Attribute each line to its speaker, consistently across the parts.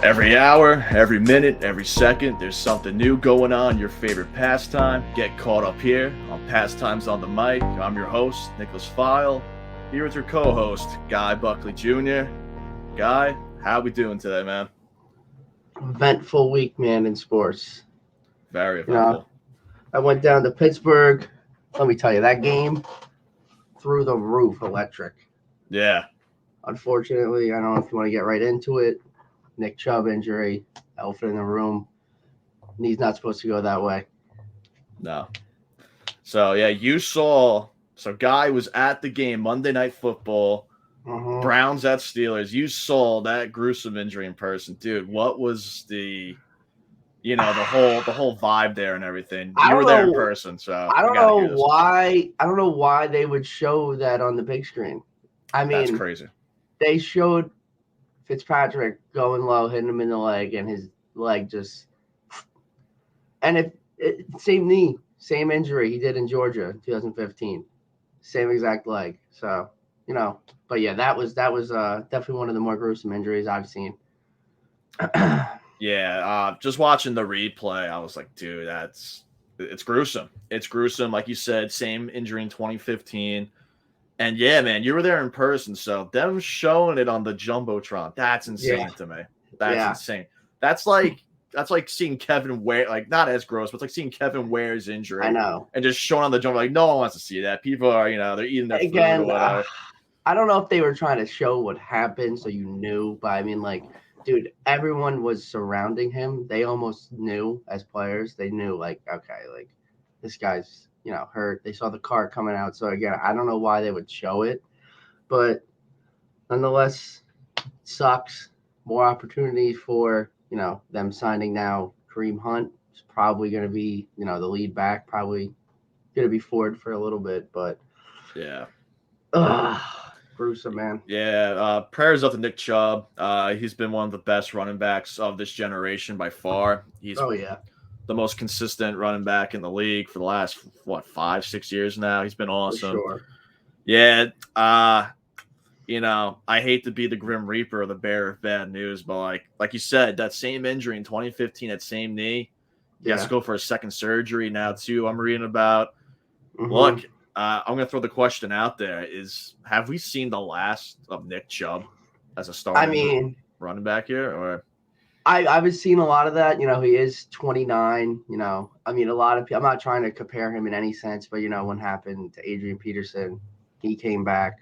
Speaker 1: Every hour, every minute, every second, there's something new going on. Your favorite pastime. Get caught up here on Pastimes on the Mic. I'm your host, Nicholas File. Here with your co-host, Guy Buckley Jr. Guy, how we doing today, man?
Speaker 2: Eventful week, man, in sports.
Speaker 1: Very
Speaker 2: You know,
Speaker 1: eventful.
Speaker 2: I went down to Pittsburgh. Let me tell you, that game through the roof, electric.
Speaker 1: Yeah.
Speaker 2: Unfortunately, I don't know if you want to get right into it. Nick Chubb injury, elephant in the room. He's not supposed to go that way.
Speaker 1: No. So, yeah, you saw. So, Guy was at the game, Monday Night Football, Browns at Steelers. You saw that gruesome injury in person. Dude, what was the whole vibe there and everything?
Speaker 2: I
Speaker 1: You
Speaker 2: don't
Speaker 1: were there in
Speaker 2: know.
Speaker 1: person, so
Speaker 2: I
Speaker 1: we
Speaker 2: don't
Speaker 1: got to
Speaker 2: know
Speaker 1: hear this.
Speaker 2: why. I don't know why they would show that on the big screen. I
Speaker 1: That's
Speaker 2: mean,
Speaker 1: crazy.
Speaker 2: they showed Fitzpatrick going low, hitting him in the leg, and his leg just. And same knee, same injury he did in Georgia in 2015, same exact leg. So but yeah, that was definitely one of the more gruesome injuries I've seen.
Speaker 1: Yeah, just watching the replay, I was like, dude, it's gruesome. It's gruesome, like you said, same injury in 2015. And yeah, man, you were there in person, so them showing it on the jumbotron, that's insane to me. That's
Speaker 2: Yeah.
Speaker 1: insane. That's like seeing Kevin Ware, like not as gross, but it's like seeing Kevin Ware's injury.
Speaker 2: I know.
Speaker 1: And just showing on the jumbo, like no one wants to see that. People are, they're eating their food or whatever.
Speaker 2: I don't know if they were trying to show what happened so you knew, but I mean, like, dude, everyone was surrounding him. They almost knew as players. They knew, like, okay, like, this guy's, hurt. They saw the car coming out. So, again, I don't know why they would show it, but nonetheless, sucks. More opportunity for, them signing now. Kareem Hunt is probably going to be, the lead back, probably going to be Ford for a little bit, but.
Speaker 1: Yeah.
Speaker 2: Gruesome, man.
Speaker 1: Yeah, prayers up to Nick Chubb. He's been one of the best running backs of this generation by far. He's the most consistent running back in the league for the last 5-6 years now. He's been awesome.
Speaker 2: For sure.
Speaker 1: Yeah, I hate to be the Grim Reaper or the bearer of bad news, but like you said, that same injury in 2015, that same knee, he has to go for a second surgery now too. I'm reading about. Look, I'm going to throw the question out there: have we seen the last of Nick Chubb as a starting running back here? Or
Speaker 2: I've seen a lot of that. He is 29. I mean, a lot of people. I'm not trying to compare him in any sense, but what happened to Adrian Peterson? He came back.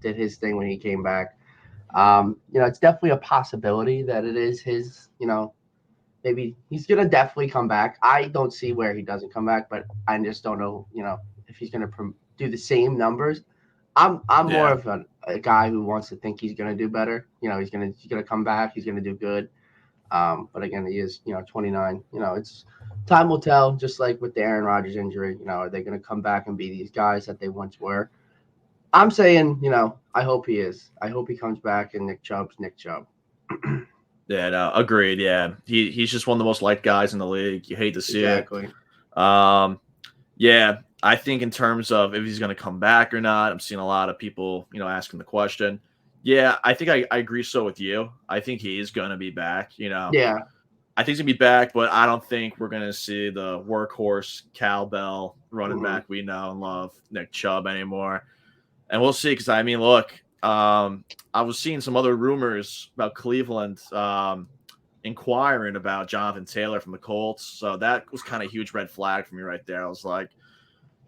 Speaker 2: Did his thing when he came back. It's definitely a possibility that it is his. Maybe he's gonna definitely come back. I don't see where he doesn't come back, but I just don't know. If he's gonna do the same numbers. I'm more of a guy who wants to think he's gonna do better. He's gonna come back. He's gonna do good. But again, he is 29. It's time will tell. Just like with the Aaron Rodgers injury, are they gonna come back and be these guys that they once were? I'm saying, I hope he is. I hope he comes back and Nick Chubb's Nick Chubb.
Speaker 1: Yeah, no, agreed. Yeah, he's just one of the most liked guys in the league. You hate to see it. Yeah, I think in terms of if he's going to come back or not, I'm seeing a lot of people, asking the question. Yeah, I think I agree so with you. I think he is going to be back.
Speaker 2: Yeah.
Speaker 1: I think he's going to be back, but I don't think we're going to see the workhorse cowbell running back we know and love, Nick Chubb, anymore. And we'll see, because I mean, look, I was seeing some other rumors about Cleveland inquiring about Jonathan Taylor from the Colts. So that was kind of a huge red flag for me right there. I was like,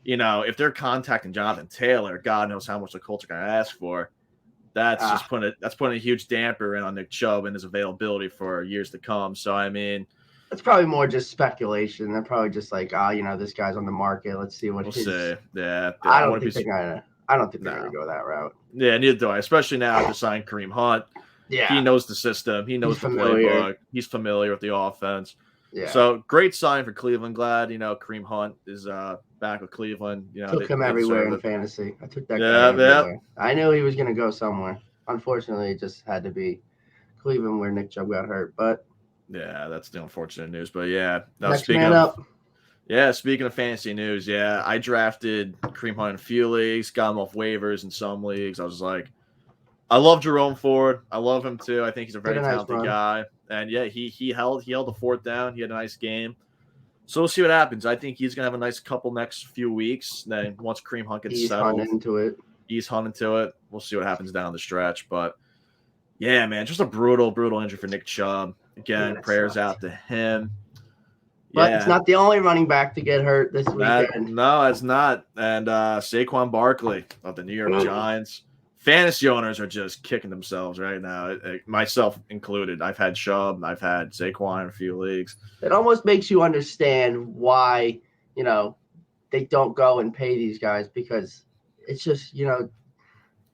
Speaker 1: if they're contacting Jonathan Taylor, God knows how much the Colts are going to ask for. That's just putting a huge damper in on Nick Chubb and his availability for years to come. So, I mean,
Speaker 2: it's probably more just speculation. They're probably just like, this guy's on the market. Let's see what
Speaker 1: we'll see. Yeah.
Speaker 2: I don't think they're going to go that route.
Speaker 1: Yeah, neither do I, especially now after signing Kareem Hunt.
Speaker 2: Yeah.
Speaker 1: He knows the system. He knows the playbook. He's familiar with the offense.
Speaker 2: Yeah.
Speaker 1: So, great sign for Cleveland. Glad, Kareem Hunt is back with Cleveland.
Speaker 2: Took him everywhere in fantasy. I took that guy everywhere. I knew he was going to go somewhere. Unfortunately, it just had to be Cleveland where Nick Chubb got hurt. But
Speaker 1: yeah, that's the unfortunate news. But yeah,
Speaker 2: next man up.
Speaker 1: Yeah, speaking of fantasy news, yeah, I drafted Kareem Hunt in a few leagues, got him off waivers in some leagues. I was like, I love Jerome Ford. I love him too. I think he's a
Speaker 2: Did
Speaker 1: very
Speaker 2: a nice
Speaker 1: talented
Speaker 2: run.
Speaker 1: guy. And yeah, he held the fort down. He had a nice game. So we'll see what happens. I think he's gonna have a nice couple next few weeks. Then once Kareem Hunt gets
Speaker 2: He's
Speaker 1: settled,
Speaker 2: hunting into it.
Speaker 1: he's hunting to it. We'll see what happens down the stretch. But yeah, man, just a brutal injury for Nick Chubb. Again,
Speaker 2: Yeah,
Speaker 1: prayers
Speaker 2: sucks.
Speaker 1: out to him.
Speaker 2: But it's
Speaker 1: Yeah,
Speaker 2: not the only running back to get hurt this weekend.
Speaker 1: no, it's not. And Saquon Barkley of the New York Giants. Fantasy owners are just kicking themselves right now, myself included. I've had Chubb, I've had Saquon in a few leagues.
Speaker 2: It almost makes you understand why, they don't go and pay these guys, because it's just,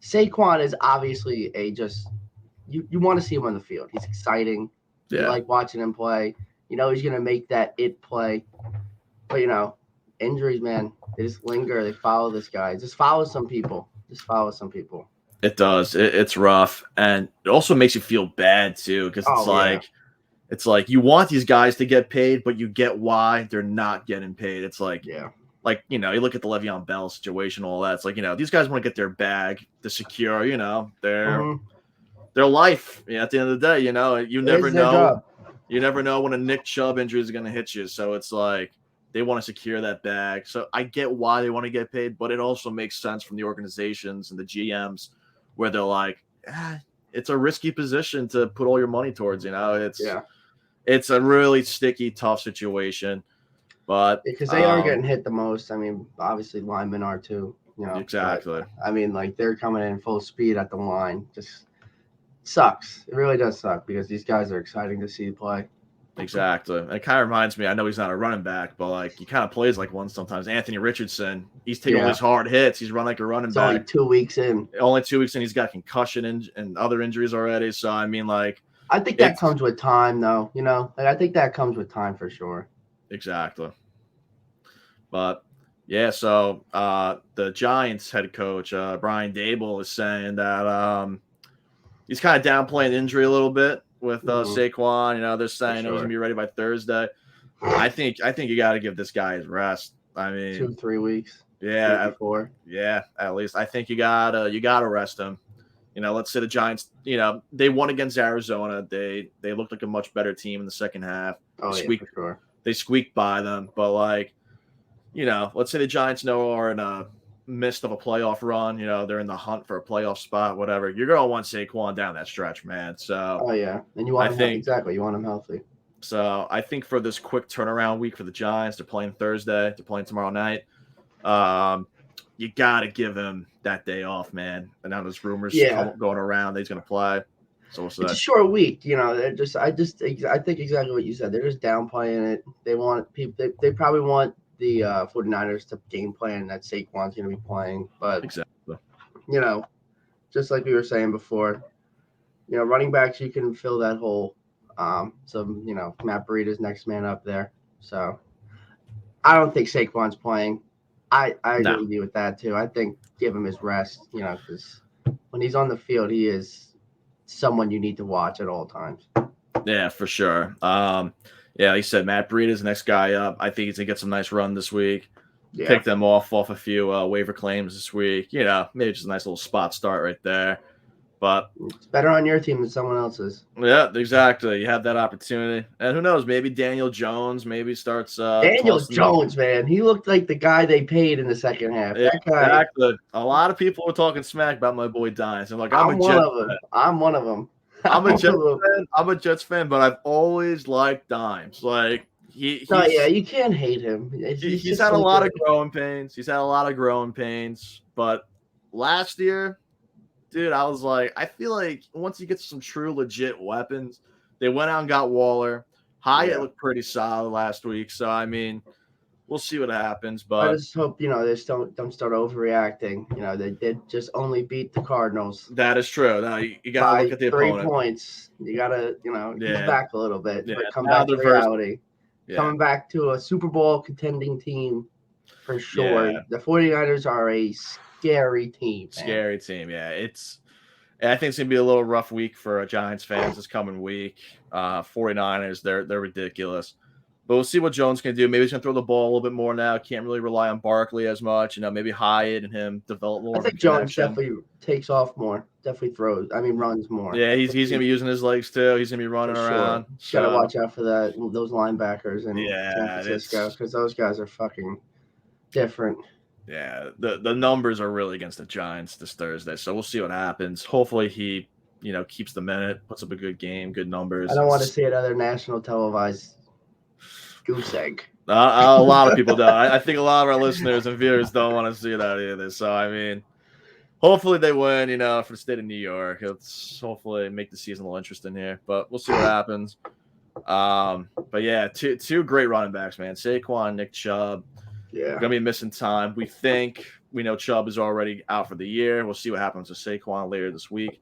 Speaker 2: Saquon is obviously you want to see him on the field. He's exciting. You like watching him play. He's going to make that it play. But, injuries, man, they just linger. They follow this guy. Just follow some people.
Speaker 1: It does. It's rough. And it also makes you feel bad, too, because it's like you want these guys to get paid, but you get why they're not getting paid. It's like, you look at the Le'Veon Bell situation, all that. It's like, these guys want to get their bag to secure, their life. Yeah, at the end of the day, you never know.
Speaker 2: Job.
Speaker 1: You never know when a Nick Chubb injury is going to hit you. So it's like they want to secure that bag. So I get why they want to get paid, but it also makes sense from the organizations and the GMs where they're like, it's a risky position to put all your money towards. It's a really sticky, tough situation. But
Speaker 2: because they are getting hit the most. I mean, obviously linemen are too.
Speaker 1: Exactly.
Speaker 2: But, I mean, like, they're coming in full speed at the line. Just sucks. It really does suck, because these guys are exciting to see play.
Speaker 1: Exactly. It kind of reminds me, I know he's not a running back, but like he kind of plays like one sometimes. Anthony Richardson, he's taking all these hard hits. He's run like a running back.
Speaker 2: Only 2 weeks in.
Speaker 1: Only 2 weeks in, he's got concussion and other injuries already. So I mean, like,
Speaker 2: I think that comes with time, though. I think that comes with time for sure.
Speaker 1: Exactly. But yeah, so the Giants head coach Brian Daboll is saying that he's kind of downplaying injury a little bit with Saquon. They're saying he's gonna be ready by Thursday. I think you got to give this guy his rest. I mean,
Speaker 2: 2-3 weeks.
Speaker 1: Yeah, 4. Yeah, at least I think you gotta rest him. Let's say the Giants, they won against Arizona. They looked like a much better team in the second half.
Speaker 2: For sure.
Speaker 1: They squeaked by them, but like, let's say the Giants are in a midst of a playoff run. They're in the hunt for a playoff spot, whatever. You're gonna want Saquon down that stretch, man. So
Speaker 2: and you want him exactly. You want him healthy.
Speaker 1: So I think for this quick turnaround week for the Giants, they're playing Thursday. They're playing tomorrow night. You got to give him that day off, man. And now there's rumors going around that he's going to play. So
Speaker 2: it's a short week, I think exactly what you said. They're just downplaying it. They want people. They probably want the 49ers to game plan that Saquon's going to be playing. But
Speaker 1: exactly,
Speaker 2: just like we were saying before, running backs, you can fill that hole. So Matt Breida's next man up there. So I don't think Saquon's playing. I agree with you with that too. I think give him his rest, because when he's on the field, he is someone you need to watch at all times.
Speaker 1: Yeah, for sure. Like you said, Matt Breida's the next guy up. I think he's gonna get some nice run this week. Yeah. Pick them off a few waiver claims this week. Maybe just a nice little spot start right there. But
Speaker 2: it's better on your team than someone else's.
Speaker 1: Yeah, exactly. You have that opportunity. And who knows, maybe Daniel Jones starts
Speaker 2: Daniel Jones, man. He looked like the guy they paid in the second half. That guy.
Speaker 1: Exactly. A lot of people were talking smack about my boy Dimes. I'm like,
Speaker 2: I'm one of them.
Speaker 1: I'm a Jets fan, but I've always liked Dimes. Like you
Speaker 2: can't hate him.
Speaker 1: He's had a lot of growing pains. But last year, dude, I was like, I feel like once you get some true legit weapons, they went out and got Waller. Hyatt looked pretty solid last week. So, I mean, we'll see what happens. But
Speaker 2: I just hope, they just don't start overreacting. They did just only beat the Cardinals.
Speaker 1: That is true. Now, you got to look at the
Speaker 2: 3
Speaker 1: opponent.
Speaker 2: points. You got to, get back a little bit. But come back to reality. Yeah. Coming back to a Super Bowl contending team for sure. Yeah. The 49ers are a scary team.
Speaker 1: Scary team, yeah. I think it's gonna be a little rough week for Giants fans this coming week. 49ers, they're ridiculous. But we'll see what Jones can do. Maybe he's going to throw the ball a little bit more now. Can't really rely on Barkley as much. Maybe Hyatt and him develop more
Speaker 2: I
Speaker 1: of a
Speaker 2: think Jones
Speaker 1: connection.
Speaker 2: definitely takes off more. Definitely runs more.
Speaker 1: Yeah, he's going to be using his legs too. He's going to be running around.
Speaker 2: He's got to watch out for those linebackers in San Francisco because those guys are fucking different.
Speaker 1: Yeah, the numbers are really against the Giants this Thursday, so we'll see what happens. Hopefully he, keeps the minute, puts up a good game, good numbers.
Speaker 2: I don't want to see another national televised goose egg.
Speaker 1: A lot of people don't. I think a lot of our listeners and viewers don't want to see that either. So, hopefully they win, for the state of New York. Let's hopefully make the season a little interesting here, but we'll see what happens. But yeah, two great running backs, man. Saquon, Nick Chubb.
Speaker 2: Yeah.
Speaker 1: Gonna be missing time. We know Chubb is already out for the year. We'll see what happens with Saquon later this week.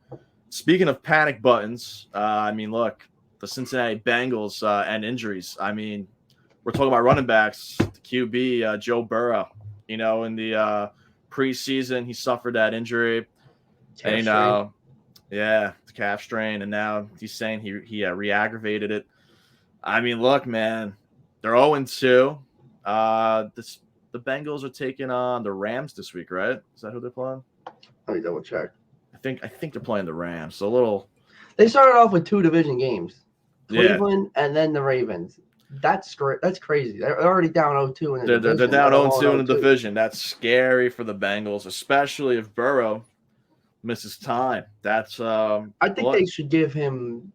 Speaker 1: Speaking of panic buttons, look, the Cincinnati Bengals and injuries. We're talking about running backs. The QB, Joe Burrow. In the preseason, he suffered that injury. The calf strain, and now he's saying he re-aggravated it. Look, man, they're 0-2. The Bengals are taking on the Rams this week, right? Is that who they're playing?
Speaker 2: Let me double check.
Speaker 1: I think they're playing the Rams. So a little.
Speaker 2: They started off with 2 division games, Cleveland and then the Ravens. That's crazy. They're already down 0-2 in the division.
Speaker 1: They're down 0-2 in the division. That's scary for the Bengals, especially if Burrow misses time. That's
Speaker 2: I think they should give him.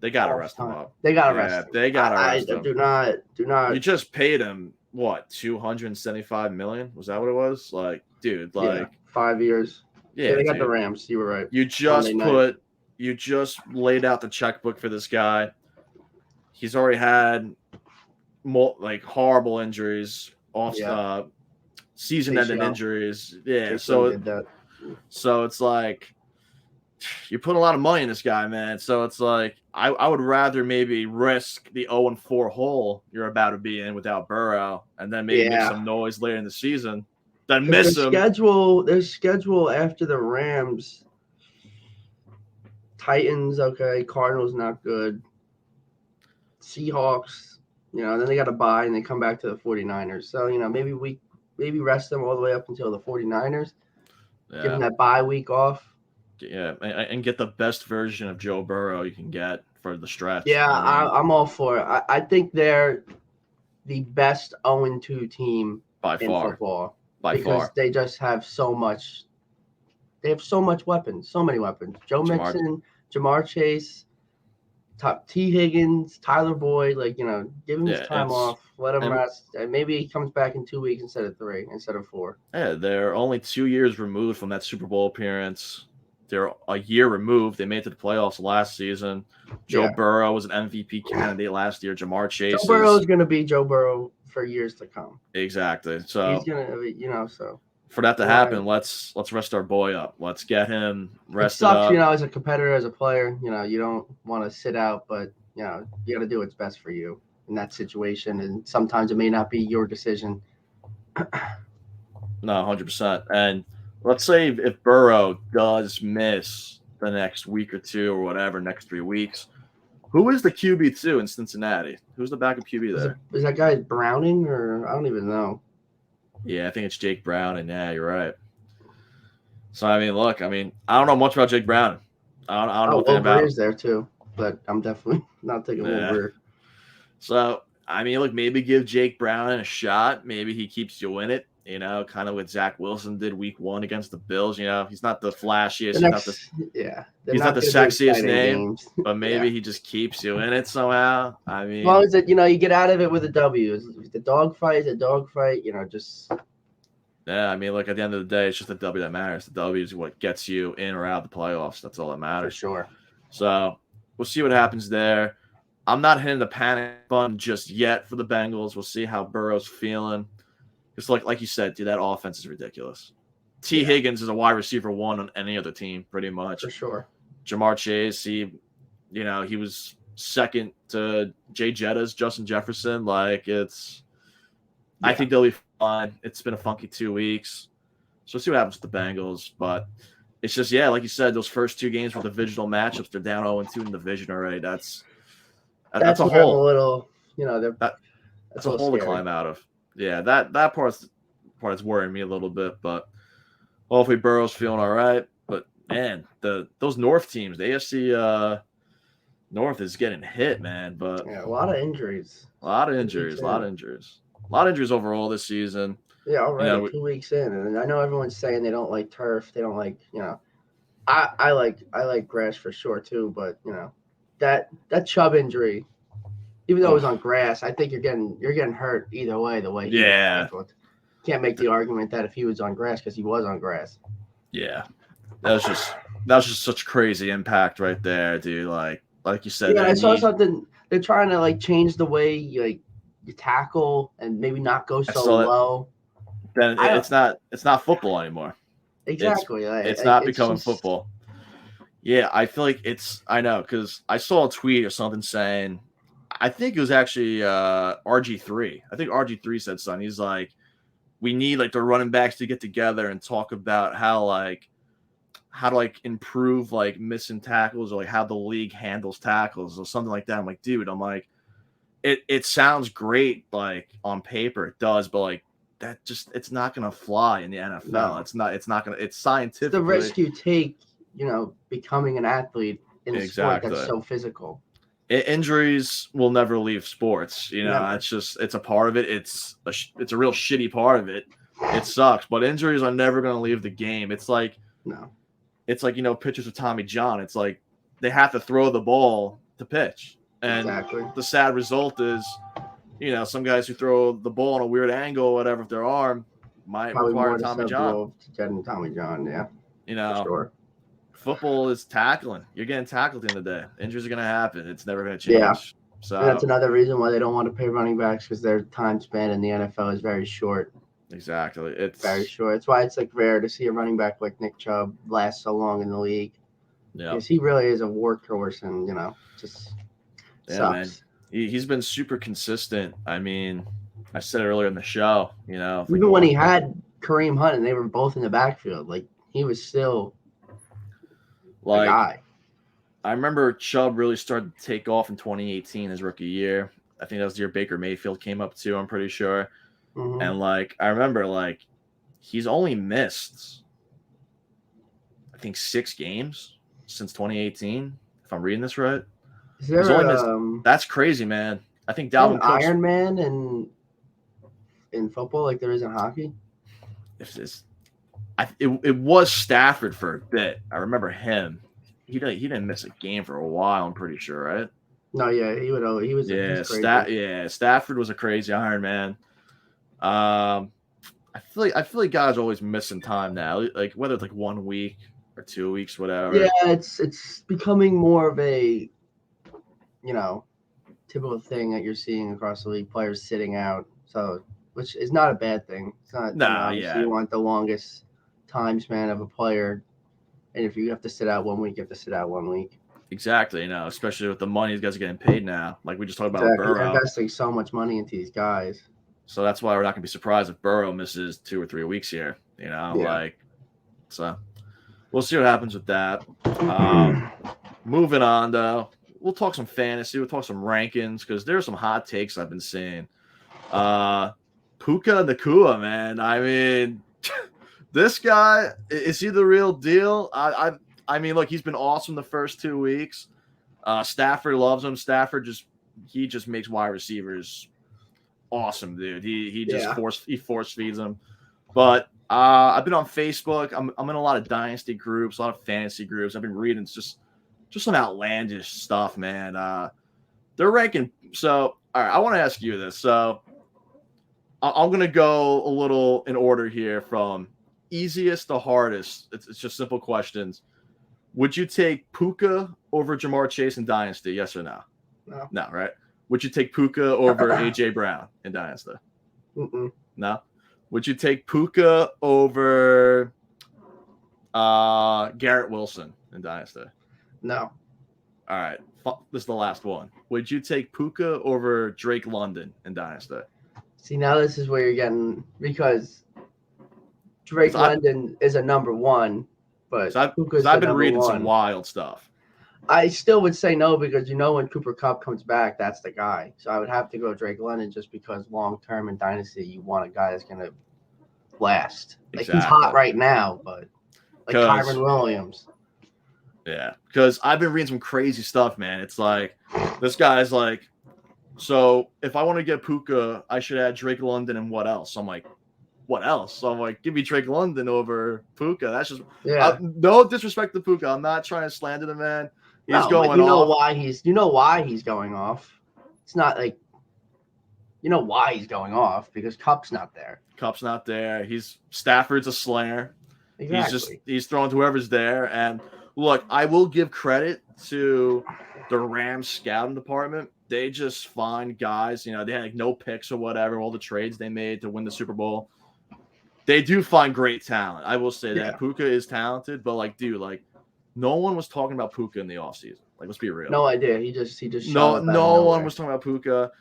Speaker 1: They gotta rest him up.
Speaker 2: They gotta rest him.
Speaker 1: They gotta rest him.
Speaker 2: Do not.
Speaker 1: You just paid him what, $275 million? Was that what it was? Like, dude,
Speaker 2: 5 years. Yeah, they got the Rams. You were right.
Speaker 1: You just laid out the checkbook for this guy. He's already had horrible injuries, season-ending injuries. Yeah, so it's like you put a lot of money in this guy, man. So it's like I would rather maybe risk the 0-4 hole you're about to be in without Burrow, and then maybe make some noise later in the season than miss him.
Speaker 2: Their schedule after the Rams, Titans, okay, Cardinals not good, Seahawks, then they got to bye and they come back to the 49ers. So, maybe rest them all the way up until the 49ers. Yeah. Give them that bye week off.
Speaker 1: Yeah, and get the best version of Joe Burrow you can get for the stretch.
Speaker 2: Yeah, I'm all for it. I think they're the best 0-2 team
Speaker 1: by
Speaker 2: in
Speaker 1: far.
Speaker 2: Football.
Speaker 1: By
Speaker 2: because
Speaker 1: far.
Speaker 2: They just have so much. They have so many weapons. Joe Mixon, Jamar Chase, T. Higgins, Tyler Boyd. Give him his time off. Let him rest. And maybe he comes back in 2 weeks instead of 3, instead of 4.
Speaker 1: Yeah, they're only 2 years removed from that Super Bowl appearance. They're a year removed. They made it to the playoffs last season. Joe Burrow was an MVP candidate last year. Jamar Chase.
Speaker 2: Joe Burrow is going to be Joe Burrow for years to come.
Speaker 1: Exactly. So
Speaker 2: he's going to be, so.
Speaker 1: For that to happen, let's rest our boy up. Let's get him rested
Speaker 2: up.
Speaker 1: It
Speaker 2: as
Speaker 1: sucks,
Speaker 2: a competitor, as a player, you don't want to sit out, but you got to do what's best for you in that situation. And sometimes it may not be your decision.
Speaker 1: No, 100%. And let's say if Burrow does miss the next week or 2 or whatever, next 3 weeks, who is the QB2 in Cincinnati? Who's the backup QB there?
Speaker 2: Is that guy Browning or I don't even know.
Speaker 1: Yeah, I think it's Jake Brown, and yeah, you're right. So, look, I don't know much about Jake Brown. I don't know anything about him.
Speaker 2: Wolverine's there too, but I'm definitely not taking Wolverine.
Speaker 1: So, look, maybe give Jake Brown a shot. Maybe he keeps you in it, kind of what Zach Wilson did week 1 against the Bills. He's not the flashiest. He's not the sexiest name, but maybe he just keeps you in it somehow.
Speaker 2: As long as you get out of it with a W. If the dogfight is a dogfight, just.
Speaker 1: Yeah, look, at the end of the day, it's just the W that matters. The W is what gets you in or out of the playoffs. That's all that matters.
Speaker 2: For sure.
Speaker 1: So we'll see what happens there. I'm not hitting the panic button just yet for the Bengals. We'll see how Burrow's feeling. It's like you said, dude, that offense is ridiculous. T. Higgins is a wide receiver 1 on any other team, pretty much.
Speaker 2: For sure.
Speaker 1: Jamar Chase, he was second to Jay Jetta's Justin Jefferson. I think they'll be fine. It's been a funky 2 weeks. So we'll see what happens with the Bengals. But it's just, like you said, those first 2 games were divisional matchups. They're down 0-2 in the division already. That's a hole.
Speaker 2: you know,
Speaker 1: That's
Speaker 2: that's
Speaker 1: a
Speaker 2: a little
Speaker 1: hole to
Speaker 2: scary.
Speaker 1: climb out of. Yeah, that part's worrying me a little bit, but hopefully Burrow's feeling all right. But man, those North teams, the AFC North is getting hit, man. But
Speaker 2: Yeah, a lot of injuries.
Speaker 1: a lot of
Speaker 2: 2 weeks
Speaker 1: injuries, a lot
Speaker 2: in.
Speaker 1: of injuries, a lot of injuries overall this season.
Speaker 2: Yeah,
Speaker 1: You
Speaker 2: already
Speaker 1: know,
Speaker 2: 2 weeks in, and I know everyone's saying they don't like turf. They don't like, I like grass for sure too. But that Chubb injury, even though it was
Speaker 1: oh
Speaker 2: on grass, I think you're getting hurt either way. The way he was
Speaker 1: yeah,
Speaker 2: handled, can't make the argument that if he was on grass because he was on grass.
Speaker 1: yeah, that was just such crazy impact right there, dude. Like you said,
Speaker 2: Yeah, I
Speaker 1: that
Speaker 2: saw
Speaker 1: knee.
Speaker 2: something. They're trying to like change the way you tackle and maybe not go
Speaker 1: I
Speaker 2: so
Speaker 1: saw that.
Speaker 2: low.
Speaker 1: Then
Speaker 2: I don't
Speaker 1: it's not football anymore. It's
Speaker 2: exactly
Speaker 1: it's
Speaker 2: like
Speaker 1: not
Speaker 2: it's
Speaker 1: becoming
Speaker 2: just
Speaker 1: football. Yeah, I feel like I know because I saw a tweet or something saying, I think it was actually RG3. I think RG3 said something. He's like, we need like the running backs to get together and talk about how to like improve like missing tackles or like how the league handles tackles or something like that. I'm like, dude, it sounds great like on paper, it does, but like that just it's not gonna fly in the NFL.
Speaker 2: no.
Speaker 1: It's not gonna it's
Speaker 2: It's the
Speaker 1: scientifically
Speaker 2: risk you take, becoming an athlete in a sport that's
Speaker 1: exactly.
Speaker 2: so physical.
Speaker 1: Injuries will never leave sports.
Speaker 2: Never.
Speaker 1: It's a part of it. It's a real shitty part of it. It sucks, but injuries are never going to leave the game.
Speaker 2: No.
Speaker 1: It's like pitchers with Tommy John. It's like they have to throw the ball to pitch, and
Speaker 2: Exactly.
Speaker 1: the sad result is, some guys who throw the ball on a weird angle or whatever with their arm might
Speaker 2: Probably
Speaker 1: require
Speaker 2: more
Speaker 1: Tommy John.
Speaker 2: susceptible to getting Tommy John, yeah,
Speaker 1: You
Speaker 2: for
Speaker 1: know,
Speaker 2: sure.
Speaker 1: football is tackling. You're getting tackled at the end of the day. Injuries are going to happen. It's never going to
Speaker 2: Yeah.
Speaker 1: change.
Speaker 2: And that's
Speaker 1: So
Speaker 2: another reason why they don't want to pay running backs because their time span in the NFL is very short.
Speaker 1: exactly,
Speaker 2: Very
Speaker 1: it's
Speaker 2: short. That's why it's like rare to see a running back like Nick Chubb last so long in the league.
Speaker 1: yeah.
Speaker 2: Because he really is a workhorse and, just
Speaker 1: Yeah, man.
Speaker 2: sucks.
Speaker 1: He's been super consistent. I mean, I said it earlier in the show, like
Speaker 2: Even when he had Kareem Hunt and they were both in the backfield, like he was still a
Speaker 1: like
Speaker 2: guy.
Speaker 1: I remember Chubb really started to take off in 2018, his rookie year. I think that was the year Baker Mayfield came up too, I'm pretty sure.
Speaker 2: Mm-hmm.
Speaker 1: And I remember he's only missed I think 6 games since 2018, if I'm reading this right.
Speaker 2: Is
Speaker 1: He's
Speaker 2: there
Speaker 1: only missed that's crazy, man. I think Dalvin
Speaker 2: an
Speaker 1: Cook's
Speaker 2: Iron Man in football like there is in hockey?
Speaker 1: if this it was Stafford for a bit. I remember him. He didn't miss a game for a while, I'm pretty sure, right?
Speaker 2: No, yeah, he's crazy.
Speaker 1: Stafford was a crazy Iron Man. I feel like guys are always missing time now, like whether it's like 1 week or 2 weeks, whatever.
Speaker 2: Yeah, it's becoming more of a typical thing that you're seeing across the league, players sitting out. So, which is not a bad thing. It's not.
Speaker 1: Nah,
Speaker 2: Obviously,
Speaker 1: yeah,
Speaker 2: you want the longest time span of a player, and if you have to sit out 1 week, you have to sit out 1 week.
Speaker 1: exactly. Especially with the money these guys are getting paid now, like we just talked about
Speaker 2: Exactly, they're
Speaker 1: Burrow.
Speaker 2: investing so much money into these guys.
Speaker 1: So that's why we're not gonna be surprised if Burrow misses 2 or 3 weeks here.
Speaker 2: Yeah.
Speaker 1: So we'll see what happens with that. Moving on though, we'll talk some fantasy. We'll talk some rankings because there's some hot takes I've been seeing. Puka Nacua, man. I mean, this guy, is he the real deal? I mean, look, he's been awesome the first 2 weeks. Stafford loves him. Stafford just makes wide receivers awesome, dude. He just force feeds them. But I've been on Facebook. I'm in a lot of dynasty groups, a lot of fantasy groups. I've been reading just some outlandish stuff, man. They're ranking. So, all right, I want to ask you this. So, I'm gonna go a little in order here from easiest to hardest. It's just simple questions. Would you take Puka over Jamar Chase in Dynasty? Yes or no?
Speaker 2: No.
Speaker 1: No, right? Would you take Puka over AJ Brown in Dynasty?
Speaker 2: Mm-mm.
Speaker 1: No. Would you take Puka over Garrett Wilson in Dynasty?
Speaker 2: No.
Speaker 1: All right. This is the last one. Would you take Puka over Drake London in Dynasty?
Speaker 2: See, now this is where you're getting because Drake London is a number one, but Puka's
Speaker 1: I've
Speaker 2: the
Speaker 1: been
Speaker 2: number
Speaker 1: reading
Speaker 2: one.
Speaker 1: some wild stuff.
Speaker 2: I still would say no because when Cooper Cup comes back, that's the guy. So I would have to go Drake London just because long term in Dynasty, you want a guy that's going to last. Like he's hot
Speaker 1: Exactly.
Speaker 2: right now, but like
Speaker 1: Because
Speaker 2: Kyron Williams.
Speaker 1: yeah, because I've been reading some crazy stuff, man. It's like this guy's like, so if I want to get Puka, I should add Drake London and what else? I'm like, what else? So I'm like, give me Drake London over Puka. That's just no disrespect to Puka. I'm not trying to slander the man. He's going
Speaker 2: but you know
Speaker 1: off.
Speaker 2: why he's going off. It's not like why he's going off because Cup's not there.
Speaker 1: Cup's not there. Stafford's a slinger.
Speaker 2: Exactly.
Speaker 1: He's throwing to whoever's there. And look, I will give credit to the Rams scouting department. They just find guys, they had like no picks or whatever, all the trades they made to win the Super Bowl. They do find great talent. I will say that Puka is talented, but like, dude, like no one was talking about Puka in the offseason. Like, let's be real.
Speaker 2: No idea. He just
Speaker 1: no one was talking about Puka.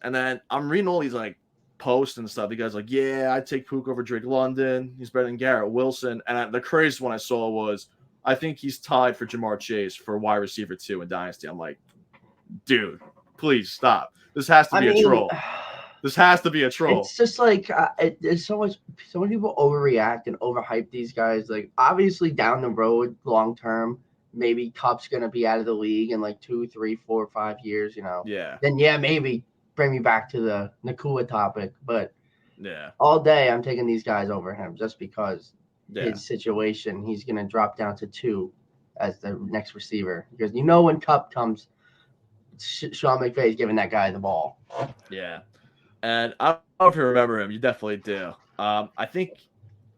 Speaker 1: And then I'm reading all these like posts and stuff. The guy's like, yeah, I'd take Puka over Drake London. He's better than Garrett Wilson. And the craziest one I saw was I think he's tied for Jamar Chase for wide receiver 2 in Dynasty. I'm like, dude, please stop. This has to be a troll. This has to be a troll.
Speaker 2: It's just like there's so many people overreact and overhype these guys. Like obviously down the road, long term, maybe Cup's gonna be out of the league in like 2, 3, 4, 5 years.
Speaker 1: Yeah.
Speaker 2: Then maybe bring me back to the Nakua topic. But
Speaker 1: yeah,
Speaker 2: all day I'm taking these guys over him just because his situation. He's gonna drop down to 2 as the next receiver because when Cup comes, Sean McVay's giving that guy the ball.
Speaker 1: Yeah. And I don't know if you remember him. You definitely do. I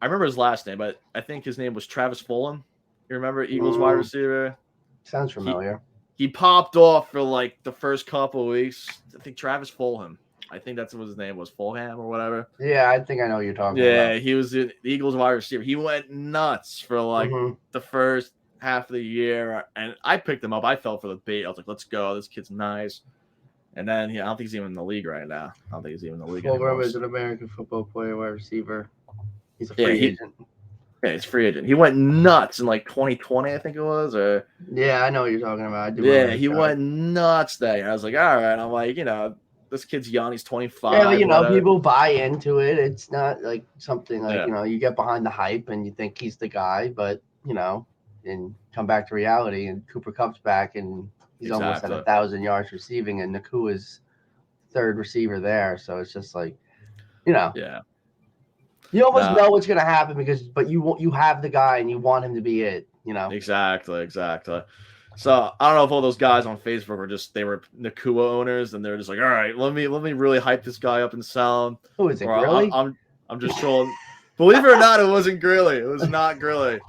Speaker 1: remember his last name, but I think his name was Travis Fulham. You remember Eagles wide receiver?
Speaker 2: Sounds familiar.
Speaker 1: He popped off for like the first couple of weeks. I think Travis Fulham. I think that's what his name was, Fulham or whatever.
Speaker 2: Yeah, I think I know what you're talking about.
Speaker 1: Yeah, he was the Eagles wide receiver. He went nuts for like the first half of the year, and I picked him up. I fell for the bait. I was like, let's go. This kid's nice. And then I don't think he's even in the league right now. I don't think he's even in the league anymore.
Speaker 2: Fulham is an American football player, wide receiver. He's a free agent.
Speaker 1: Yeah, he's free agent. He went nuts in like 2020, I think it was.
Speaker 2: Yeah, I know what you're talking about.
Speaker 1: He went nuts that year. I was like, all right. I'm like, this kid's young. He's 25.
Speaker 2: Yeah, but people buy into it. It's not like something like, you get behind the hype and you think he's the guy, but, and come back to reality and Cooper Kupp's back and he's almost at 1,000 yards receiving, and Nakua's third receiver there. So it's just like,
Speaker 1: Yeah.
Speaker 2: You almost know what's going to happen but you have the guy and you want him to be it.
Speaker 1: Exactly. So I don't know if all those guys on Facebook they were Nakua owners and they're just like, all right, let me really hype this guy up and sell him.
Speaker 2: Who is it? Grilly?
Speaker 1: I'm just trolling. Believe it or not, it wasn't Grilly. It was not Grilly.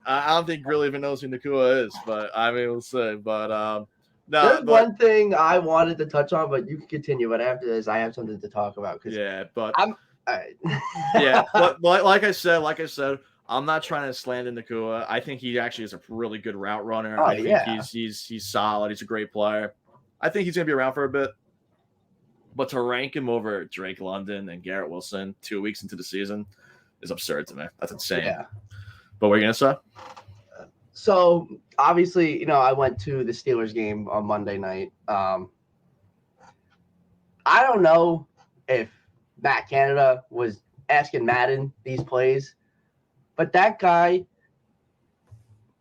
Speaker 1: I don't think Grilly even knows who Nakua is, but I mean, we'll see. But
Speaker 2: there's one thing I wanted to touch on, but you can continue. But after this, I have something to talk about.
Speaker 1: But
Speaker 2: I'm. All right.
Speaker 1: Yeah, but like I said, I'm not trying to slander Nakua. I think he actually is a really good route runner. I think he's solid. He's a great player. I think he's gonna be around for a bit. But to rank him over Drake London and Garrett Wilson 2 weeks into the season is absurd to me. That's insane.
Speaker 2: Yeah.
Speaker 1: But what are you gonna say?
Speaker 2: So obviously, I went to the Steelers game on Monday night. I don't know if Matt Canada was asking Madden these plays, but that guy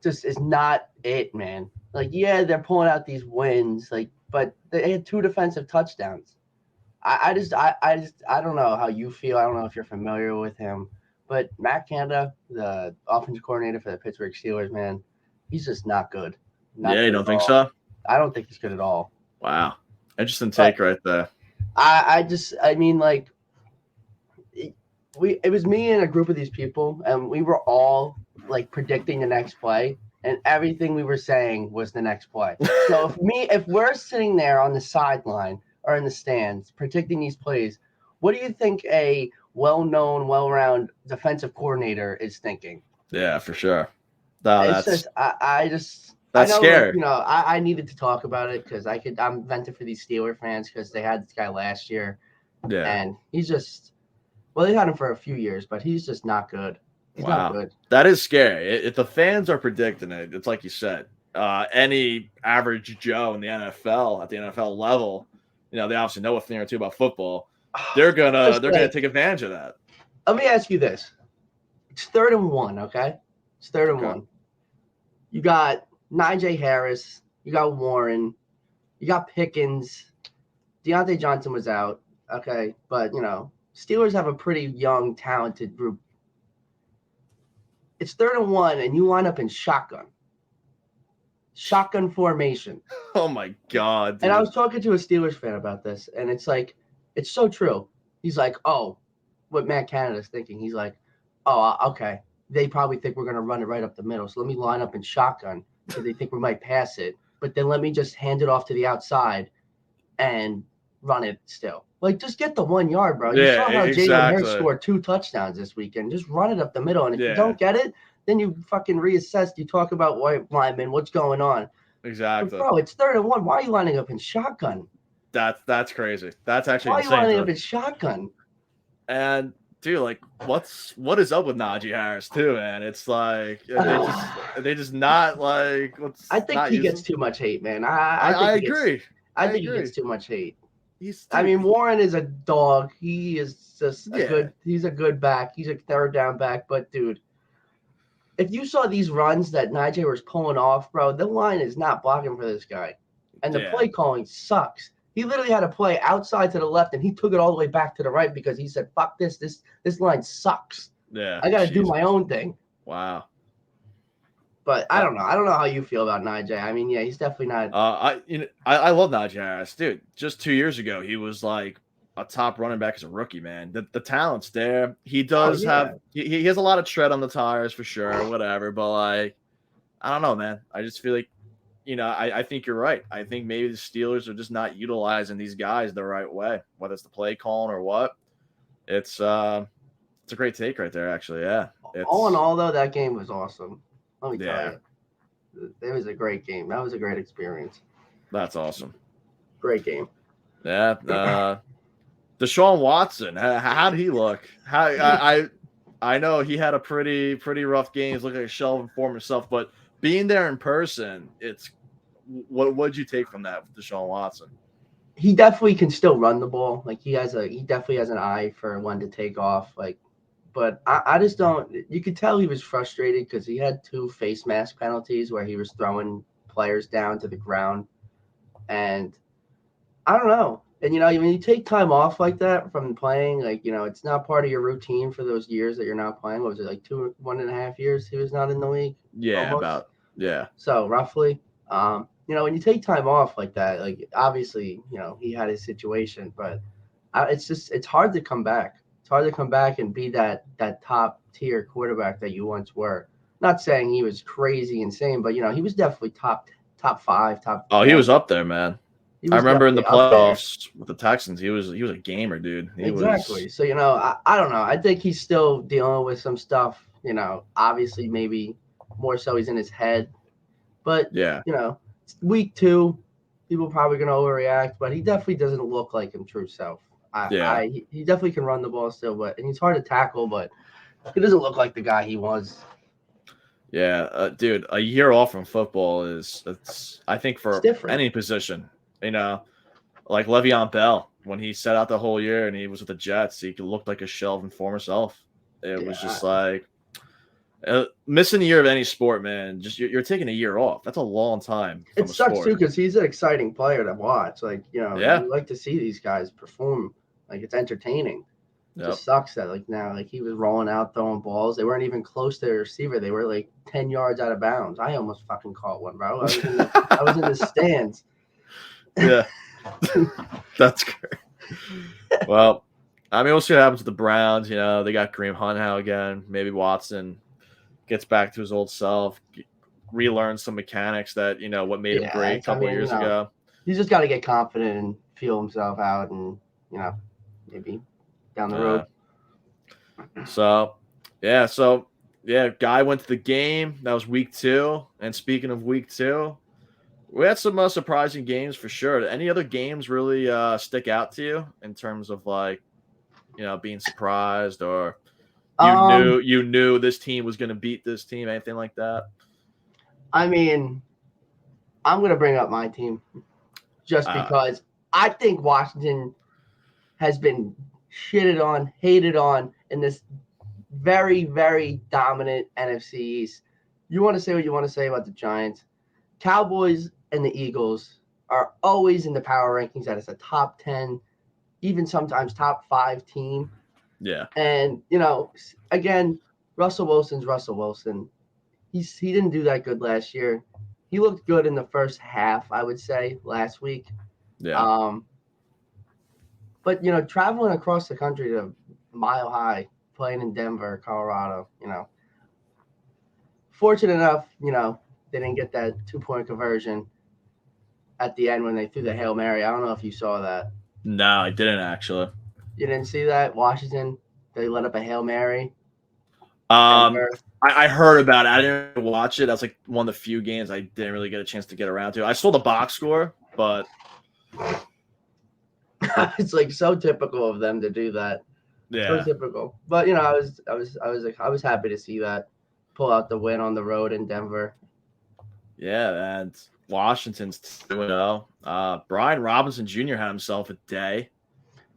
Speaker 2: just is not it, man. Like, yeah, they're pulling out these wins, but they had 2 defensive touchdowns. I don't know how you feel. I don't know if you're familiar with him, but Matt Canada, the offensive coordinator for the Pittsburgh Steelers, man, he's just not good.
Speaker 1: You don't think so?
Speaker 2: I don't think he's good at all.
Speaker 1: Wow. Interesting take right there.
Speaker 2: It was me and a group of these people, and we were all like predicting the next play, and everything we were saying was the next play. So if we're sitting there on the sideline or in the stands predicting these plays, what do you think a well-known, well-rounded defensive coordinator is thinking?
Speaker 1: Yeah, for sure.
Speaker 2: That's
Speaker 1: scary.
Speaker 2: I needed to talk about it because I'm venting for these Steeler fans because they had this guy last year.
Speaker 1: Yeah.
Speaker 2: And he's just, they had him for a few years, but he's just not good. He's not good.
Speaker 1: That is scary. If the fans are predicting it, it's like you said, any average Joe in the NFL at the NFL level, they obviously know a thing or two about football. They're gonna take advantage of that.
Speaker 2: Let me ask you this: it's 3rd and 1, okay? It's 3rd and 1. You got Najee Harris, you got Warren, you got Pickens. Deontay Johnson was out, okay, but Steelers have a pretty young, talented group. It's 3rd and 1, and you line up in shotgun formation.
Speaker 1: Oh my God! Dude.
Speaker 2: And I was talking to a Steelers fan about this, and it's like, it's so true. He's like, oh, what Matt Canada's thinking. He's like, oh, okay. They probably think we're gonna run it right up the middle, so let me line up in shotgun because they think we might pass it. But then let me just hand it off to the outside and run it still. Like, just get the 1 yard, bro. You saw how Jalen Hurts scored 2 touchdowns this weekend. Just run it up the middle. And if you don't get it, then you fucking reassess. You talk about white linemen, what's going on.
Speaker 1: Exactly.
Speaker 2: But bro, it's 3rd and 1. Why are you lining up in shotgun?
Speaker 1: That's crazy. That's actually
Speaker 2: insane. Why are you lining up in shotgun?
Speaker 1: And dude, like, what is up with Najee Harris too, man? It's like they just not like.
Speaker 2: I think he gets too much hate, man. I agree. I think he gets too much hate. I mean, Warren is a dog. He is just a good. He's a good back. He's a 3rd down back. But dude, if you saw these runs that Najee was pulling off, bro, the line is not blocking for this guy, and the play calling sucks. He literally had a play outside to the left, and he took it all the way back to the right because he said, "Fuck this! This line sucks.
Speaker 1: Yeah,
Speaker 2: I got to do my own thing."
Speaker 1: Wow.
Speaker 2: But I don't know. I don't know how you feel about Najee. I mean, yeah, he's definitely not.
Speaker 1: I love Najee Harris, dude. Just 2 years ago, he was like a top running back as a rookie, man. The talent's there. He does have he has a lot of tread on the tires for sure, whatever. But like, I don't know, man. I just feel like, I think you're right. I think maybe the Steelers are just not utilizing these guys the right way, whether it's the play calling or what. It's a great take right there, actually. Yeah.
Speaker 2: All in all, though, that game was awesome. Let me tell you, it was a great game. That was a great experience.
Speaker 1: That's awesome.
Speaker 2: Great game.
Speaker 1: Yeah. Deshaun Watson, how did he look? I know he had a pretty rough game. He's looking like a shell of himself, but being there in person, what'd you take from that with Deshaun Watson?
Speaker 2: He definitely can still run the ball. Like he definitely has an eye for when to take off. Like, but I just don't. You could tell he was frustrated because he had 2 face mask penalties where he was throwing players down to the ground, and I don't know. And when you take time off like that from playing, like it's not part of your routine for those years that you're not playing. What was it, like 1.5 years he was not in the league?
Speaker 1: Yeah,
Speaker 2: almost?
Speaker 1: Yeah.
Speaker 2: So roughly, when you take time off like that, like obviously, he had his situation, but it's hard to come back. It's hard to come back and be that top tier quarterback that you once were. Not saying he was crazy insane, but he was definitely top 5, top.
Speaker 1: Oh, he was up there, man. I remember in the playoffs with the Texans, he was a gamer, dude.
Speaker 2: Exactly. So I don't know. I think he's still dealing with some stuff. Obviously maybe more so he's in his head, but week 2, people are probably going to overreact, but he definitely doesn't look like his true self. He definitely can run the ball still, and he's hard to tackle, but he doesn't look like the guy he was.
Speaker 1: Yeah, dude, a year off from football it's I think for any position, like Le'Veon Bell, when he set out the whole year and he was with the Jets, he looked like a shell of his former self. It was just like missing a year of any sport, man. Just you're taking a year off. That's a long time.
Speaker 2: It sucks too because he's an exciting player to watch. Like you like to see these guys perform. Like it's entertaining. It just sucks that like now like he was rolling out throwing balls. They weren't even close to the receiver. They were like 10 yards out of bounds. I almost fucking caught one, bro. I was in the stands.
Speaker 1: Yeah, that's great. Well, I mean, we'll see what happens with the Browns. They got Kareem Hunt now again. Maybe Watson gets back to his old self, relearns some mechanics that what made him great a couple of years ago.
Speaker 2: He's just got to get confident and feel himself out, and maybe down the road.
Speaker 1: So guy went to the game. That was week 2. And speaking of week 2, we had some surprising games for sure. Any other games really stick out to you in terms of like being surprised or you knew this team was going to beat this team, anything like that?
Speaker 2: I mean, I'm going to bring up my team just because I think Washington has been shitted on, hated on in this very, very dominant NFC East. You want to say what you want to say about the Giants. Cowboys and the Eagles are always in the power rankings that it's a top 10, even sometimes top 5 team.
Speaker 1: Yeah.
Speaker 2: And, again, Russell Wilson's Russell Wilson. He didn't do that good last year. He looked good in the first half, I would say, last week.
Speaker 1: Yeah.
Speaker 2: But, traveling across the country to Mile High, playing in Denver, Colorado, fortunate enough, they didn't get that 2-point conversion at the end when they threw the Hail Mary. I don't know if you saw that.
Speaker 1: No, I didn't actually.
Speaker 2: You didn't see that? Washington, they let up a Hail Mary.
Speaker 1: I heard about it. I didn't watch it. That's like one of the few games I didn't really get a chance to get around to. I saw the box score, but
Speaker 2: it's like so typical of them to do that.
Speaker 1: yeah,
Speaker 2: So typical. But I was happy to see that pull out the win on the road in Denver.
Speaker 1: yeah, and Washington's 2-0. Brian Robinson Jr. had himself a day.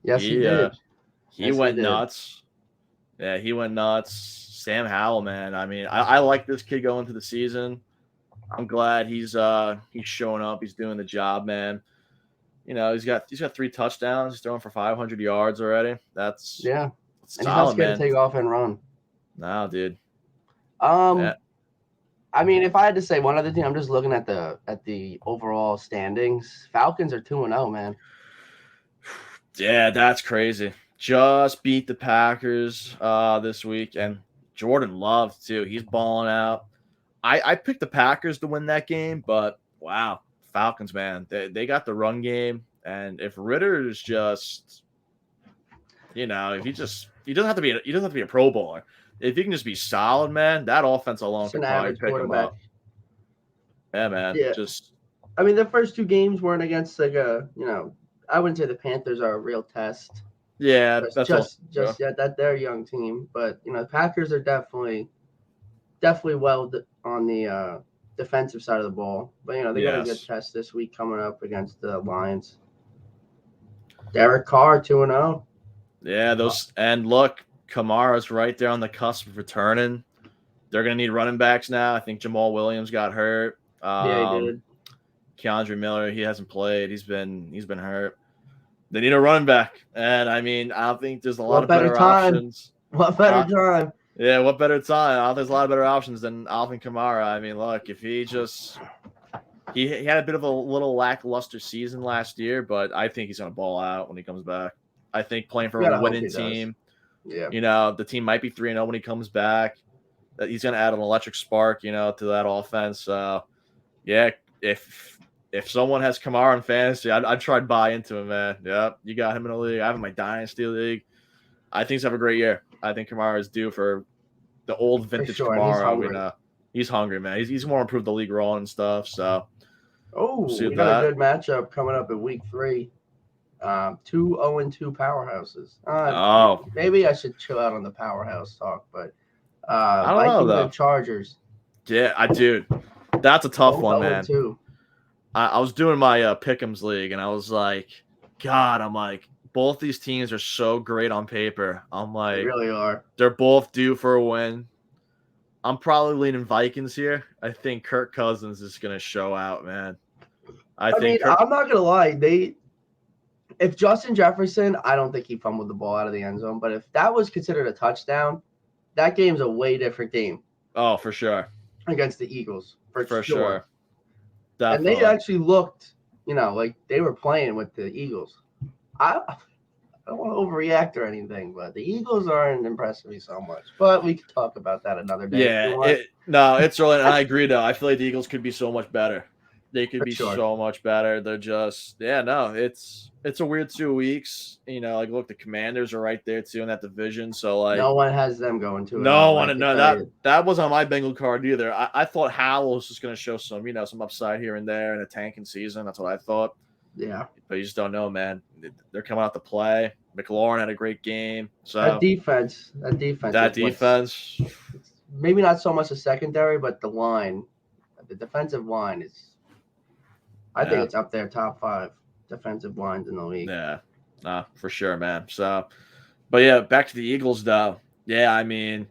Speaker 2: Yes, he did.
Speaker 1: He went nuts. Yeah, he went nuts. Sam Howell, man. I mean, I like this kid going through the season. I'm glad he's showing up. He's doing the job, man. He's got 3 touchdowns. He's throwing for 500 yards already. That's
Speaker 2: and
Speaker 1: solid,
Speaker 2: he's not scared
Speaker 1: man.
Speaker 2: to take off and run.
Speaker 1: No, dude.
Speaker 2: Yeah. I mean, if I had to say one other thing, I'm just looking at the overall standings. Falcons are 2-0, man.
Speaker 1: Yeah, that's crazy. Just beat the Packers this week, and Jordan Love too. He's balling out. I picked the Packers to win that game, but wow, Falcons, man, they got the run game, and if Ritter is just, if he doesn't have to be a Pro Bowler. If he can just be solid, man, that offense alone could probably pick him up. Yeah, man.
Speaker 2: Yeah. I mean, the first 2 games weren't against like I wouldn't say the Panthers are a real test.
Speaker 1: Yeah,
Speaker 2: that's that they're a young team, but the Packers are definitely well on the defensive side of the ball. But they got a good test this week coming up against the Lions. Derek Carr 2-0.
Speaker 1: Yeah, and look, Kamara's right there on the cusp of returning. They're gonna need running backs now. I think Jamal Williams got hurt.
Speaker 2: Yeah, he did.
Speaker 1: Keandre Miller, he hasn't played. He's been hurt. They need a running back, and I mean, I don't think there's a lot of better options.
Speaker 2: What better time?
Speaker 1: Yeah, what better time? I don't think there's a lot of better options than Alvin Kamara. I mean, look, if he had a bit of a little lackluster season last year, but I think he's gonna ball out when he comes back. I think playing for a winning team.
Speaker 2: Yeah.
Speaker 1: The team might be 3-0 when he comes back. He's gonna add an electric spark, to that offense. So, yeah, if someone has Kamara in fantasy, I'd try to buy into him, man. Yep, you got him in a league. I have him in my dynasty league. I think he's have a great year. I think Kamara is due for the old vintage Kamara. He's hungry, man. He's more improved the league role and stuff. So,
Speaker 2: we got a good matchup coming up in week 3. 2 0-2 powerhouses. Maybe I should chill out on the powerhouse talk, but Vikings and Chargers.
Speaker 1: Yeah, dude, that's a tough one, man. I was doing my Pick'ems league, and I was like, God, I'm like, both these teams are so great on paper. I'm like,
Speaker 2: they really are.
Speaker 1: They're both due for a win. I'm probably leaning Vikings here. I think Kirk Cousins is going to show out, man.
Speaker 2: I'm not going to lie. If Justin Jefferson, I don't think he fumbled the ball out of the end zone, but if that was considered a touchdown, that game's a way different game.
Speaker 1: Oh, for sure.
Speaker 2: Against the Eagles, for
Speaker 1: sure.
Speaker 2: Definitely. And they actually looked, like they were playing with the Eagles. I don't want to overreact or anything, but the Eagles aren't impressing me so much. But we could talk about that another day.
Speaker 1: Yeah, it's really. I agree, though. I feel like the Eagles could be so much better. They could be so much better. They're just, it's a weird 2 weeks. Look, the Commanders are right there too in that division. So
Speaker 2: no one has them going to it.
Speaker 1: That wasn't on my Bengal card either. I thought Howell was just going to show some upside here and there in a tanking season. That's what I thought.
Speaker 2: Yeah,
Speaker 1: but you just don't know, man. They're coming out to play. McLaurin had a great game. So
Speaker 2: that defense.
Speaker 1: It's
Speaker 2: maybe not so much the secondary, but the line, the defensive line is I think it's up there, top 5 defensive lines in the league.
Speaker 1: Yeah, for sure, man. So, but yeah, back to the Eagles, though. Yeah, I mean,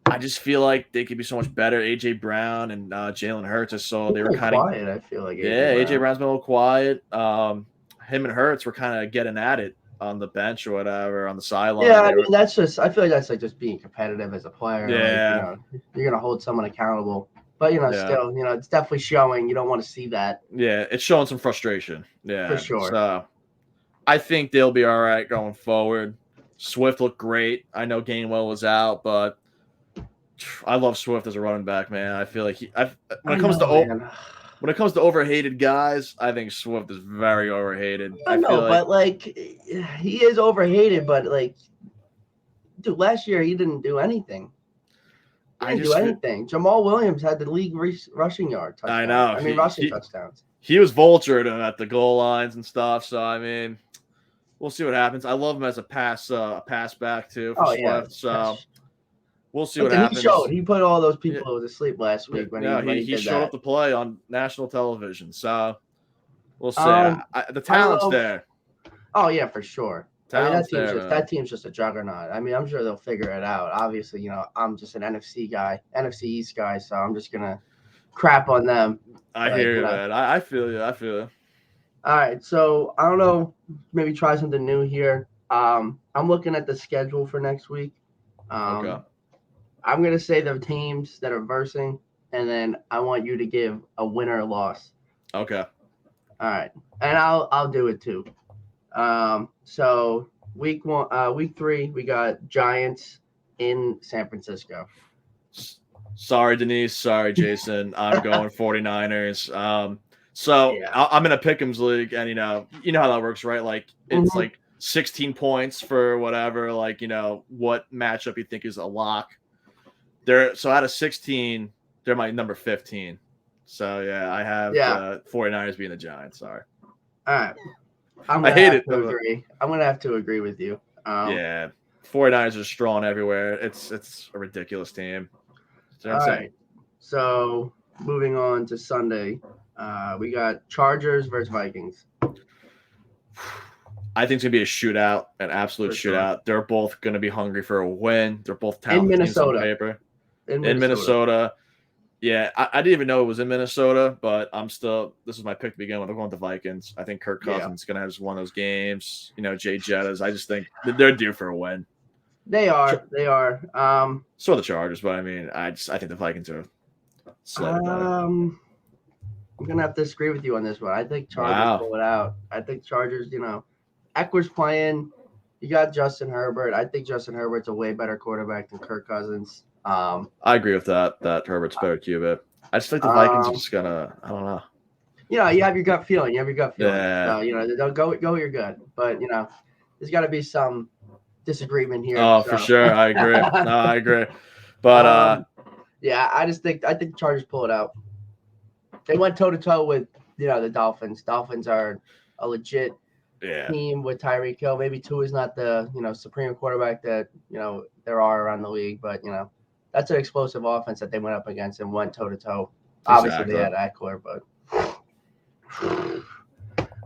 Speaker 1: I just feel like they could be so much better. AJ Brown and Jalen Hurts. I saw they were kind of
Speaker 2: quiet. I feel like
Speaker 1: AJ Brown's been a little quiet. Him and Hurts were kind of getting at it on the bench or whatever on the sideline.
Speaker 2: Yeah, I mean that's just. I feel like that's like just being competitive as a player.
Speaker 1: Yeah,
Speaker 2: like, you're gonna hold someone accountable, but still, it's definitely showing. You don't want to see that.
Speaker 1: Yeah, it's showing some frustration. Yeah,
Speaker 2: for sure.
Speaker 1: So I think they'll be all right going forward. Swift looked great. I know Gainwell was out, but I love Swift as a running back, man. I feel like when it comes to overhated guys, I think Swift is very overhated.
Speaker 2: I know, but like he is overhated, but like, dude, last year he didn't do anything. Jamal Williams had the league rushing yard touchdowns.
Speaker 1: I know.
Speaker 2: I mean, rushing touchdowns.
Speaker 1: He was vultured at the goal lines and stuff. So I mean, we'll see what happens. I love him as a pass back too for Swift. So we'll see what happens.
Speaker 2: He put all those people to sleep last week when he
Speaker 1: showed up to play on national television. So we'll see. The talent's there.
Speaker 2: Oh yeah, for sure. That team's just a juggernaut. I mean, I'm sure they'll figure it out. Obviously, I'm just an NFC East guy, so I'm just gonna crap on them.
Speaker 1: I hear you, man. I feel you.
Speaker 2: All right, so I don't know, maybe try something new here. I'm looking at the schedule for next week.
Speaker 1: Okay.
Speaker 2: I'm gonna say the teams that are versing, and then I want you to give a winner or loss.
Speaker 1: Okay.
Speaker 2: All right, and I'll do it too. So week 3, we got Giants in San Francisco.
Speaker 1: Sorry, Denise. Sorry, Jason. I'm going 49ers. I'm in a Pick'ems league, and you know how that works, right? Like it's like 16 points for whatever, like what matchup you think is a lock. So out of 16, they're my number 15. So yeah, I have 49ers being the Giants. Sorry.
Speaker 2: All right.
Speaker 1: I hate it.
Speaker 2: I'm gonna have to agree with you.
Speaker 1: 49ers are strong everywhere. It's a ridiculous team.
Speaker 2: All right. So moving on to Sunday, we got Chargers versus Vikings.
Speaker 1: I think it's gonna be a shootout, an absolute shootout. Sure. They're both gonna be hungry for a win. They're both talented teams on paper. In Minnesota. Yeah, I didn't even know it was in Minnesota, but this is my pick to begin with. I'm going with the Vikings. I think Kirk Cousins is going to have just one of those games. Jay Jettas. I just think they're due for a win.
Speaker 2: They are.
Speaker 1: So are the Chargers, but I mean, I think the Vikings are slightly better.
Speaker 2: I'm going to have to disagree with you on this one. I think Chargers pull it out. I think Chargers, Eckler's playing. You got Justin Herbert. I think Justin Herbert's a way better quarterback than Kirk Cousins.
Speaker 1: I agree with that Herbert's better QB. I just think the Vikings are just gonna. I don't know.
Speaker 2: You have your gut feeling. Yeah. So, don't go with your gut. But there's got to be some disagreement here.
Speaker 1: Oh, for sure. I agree. No, I agree. But
Speaker 2: I think the Chargers pull it out. They went toe to toe with the Dolphins. Dolphins are a legit team with Tyreek Hill. Maybe Tua is not the supreme quarterback that there are around the league, but that's an explosive offense that they went up against and went toe to toe. Obviously, they had Eckler, but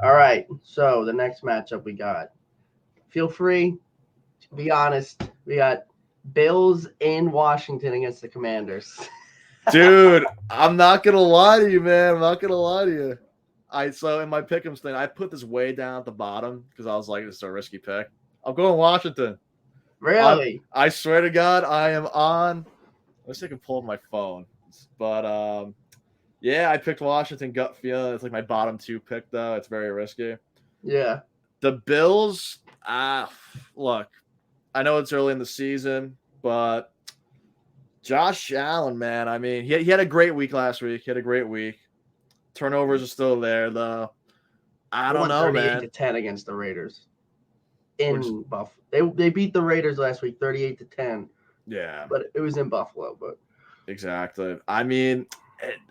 Speaker 2: all right. So the next matchup we got. Feel free to be honest. We got Bills in Washington against the Commanders.
Speaker 1: Dude, I'm not gonna lie to you, man. I'm not gonna lie to you. So in my pick'ems thing, I put this way down at the bottom because I was like, this is a risky pick. I'm going Washington.
Speaker 2: Really?
Speaker 1: I swear to God, I am on. Let's see if I can pull up my phone. But I picked Washington gut feeling. It's like my bottom 2 pick though. It's very risky.
Speaker 2: Yeah.
Speaker 1: The Bills, look, I know it's early in the season, but Josh Allen, man, I mean, he had a great week last week. He had a great week. Turnovers are still there, though. I don't know, man.
Speaker 2: 38-10 against the Raiders in Buffalo. They beat the Raiders last week, 38-10.
Speaker 1: Yeah,
Speaker 2: but it was in Buffalo. But
Speaker 1: exactly. I mean,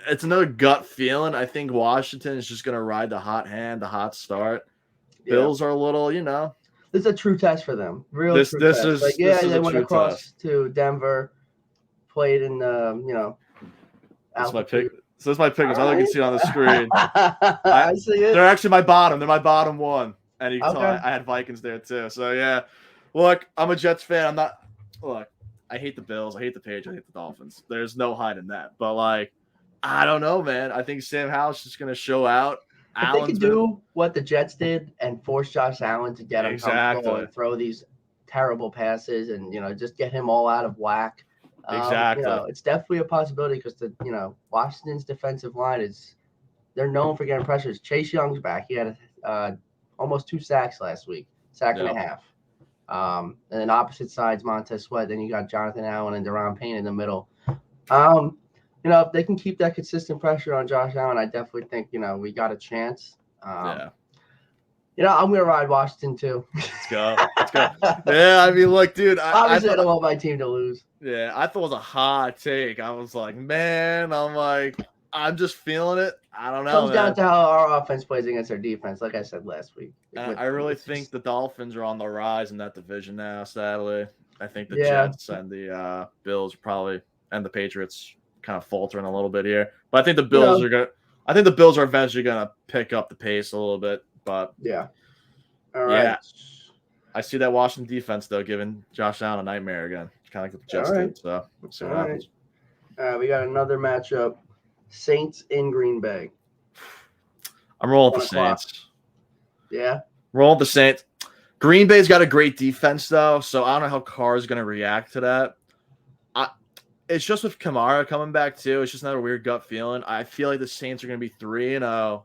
Speaker 1: it's another gut feeling. I think Washington is just going to ride the hot hand, the hot start. Yeah. Bills are a little,
Speaker 2: This is a true test for them. This is like, they went across to Denver, played in
Speaker 1: That's my pick. So that's my pickers. I don't know if you can see it on the screen.
Speaker 2: I see it.
Speaker 1: They're actually my bottom. They're my bottom one. And you can tell
Speaker 2: Okay.
Speaker 1: I had Vikings there too. So yeah. Look, I'm a Jets fan. I'm not look, I hate the Bills, I hate the Patriots, I hate the Dolphins. There's no hiding that. But like, I don't know, man. I think Sam Howell's just gonna show out.
Speaker 2: If they could do what the Jets did and force Josh Allen to get uncomfortable and throw these terrible passes and just get him all out of whack.
Speaker 1: Exactly.
Speaker 2: It's definitely a possibility because Washington's defensive line they're known for getting pressures. Chase Young's back. He had almost 2 sacks last week, sack and a half. And then opposite sides, Montez Sweat. Then you got Jonathan Allen and Deron Payne in the middle. If they can keep that consistent pressure on Josh Allen, I definitely think we got a chance. I'm gonna ride Washington too.
Speaker 1: Let's go. Yeah, I mean, look, dude.
Speaker 2: Obviously, I don't want my team to lose.
Speaker 1: Yeah, I thought it was a hot take. I was like, man, I'm just feeling it. I don't know.
Speaker 2: Comes down to how our offense plays against our defense, like I said last week.
Speaker 1: I really think the Dolphins are on the rise in that division now, sadly. I think the Jets and the Bills probably and the Patriots kind of faltering a little bit here. But I think the Bills are eventually gonna pick up the pace a little bit. But
Speaker 2: yeah. All right.
Speaker 1: Yeah. I see that Washington defense though giving Josh Allen a nightmare again. Kind of like the Jets did. So let's see what happens.
Speaker 2: We got another matchup. Saints in Green Bay.
Speaker 1: I'm rolling with the Saints.
Speaker 2: Yeah.
Speaker 1: Rolling with the Saints. Green Bay's got a great defense though, so I don't know how Carr's going to react to that. It's just with Kamara coming back too. It's just another weird gut feeling. I feel like the Saints are going to be 3-0.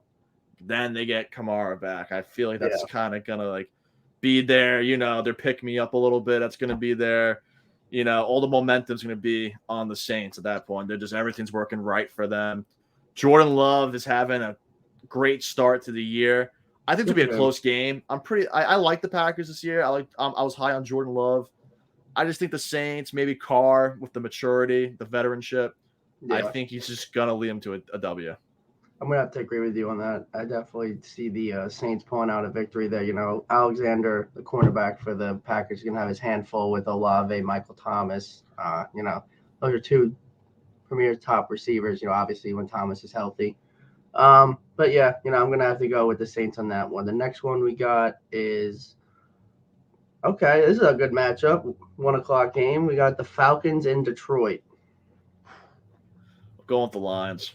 Speaker 1: Then they get Kamara back. I feel like that's kind of going to like be there. They're picking me up a little bit. That's going to be there. All the momentum's going to be on the Saints at that point. Everything's working right for them. Jordan Love is having a great start to the year. I think it'll be a close game. I like the Packers this year. I was high on Jordan Love. I just think the Saints, maybe Carr with the maturity, the veteranship, I think he's just going to lead them to a W.
Speaker 2: I'm going to have to agree with you on that. I definitely see the Saints pulling out a victory there. Alexander, the cornerback for the Packers, is going to have his hand full with Olave, Michael Thomas. Those are 2 premier top receivers, obviously when Thomas is healthy. But yeah, I'm going to have to go with the Saints on that one. The next one we got is, this is a good matchup. 1:00 game. We got the Falcons in Detroit.
Speaker 1: Going with the Lions.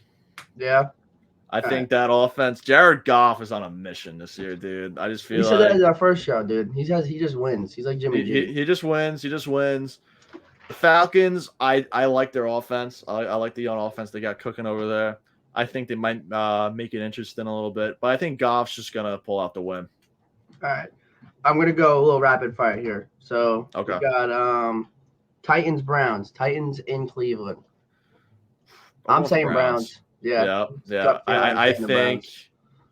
Speaker 2: Yeah.
Speaker 1: I think that offense, Jared Goff is on a mission this year, dude. I just feel
Speaker 2: we said that in our first show, dude. He just wins. He's like Jimmy G.
Speaker 1: He just wins. The Falcons, I like their offense. I like the young offense they got cooking over there. I think they might make it interesting a little bit, but I think Goff's just gonna pull out the win.
Speaker 2: All right, I'm gonna go a little rapid fire here. So we got Titans Browns. Titans in Cleveland. I'm saying Browns. Yeah.
Speaker 1: I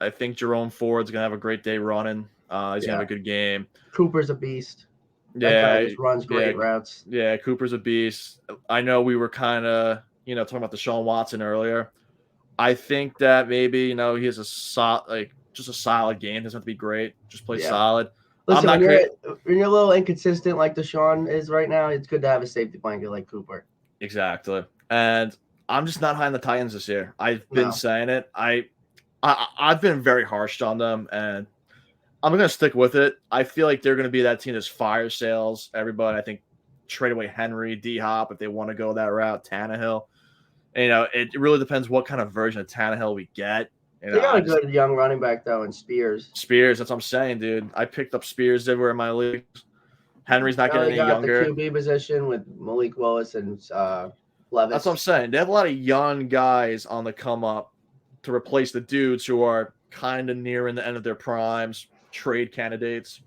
Speaker 1: think Jerome Ford's gonna have a great day running. He's gonna have a good game.
Speaker 2: Cooper's a beast.
Speaker 1: He
Speaker 2: runs great routes.
Speaker 1: Yeah, Cooper's a beast. I know we were kind of talking about Deshaun Watson earlier. I think that maybe he has a solid game. Doesn't have to be great. Just play solid.
Speaker 2: Listen, when you're a little inconsistent like Deshaun is right now, it's good to have a safety blanket like Cooper.
Speaker 1: Exactly, and I'm just not high on the Titans this year. I've been saying it. I've been very harsh on them, and I'm going to stick with it. I feel like they're going to be that team that's fire sales everybody. I think trade away Henry, D-Hop if they want to go that route, Tannehill. And, it really depends what kind of version of Tannehill we get.
Speaker 2: They got a good young running back, though, in Spears.
Speaker 1: That's what I'm saying, dude. I picked up Spears everywhere in my league. Henry's not getting any younger.
Speaker 2: The QB position with Malik Willis and Levis.
Speaker 1: That's what I'm saying. They have a lot of young guys on the come up to replace the dudes who are kind of nearing the end of their primes, trade candidates.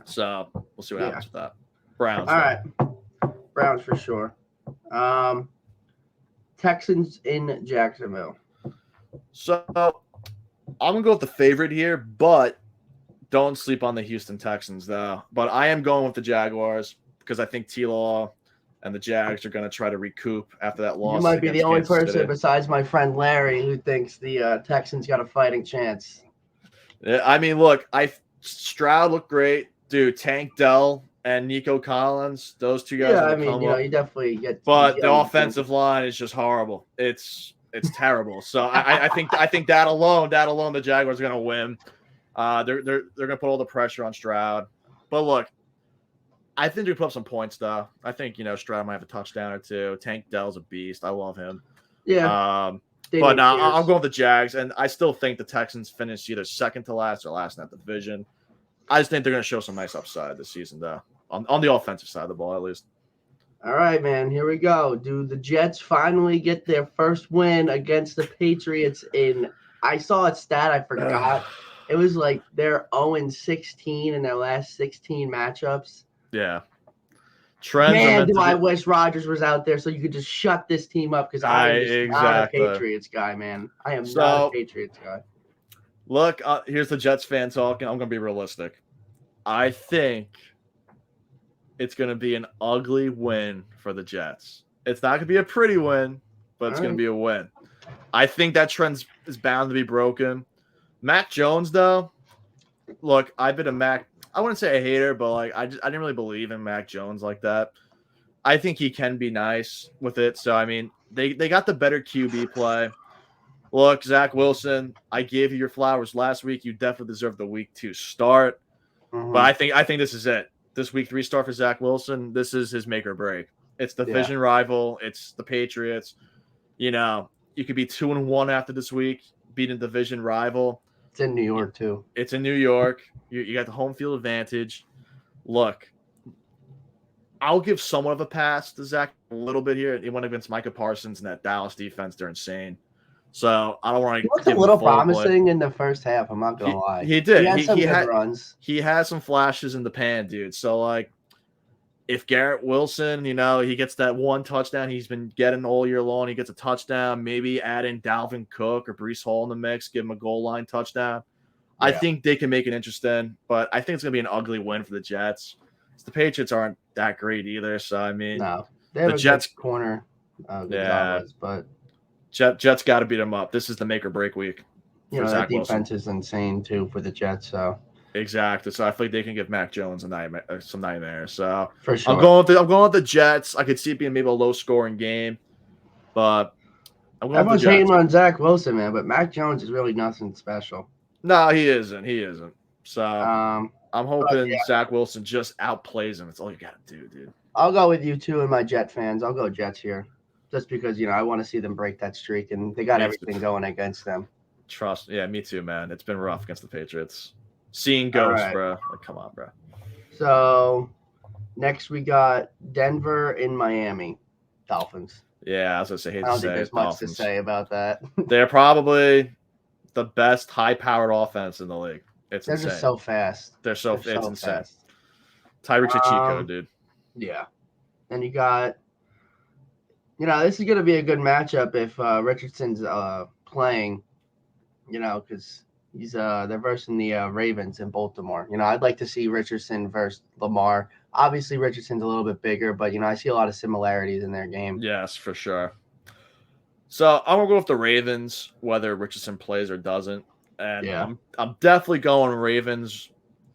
Speaker 1: So we'll see what happens with that. Browns.
Speaker 2: All right. Browns for sure. Texans in Jacksonville.
Speaker 1: So I'm going to go with the favorite here, but don't sleep on the Houston Texans, though. But I am going with the Jaguars because I think T-Law and the Jags are going to try to recoup after that loss.
Speaker 2: You might be the only person besides my friend Larry who thinks the Texans got a fighting chance.
Speaker 1: Yeah, I mean, look, Stroud looked great. Dude, Tank Dell and Nico Collins, those two guys.
Speaker 2: Yeah, I mean, you definitely get.
Speaker 1: But the offensive line is just horrible. It's It's terrible. So I think that alone, the Jaguars are going to win. They're going to put all the pressure on Stroud. But look, I think they put up some points though. I think Stroud might have a touchdown or two. Tank Dell's a beast. I love him.
Speaker 2: Yeah.
Speaker 1: But no, I'll go with the Jags, and I still think the Texans finish either second to last or last in that division. I just think they're going to show some nice upside this season, though, on the offensive side of the ball, at least.
Speaker 2: All right, man. Here we go. Do the Jets finally get their first win against the Patriots I saw a stat, I forgot. It was like they're 0-16 in their last 16 matchups.
Speaker 1: Yeah.
Speaker 2: I wish Rodgers was out there so you could just shut this team up because I'm not a Patriots guy, man. I am not a Patriots guy.
Speaker 1: Look, here's the Jets fan talking. I'm going to be realistic. I think it's going to be an ugly win for the Jets. It's not going to be a pretty win, but it's going to be a win. I think that trend is bound to be broken. Mac Jones, though, look, I've been a Mac. I wouldn't say a hater, but I didn't really believe in Mac Jones like that. I think he can be nice with it. So I mean, they got the better QB play. Look, Zach Wilson, I gave you your flowers last week. You definitely deserve the week 2 start. Mm-hmm. But I think this is it. This week 3 start for Zach Wilson. This is his make or break. It's the division rival. It's the Patriots. You could be 2-1 after this week, beat a division rival.
Speaker 2: It's in New York too.
Speaker 1: It's in New York. You got the home field advantage. Look, I'll give somewhat of a pass to Zach a little bit here. He went against Micah Parsons and that Dallas defense. They're insane. So I don't want to.
Speaker 2: He looked a little promising in the first half. I'm not gonna lie.
Speaker 1: He did.
Speaker 2: He had some good runs.
Speaker 1: He had some flashes in the pan, dude. So if Garrett Wilson, he gets that one touchdown he's been getting all year long, he gets a touchdown. Maybe add in Dalvin Cook or Breece Hall in the mix, give him a goal line touchdown. Yeah. I think they can make it interesting, but I think it's gonna be an ugly win for the Jets. The Patriots aren't that great either. So I mean,
Speaker 2: no, they have the Jets corner. But.
Speaker 1: Jets got to beat them up. This is the make or break week.
Speaker 2: That defense is insane too for the Jets. So
Speaker 1: exactly. So I think they can give Mac Jones some nightmares. So
Speaker 2: for sure,
Speaker 1: I'm going with the Jets. I could see it being maybe a low scoring game, but
Speaker 2: everyone's hating on Zach Wilson, man. But Mac Jones is really nothing special.
Speaker 1: No, he isn't. So I'm hoping Zach Wilson just outplays him. It's all you got to do, dude.
Speaker 2: I'll go with you too and my Jet fans. I'll go Jets here. Just because, I want to see them break that streak, and they got everything going against them.
Speaker 1: Trust. Yeah, me too, man. It's been rough against the Patriots. Seeing ghosts, bro. Come on, bro.
Speaker 2: So, next we got Denver and Miami Dolphins.
Speaker 1: Yeah, I was going to say,
Speaker 2: I don't think there's much to say about that.
Speaker 1: They're probably the best high-powered offense in the league. They're insane.
Speaker 2: Just so fast.
Speaker 1: It's insane. Fast. Tyreek Chico, dude.
Speaker 2: Yeah. And you got... this is going to be a good matchup if Richardson's playing, because they're versing the Ravens in Baltimore. I'd like to see Richardson versus Lamar. Obviously, Richardson's a little bit bigger, but, I see a lot of similarities in their game.
Speaker 1: Yes, for sure. So I'm going to go with the Ravens, whether Richardson plays or doesn't. And I'm definitely going Ravens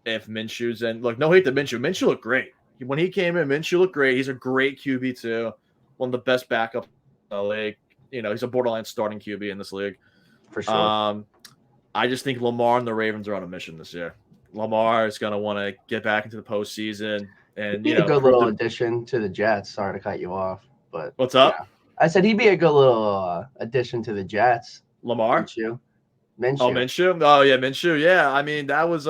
Speaker 1: if Minshew's in. Look, no hate to Minshew. Minshew looked great. When he came in, Minshew looked great. He's a great QB, too. One of the best backups in the league. He's a borderline starting QB in this league.
Speaker 2: For sure.
Speaker 1: I just think Lamar and the Ravens are on a mission this year. Lamar is going to want to get back into the postseason. And,
Speaker 2: a good little addition to the Jets. Sorry to cut you off. But
Speaker 1: what's up?
Speaker 2: Yeah. I said he'd be a good little addition to the Jets.
Speaker 1: Lamar?
Speaker 2: Minshew.
Speaker 1: Oh, Minshew? Oh, yeah, Minshew. Yeah, I mean, that was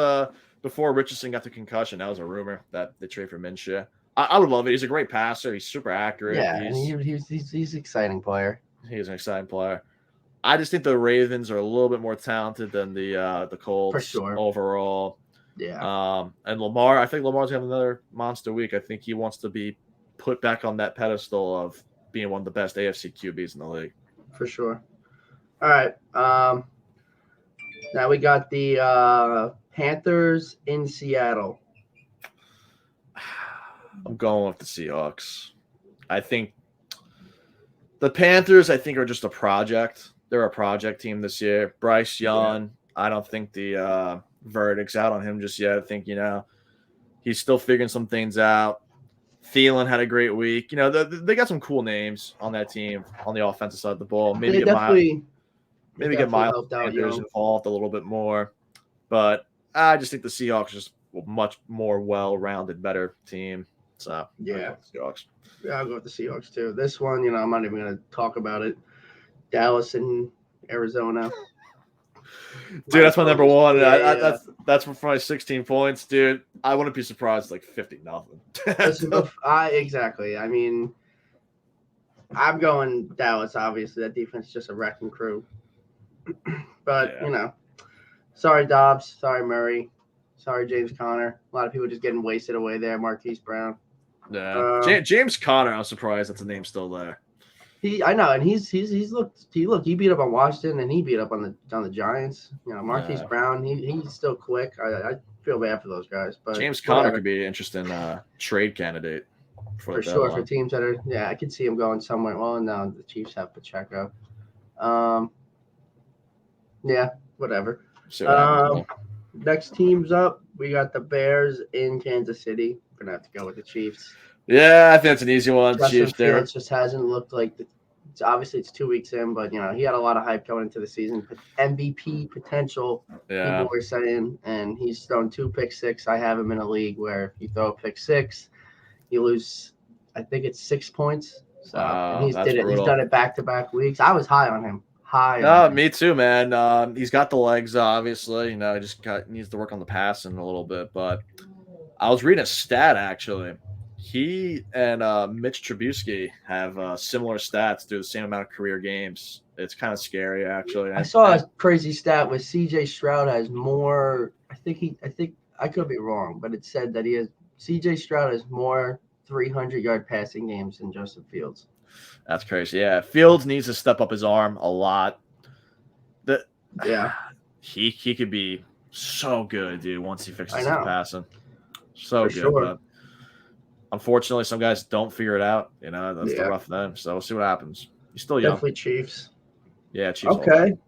Speaker 1: before Richardson got the concussion. That was a rumor that they trade for Minshew. I would love it. He's a great passer. He's super accurate.
Speaker 2: Yeah, and he's an exciting player.
Speaker 1: He's an exciting player. I just think the Ravens are a little bit more talented than the Colts
Speaker 2: for sure.
Speaker 1: Overall.
Speaker 2: Yeah.
Speaker 1: And Lamar, I think Lamar's having another monster week. I think he wants to be put back on that pedestal of being one of the best AFC QBs in the league.
Speaker 2: For sure. All right. Now we got the Panthers in Seattle.
Speaker 1: I'm going with the Seahawks. I think the Panthers, are just a project. They're a project team this year. Bryce Young, I don't think the verdict's out on him just yet. I think, he's still figuring some things out. Thielen had a great week. They got some cool names on that team on the offensive side of the ball. Maybe
Speaker 2: They
Speaker 1: get
Speaker 2: definitely
Speaker 1: Miles
Speaker 2: helped out
Speaker 1: Sanders
Speaker 2: Young.
Speaker 1: involved a little bit more. But I just think the Seahawks are just a much more well-rounded, better team. So I'll go with the Seahawks.
Speaker 2: Yeah, I'll go with the Seahawks too. This one, I'm not even going to talk about it. Dallas and Arizona.
Speaker 1: Dude, that's my number one.
Speaker 2: Yeah.
Speaker 1: That's for my 16 points, dude. I wouldn't be surprised like 50-0.
Speaker 2: Exactly. I mean, I'm going Dallas. Obviously, that defense is just a wrecking crew. But sorry Dobbs, sorry Murray, sorry James Conner. A lot of people just getting wasted away there. Marquise Brown.
Speaker 1: Yeah, James Conner. I'm surprised that's the name still there.
Speaker 2: I know, and he beat up on Washington and he beat up on the Giants. Marquise Brown, he's still quick. I feel bad for those guys, but
Speaker 1: James Conner could be an interesting trade candidate
Speaker 2: for sure for teams that are. Yeah, I could see him going somewhere. Well, no, the Chiefs have Pacheco. Yeah, whatever. Next team's up. We got the Bears in Kansas City. We're gonna have to go with the Chiefs.
Speaker 1: Yeah, I think that's an easy one.
Speaker 2: Justin Fields just hasn't looked like it's 2 weeks in, but he had a lot of hype going into the season. MVP potential, people were saying, and he's thrown 2 pick six. I have him in a league where if you throw a pick six, you lose. I think it's 6 points. So and he's done it back-to-back weeks. I was high on him.
Speaker 1: Me too, man. He's got the legs, obviously. He needs to work on the passing a little bit. But I was reading a stat actually. He and Mitch Trubisky have similar stats through the same amount of career games. It's kind of scary, actually.
Speaker 2: I saw a crazy stat with C.J. Stroud has more. I think I could be wrong, but it said that C.J. Stroud has more 300-yard passing games than Justin Fields.
Speaker 1: That's crazy. Yeah, Fields needs to step up his arm a lot. He could be so good, dude. Once he fixes his passing, so good. Sure. But unfortunately, some guys don't figure it out. That's the rough thing. So we'll see what happens. He's still young.
Speaker 2: Definitely Chiefs.
Speaker 1: Yeah, Chiefs.
Speaker 2: Okay.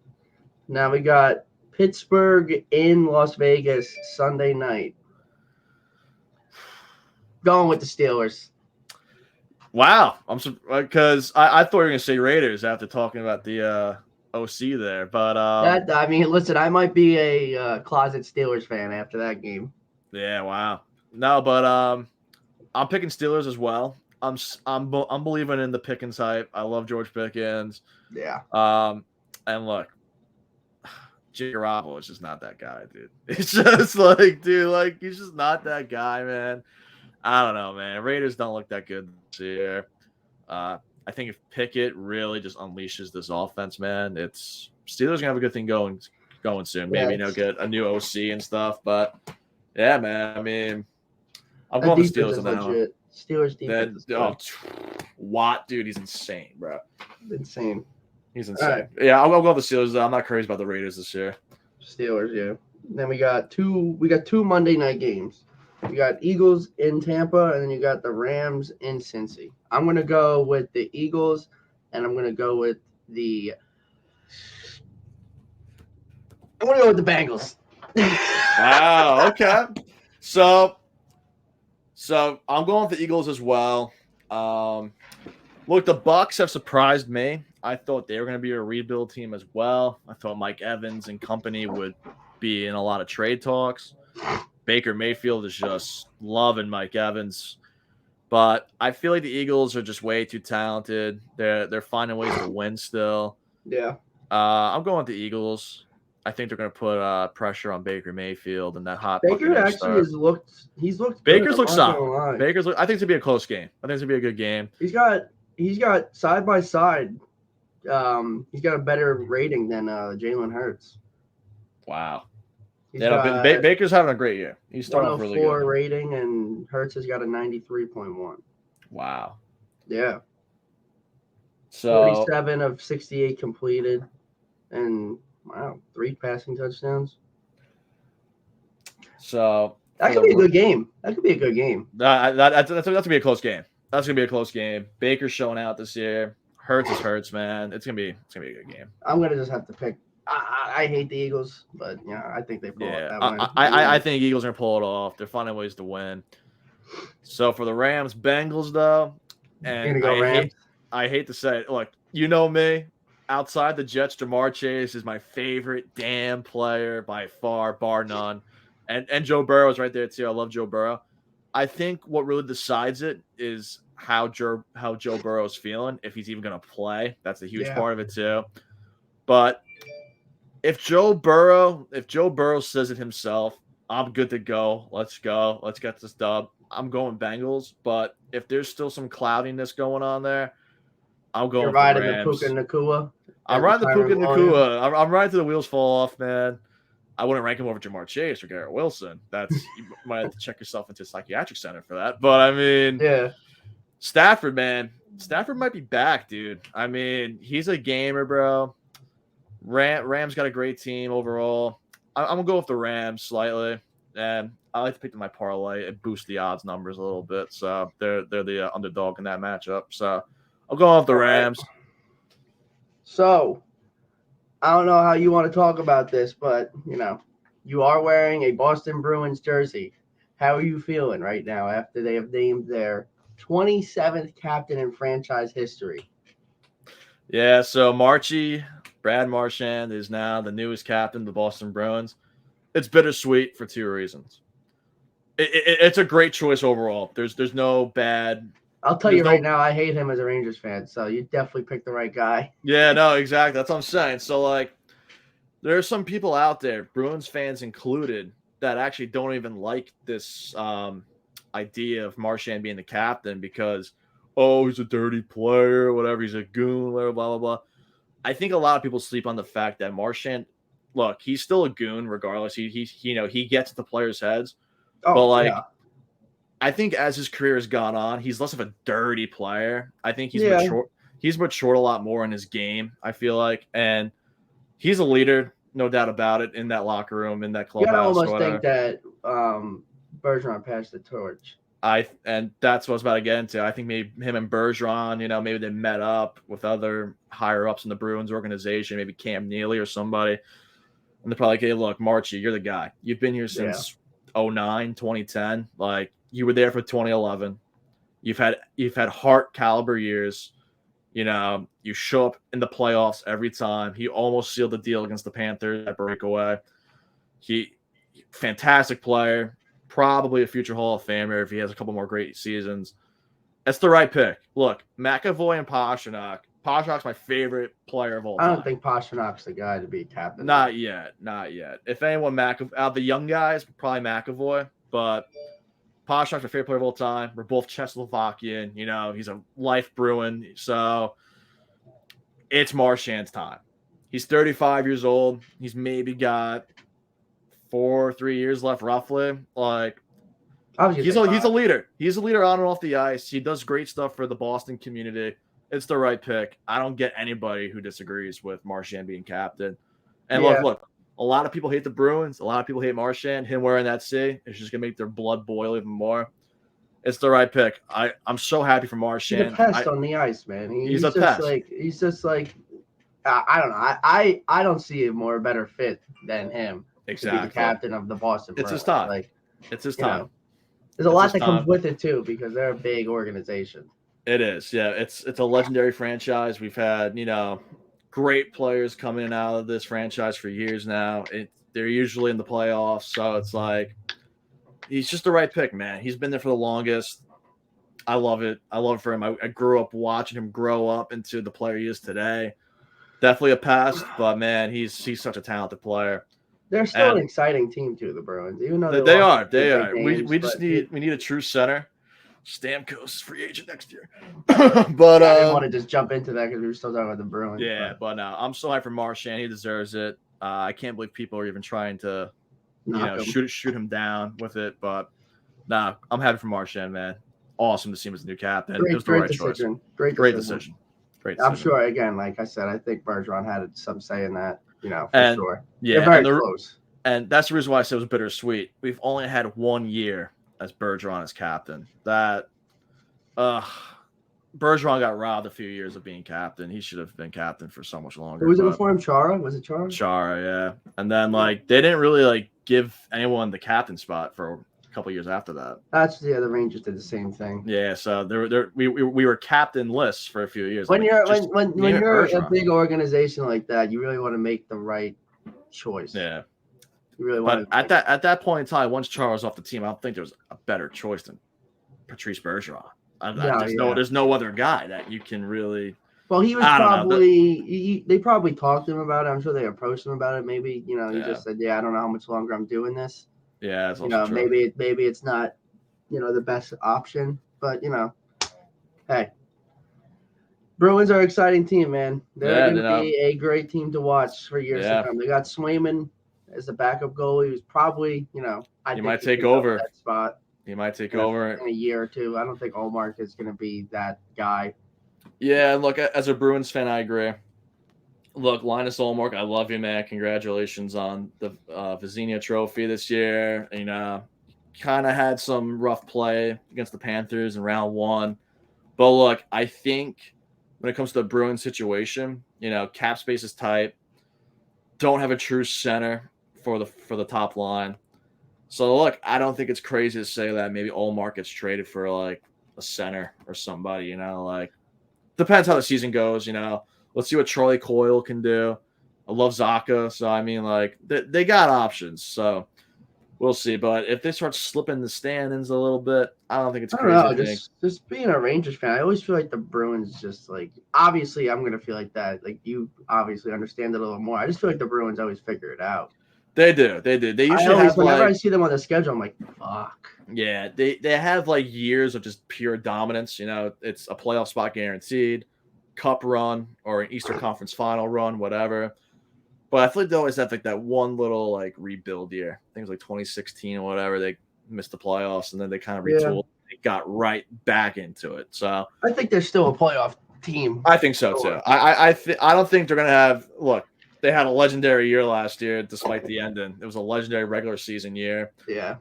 Speaker 2: Now we got Pittsburgh in Las Vegas Sunday night. Going with the Steelers.
Speaker 1: Wow, I'm because I thought you were gonna say Raiders after talking about the OC there, but
Speaker 2: listen, I might be a closet Steelers fan after that game.
Speaker 1: Yeah, wow. No, but I'm picking Steelers as well. I'm believing in the Pickens hype. I love George Pickens.
Speaker 2: Yeah.
Speaker 1: And look, Jimmy Garoppolo is just not that guy, dude. It's just dude, he's just not that guy, man. I don't know, man. Raiders don't look that good this year. I think if Pickett really just unleashes this offense, man, Steelers gonna have a good thing going soon. Maybe get a new OC and stuff. But yeah, man. I mean, I'm going with Steelers on that one.
Speaker 2: Steelers defense.
Speaker 1: Watt, dude, he's insane, bro.
Speaker 2: Insane.
Speaker 1: He's insane. Right. Yeah, I'll go with the Steelers. I'm not crazy about the Raiders this year.
Speaker 2: Steelers, yeah. Then we got two Monday night games. You got Eagles in Tampa, and then you got the Rams in Cincy. I'm going to go with the Eagles, and I'm going to go with the Bengals.
Speaker 1: Wow, okay. So I'm going with the Eagles as well. Look, the Bucs have surprised me. I thought they were going to be a rebuild team as well. I thought Mike Evans and company would be in a lot of trade talks. Baker Mayfield is just loving Mike Evans. But I feel like the Eagles are just way too talented. They're finding ways to win still.
Speaker 2: Yeah.
Speaker 1: I'm going with the Eagles. I think they're going to put pressure on Baker Mayfield and that hot.
Speaker 2: Baker actually has looked. He's looked.
Speaker 1: Baker's looked solid. I think it's gonna be a close game. I think it's gonna be a good game.
Speaker 2: He's got side by side. He's got a better rating than Jalen Hurts.
Speaker 1: Wow. Baker's having a great year. He's starting really good.
Speaker 2: 104 rating, and Hurts has got a 93.1.
Speaker 1: Wow.
Speaker 2: Yeah.
Speaker 1: So
Speaker 2: 47 of 68 completed, and 3 passing touchdowns.
Speaker 1: So
Speaker 2: that could be a good game. That's gonna be
Speaker 1: a close game. That's gonna be a close game. Baker's showing out this year. Hurts is Hurts, man. It's gonna be a good game.
Speaker 2: I'm gonna just have to pick. I hate the Eagles, but I think they pull it that way.
Speaker 1: I think Eagles are gonna pull it off. They're finding ways to win. So for the Rams Bengals though,
Speaker 2: You're
Speaker 1: and
Speaker 2: gonna go Rams?
Speaker 1: I hate to say it, look, you know me. Outside the Jets, Jamar Chase is my favorite damn player by far, bar none. And Joe Burrow's right there too. I love Joe Burrow. I think what really decides it is how Joe Burrow's feeling, if he's even gonna play. That's a huge
Speaker 2: Yeah.
Speaker 1: part of it too. But if Joe Burrow says it himself, I'm good to go. Let's go. Let's get this dub. I'm going Bengals. But if there's still some cloudiness going on there, I'm going
Speaker 2: You're
Speaker 1: with the
Speaker 2: riding the Puka
Speaker 1: Rams.
Speaker 2: Nakua
Speaker 1: I'm
Speaker 2: and
Speaker 1: riding the Puka
Speaker 2: Kyron Williams.
Speaker 1: Nakua. I'm riding to the wheels fall off, man. I wouldn't rank him over Jamar Chase or Garrett Wilson. That's you might have to check yourself into a psychiatric center for that. But I mean,
Speaker 2: Yeah.
Speaker 1: Stafford, man, Stafford might be back, dude. I mean, he's a gamer, bro. Rams got a great team overall. I'm gonna go with the Rams slightly, and I like to pick my parlay. It boosts the odds numbers a little bit, so they're the underdog in that matchup. So I'm going with the
Speaker 2: All right.
Speaker 1: Rams.
Speaker 2: So I don't know how you want to talk about this, but you are wearing a Boston Bruins jersey. How are you feeling right now after they have named their 27th captain in franchise history?
Speaker 1: Yeah, so Brad Marchand is now the newest captain of the Boston Bruins. It's bittersweet for two reasons. It's a great choice overall. There's no bad.
Speaker 2: I'll tell
Speaker 1: There's
Speaker 2: you right
Speaker 1: no.
Speaker 2: now, I hate him as a Rangers fan, so you definitely picked the right guy.
Speaker 1: Yeah, no, exactly. That's what I'm saying. So like, there are some people out there, Bruins fans included, that actually don't even like this idea of Marchand being the captain because, oh, he's a dirty player, whatever, he's a goon, blah blah blah blah. I think a lot of people sleep on the fact that Marchand, look, he's still a goon regardless. He gets to the players' heads, but
Speaker 2: Oh
Speaker 1: like
Speaker 2: yeah,
Speaker 1: I think as his career has gone on, he's less of a dirty player. I think he's
Speaker 2: yeah.
Speaker 1: mature. He's matured a lot more in his game. I feel like, and he's a leader, no doubt about it, in that locker room, in that
Speaker 2: You gotta
Speaker 1: clubhouse, or
Speaker 2: almost think
Speaker 1: whatever.
Speaker 2: that Bergeron passed the torch.
Speaker 1: And that's what I was about to get into. I think maybe him and Bergeron, maybe they met up with other higher ups in the Bruins organization, maybe Cam Neely or somebody, and they're probably like, "Hey, look, Marchie, you're the guy. You've been here
Speaker 2: Yeah.
Speaker 1: since 09, 2010. Like you were there for 2011. You've had Hart caliber years. You show up in the playoffs every time. He almost sealed the deal against the Panthers at breakaway. He fantastic player, probably a future Hall of Famer if he has a couple more great seasons. That's the right pick. Look, McAvoy and Pastrnak. Pastrnak's my favorite player of all
Speaker 2: I
Speaker 1: time.
Speaker 2: don't think Pasternak's the guy to be captain.
Speaker 1: Not yet. If anyone, out of the young guys, probably McAvoy, but Pastrnak's my favorite player of all time. We're both Czechoslovakian. He's a life Bruin. So it's Marchand's time. He's 35 years old. He's maybe got 3 years left, roughly. Like he's a leader. He's a leader on and off the ice. He does great stuff for the Boston community. It's the right pick. I don't get anybody who disagrees with Marchand being captain. And look, a lot of people hate the Bruins. A lot of people hate Marchand. Him wearing that C is just gonna make their blood boil even more. It's the right pick. I'm so happy for Marchand.
Speaker 2: He's a pest on the ice, man.
Speaker 1: He's a pest.
Speaker 2: He's just like I don't know. I don't see a more better fit than him to be the captain of the Boston Bruins.
Speaker 1: It's his time.
Speaker 2: Like
Speaker 1: it's his time.
Speaker 2: There's a lot that comes with it too because they're a big organization.
Speaker 1: It is, yeah. It's a legendary franchise. We've had great players coming in and out of this franchise for years now. They're usually in the playoffs, so it's like he's just the right pick, man. He's been there for the longest. I love it. I love it for him. I grew up watching him grow up into the player he is today. Definitely a past, but man, he's such a talented player.
Speaker 2: They're still an exciting team too, the Bruins. Even though
Speaker 1: they are.
Speaker 2: Games,
Speaker 1: we need a true center. Stamkos is free agent next year. But
Speaker 2: I didn't want to just jump into that because we were still talking about the Bruins.
Speaker 1: Yeah, but no, I'm so hyped for Marchand. He deserves it. I can't believe people are even trying to, shoot him down with it. But nah, I'm happy for Marchand, man. Awesome to see him as the new captain. It was the right
Speaker 2: decision.
Speaker 1: choice. Great decision.
Speaker 2: I'm sure. Again, like I said, I think Bergeron had some say in that. For sure.
Speaker 1: Yeah,
Speaker 2: they're very close.
Speaker 1: And that's the reason why I said it was bittersweet. We've only had 1 year as Bergeron as captain. That, Bergeron got robbed a few years of being captain. He should have been captain for so much longer.
Speaker 2: Who was it before him? Chara? Was it Chara?
Speaker 1: Chara, yeah. And then they didn't really give anyone the captain spot for couple years after that.
Speaker 2: That's the Rangers did the same thing.
Speaker 1: Yeah, so we were captain lists for a few years.
Speaker 2: When
Speaker 1: like,
Speaker 2: you're
Speaker 1: just
Speaker 2: when
Speaker 1: name it
Speaker 2: you're a
Speaker 1: Bergeron.
Speaker 2: big organization like that, you really want to make the right choice.
Speaker 1: Yeah.
Speaker 2: You really
Speaker 1: But
Speaker 2: want
Speaker 1: at that point in time, once Charles off the team, I don't think there was a better choice than Patrice Bergeron. There's no other guy that you can really.
Speaker 2: Well, he was they probably talked to him about it. I'm sure they approached him about it. Maybe he just said, "Yeah, I don't know how much longer I'm doing this."
Speaker 1: Yeah, that's also true.
Speaker 2: Maybe it's not the best option, but hey, Bruins are an exciting team, man. They're going to be a great team to watch for years to come. They got Swayman as a backup goalie, who's probably
Speaker 1: he might take over
Speaker 2: that spot.
Speaker 1: He might take over
Speaker 2: in a year or two. I don't think Ullmark is going to be that guy.
Speaker 1: Yeah, look, as a Bruins fan, I agree. Look, Linus Ullmark, I love you, man. Congratulations on the Vezina Trophy this year. Kind of had some rough play against the Panthers in round 1. But look, I think when it comes to the Bruins situation, cap space is tight. Don't have a true center for the top line. So look, I don't think it's crazy to say that maybe Ullmark gets traded for like a center or somebody. Depends how the season goes. Let's see what Charlie Coyle can do. I love Zaka, so I mean, like they got options. So we'll see. But if they start slipping the standings a little bit, I don't think it's crazy.
Speaker 2: I don't know. Just being a Rangers fan, I always feel like the Bruins just like obviously I'm gonna feel like that. Like you obviously understand it a little more. I just feel like the Bruins always figure it out.
Speaker 1: They do. They usually have
Speaker 2: whenever I see them on the schedule, I'm like, fuck.
Speaker 1: Yeah, they have like years of just pure dominance. It's a playoff spot guaranteed, cup run or an Eastern Conference final run, whatever. But I feel like they always have like that one little like rebuild year. I think it was like 2016 or whatever. They missed the playoffs and then they kind of retooled. They got right back into it. So
Speaker 2: I think they're still a playoff team.
Speaker 1: I think so too. I don't think they're gonna have. Look, they had a legendary year last year, despite the ending. It was a legendary regular season year.
Speaker 2: Yeah.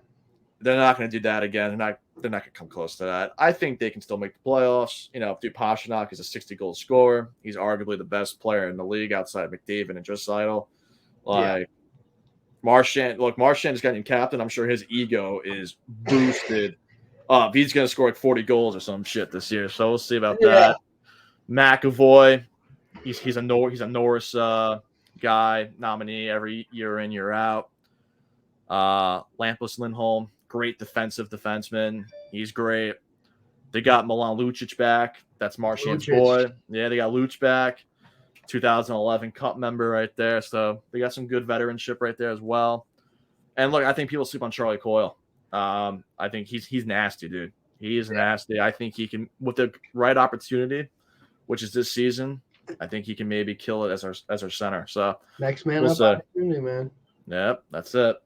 Speaker 1: They're not going to do that again. They're not going to come close to that. I think they can still make the playoffs. Dude, Pastrnak is a 60-goal scorer. He's arguably the best player in the league outside McDavid and Draisaitl. Marchand is getting captain. I'm sure his ego is boosted up. He's going to score like 40 goals or some shit this year. So we'll see about that. McAvoy, he's a Norris guy nominee every year in, year out. Lampus Lindholm, great defensive defenseman. He's great. They got Milan Lucic back. That's Marchand's boy. Yeah, they got Lucic back. 2011 Cup member right there. So they got some good veteranship right there as well. And look, I think people sleep on Charlie Coyle. I think he's nasty, dude. He is nasty. I think he can, with the right opportunity, which is this season, I think he can maybe kill it as our center. So
Speaker 2: next man up opportunity, man.
Speaker 1: Yep, that's it.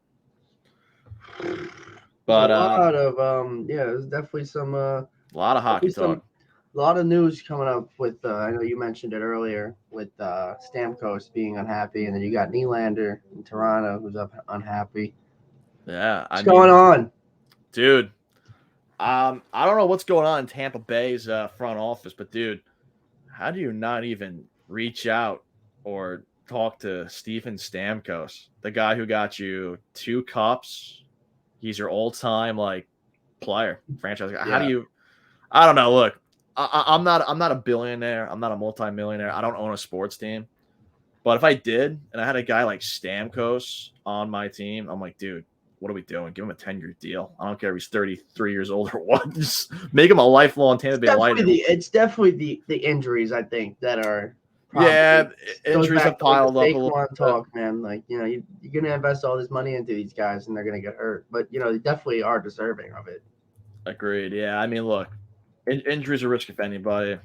Speaker 1: But
Speaker 2: there's definitely a
Speaker 1: lot of hockey talk.
Speaker 2: A lot of news coming up with I know you mentioned it earlier with Stamkos being unhappy, and then you got Nylander in Toronto who's unhappy.
Speaker 1: Yeah,
Speaker 2: what's going on,
Speaker 1: dude? I don't know what's going on in Tampa Bay's front office, but dude, how do you not even reach out or talk to Steven Stamkos, the guy who got you 2 cups? He's your all-time player, franchise guy. How do you? I don't know. Look, I'm not a billionaire. I'm not a multimillionaire. I don't own a sports team. But if I did, and I had a guy like Stamkos on my team, I'm like, dude, what are we doing? Give him a 10-year deal. I don't care if he's 33 years old or what. Just make him a lifelong Tampa Bay Lightning.
Speaker 2: It's definitely the injuries, I think, that are.
Speaker 1: Injuries have piled up a little
Speaker 2: talk, man. You're gonna invest all this money into these guys, and they're gonna get hurt. But they definitely are deserving of it.
Speaker 1: Agreed. Yeah, I mean, look, injuries are risk if anybody.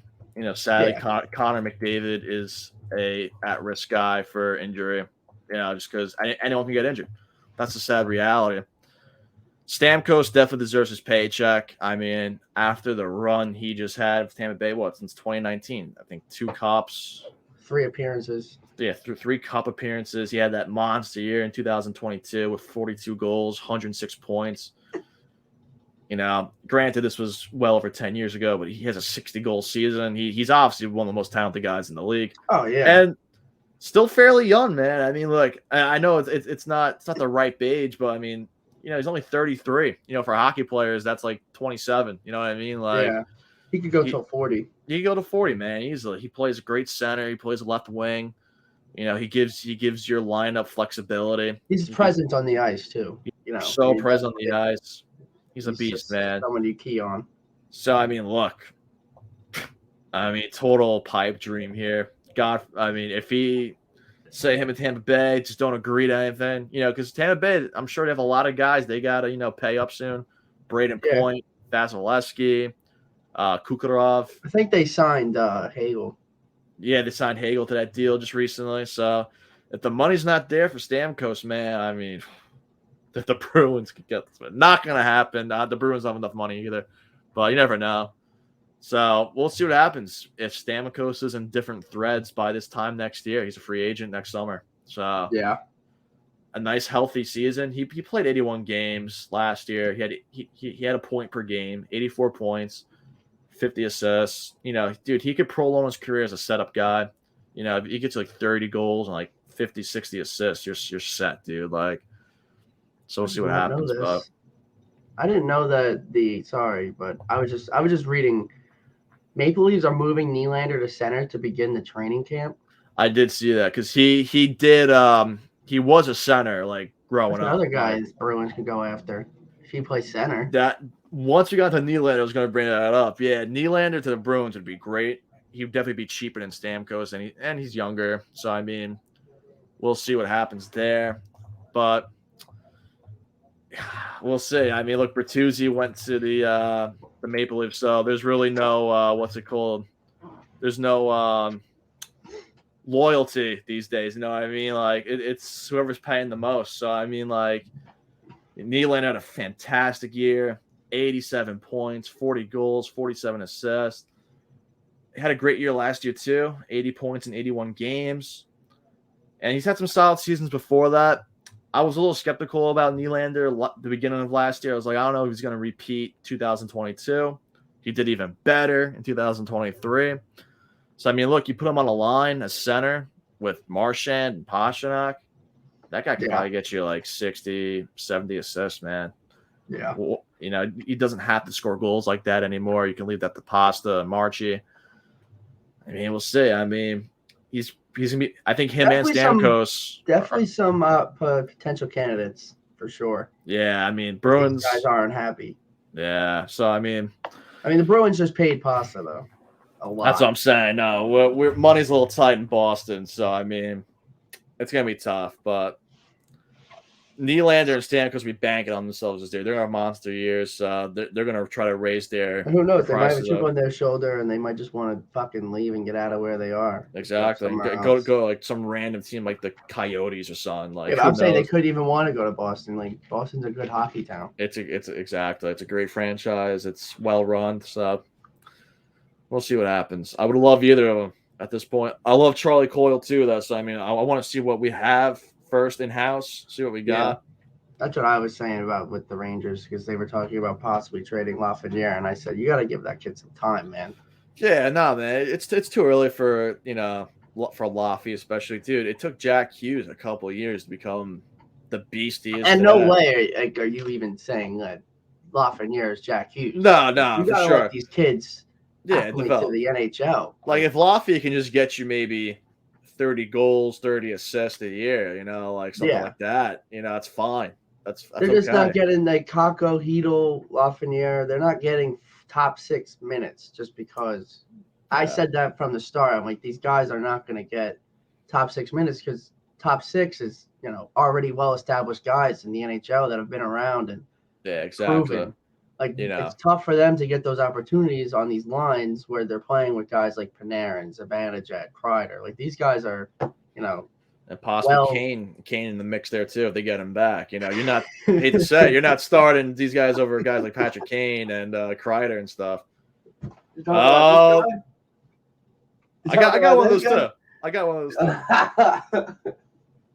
Speaker 1: Sadly, Connor McDavid is a at-risk guy for injury. Just because anyone can get injured. That's a sad reality. Stamkos definitely deserves his paycheck. I mean, after the run he just had with Tampa Bay, since 2019, I think 2 cups.
Speaker 2: 3 appearances.
Speaker 1: Yeah, 3 cup appearances. He had that monster year in 2022 with 42 goals, 106 points. Granted, this was well over 10 years ago, but he has a 60-goal season. He's obviously one of the most talented guys in the league.
Speaker 2: Oh, yeah.
Speaker 1: And still fairly young, man. I mean, look, I know it's not the ripe age, but I mean, he's only 33. For hockey players, that's like 27. You know what I mean? Like
Speaker 2: Yeah, he could go
Speaker 1: he
Speaker 2: till 40.
Speaker 1: he could go to 40, man, easily. He plays a great center. He plays left wing. He gives your lineup flexibility.
Speaker 2: He's present on the ice too.
Speaker 1: He's so present on the ice. He's a beast,
Speaker 2: just
Speaker 1: man.
Speaker 2: someone you key on.
Speaker 1: So look, total pipe dream here. God, if he say him and Tampa Bay just don't agree to anything, because Tampa Bay, I'm sure they have a lot of guys they gotta pay up soon. Braden Point, Vasilevsky, Kucherov.
Speaker 2: I think they signed Hagel.
Speaker 1: Yeah, they signed Hagel to that deal just recently. So if the money's not there for Stamkos, man, that the Bruins could get this. But not going to happen. The Bruins don't have enough money either. But you never know. So we'll see what happens if Stamkos is in different threads by this time next year. He's a free agent next summer. So
Speaker 2: yeah,
Speaker 1: a nice healthy season. He played 81 games last year. He had a point per game, 84 points, 50 assists. Dude, he could prolong his career as a setup guy. If he gets like 30 goals and like 50, 60 assists, you're set, dude. Like, so we'll see what happens. But
Speaker 2: I didn't know that but I was just reading. Maple Leafs are moving Nylander to center to begin the training camp.
Speaker 1: I did see that because he did he was a center like growing up.
Speaker 2: Another guy Bruins could go after if he plays center.
Speaker 1: That once we got to Nylander, I was going to bring that up. Yeah, Nylander to the Bruins would be great. He would definitely be cheaper than Stamkos, and he's younger. So we'll see what happens there, but we'll see. Look, Bertuzzi went to the Maple Leafs, so there's really no what's it called? There's no loyalty these days. You know what I mean? Like it's whoever's paying the most. So like Nylander had a fantastic year, 87 points, 40 goals, 47 assists. He had a great year last year too, 80 points in 81 games. And he's had some solid seasons before that. I was a little skeptical about Nylander the beginning of last year. I was like, I don't know if he's going to repeat 2022. He did even better in 2023. So, look, you put him on a line, a center with Marchand and Pastrnak. That guy could probably get you like 60, 70 assists, man.
Speaker 2: Yeah.
Speaker 1: Well, he doesn't have to score goals like that anymore. You can leave that to Pasta and Marchie. We'll see. He's going to be – I think him definitely and Stamkos –
Speaker 2: definitely some potential candidates for sure.
Speaker 1: Yeah, Bruins –
Speaker 2: these guys aren't happy.
Speaker 1: Yeah, so,
Speaker 2: the Bruins just paid Pasta, though. A lot.
Speaker 1: That's what I'm saying. No, money's a little tight in Boston, so, it's going to be tough. But Nylander and Stamkos be banking on themselves this year. They're going to have monster years. They're going to try to raise their
Speaker 2: who knows? They might have a chip on their shoulder, and they might just want to fucking leave and get out of where they are.
Speaker 1: Exactly. Go like some random team like the Coyotes or something. Like,
Speaker 2: I'm saying they could even want to go to Boston. Like, Boston's a good hockey town.
Speaker 1: It's exactly. It's a great franchise. It's well run. So we'll see what happens. I would love either of them at this point. I love Charlie Coyle too, though. So I want to see what we have first in house. See what we got.
Speaker 2: Yeah. That's what I was saying about with the Rangers because they were talking about possibly trading Lafreniere, and I said you got to give that kid some time, man.
Speaker 1: Yeah, no, man, it's too early for for Laffy especially, dude. It took Jack Hughes a couple of years to become the beast he is.
Speaker 2: And no way are you even saying that Lafreniere is Jack Hughes.
Speaker 1: No,
Speaker 2: for sure. Let these kids,
Speaker 1: develop
Speaker 2: to the NHL.
Speaker 1: Like if Laffy can just get you maybe 30 goals, 30 assists a year, like something like that, it's fine. They're
Speaker 2: just not getting like Kakko, Hedel, Lafreniere. They're not getting top 6 minutes just because. I said that from the start. I'm like, these guys are not going to get top 6 minutes because top 6 is already well established guys in the NHL that have been around and proven. Like it's tough for them to get those opportunities on these lines where they're playing with guys like Panarin, Zibanejad, Kreider. Like these guys are,
Speaker 1: and possibly Kane in the mix there too if they get him back. You're not hate to say you're not starting these guys over guys like Patrick Kane and Kreider and stuff. Oh, I got one of those too. I got one of those too.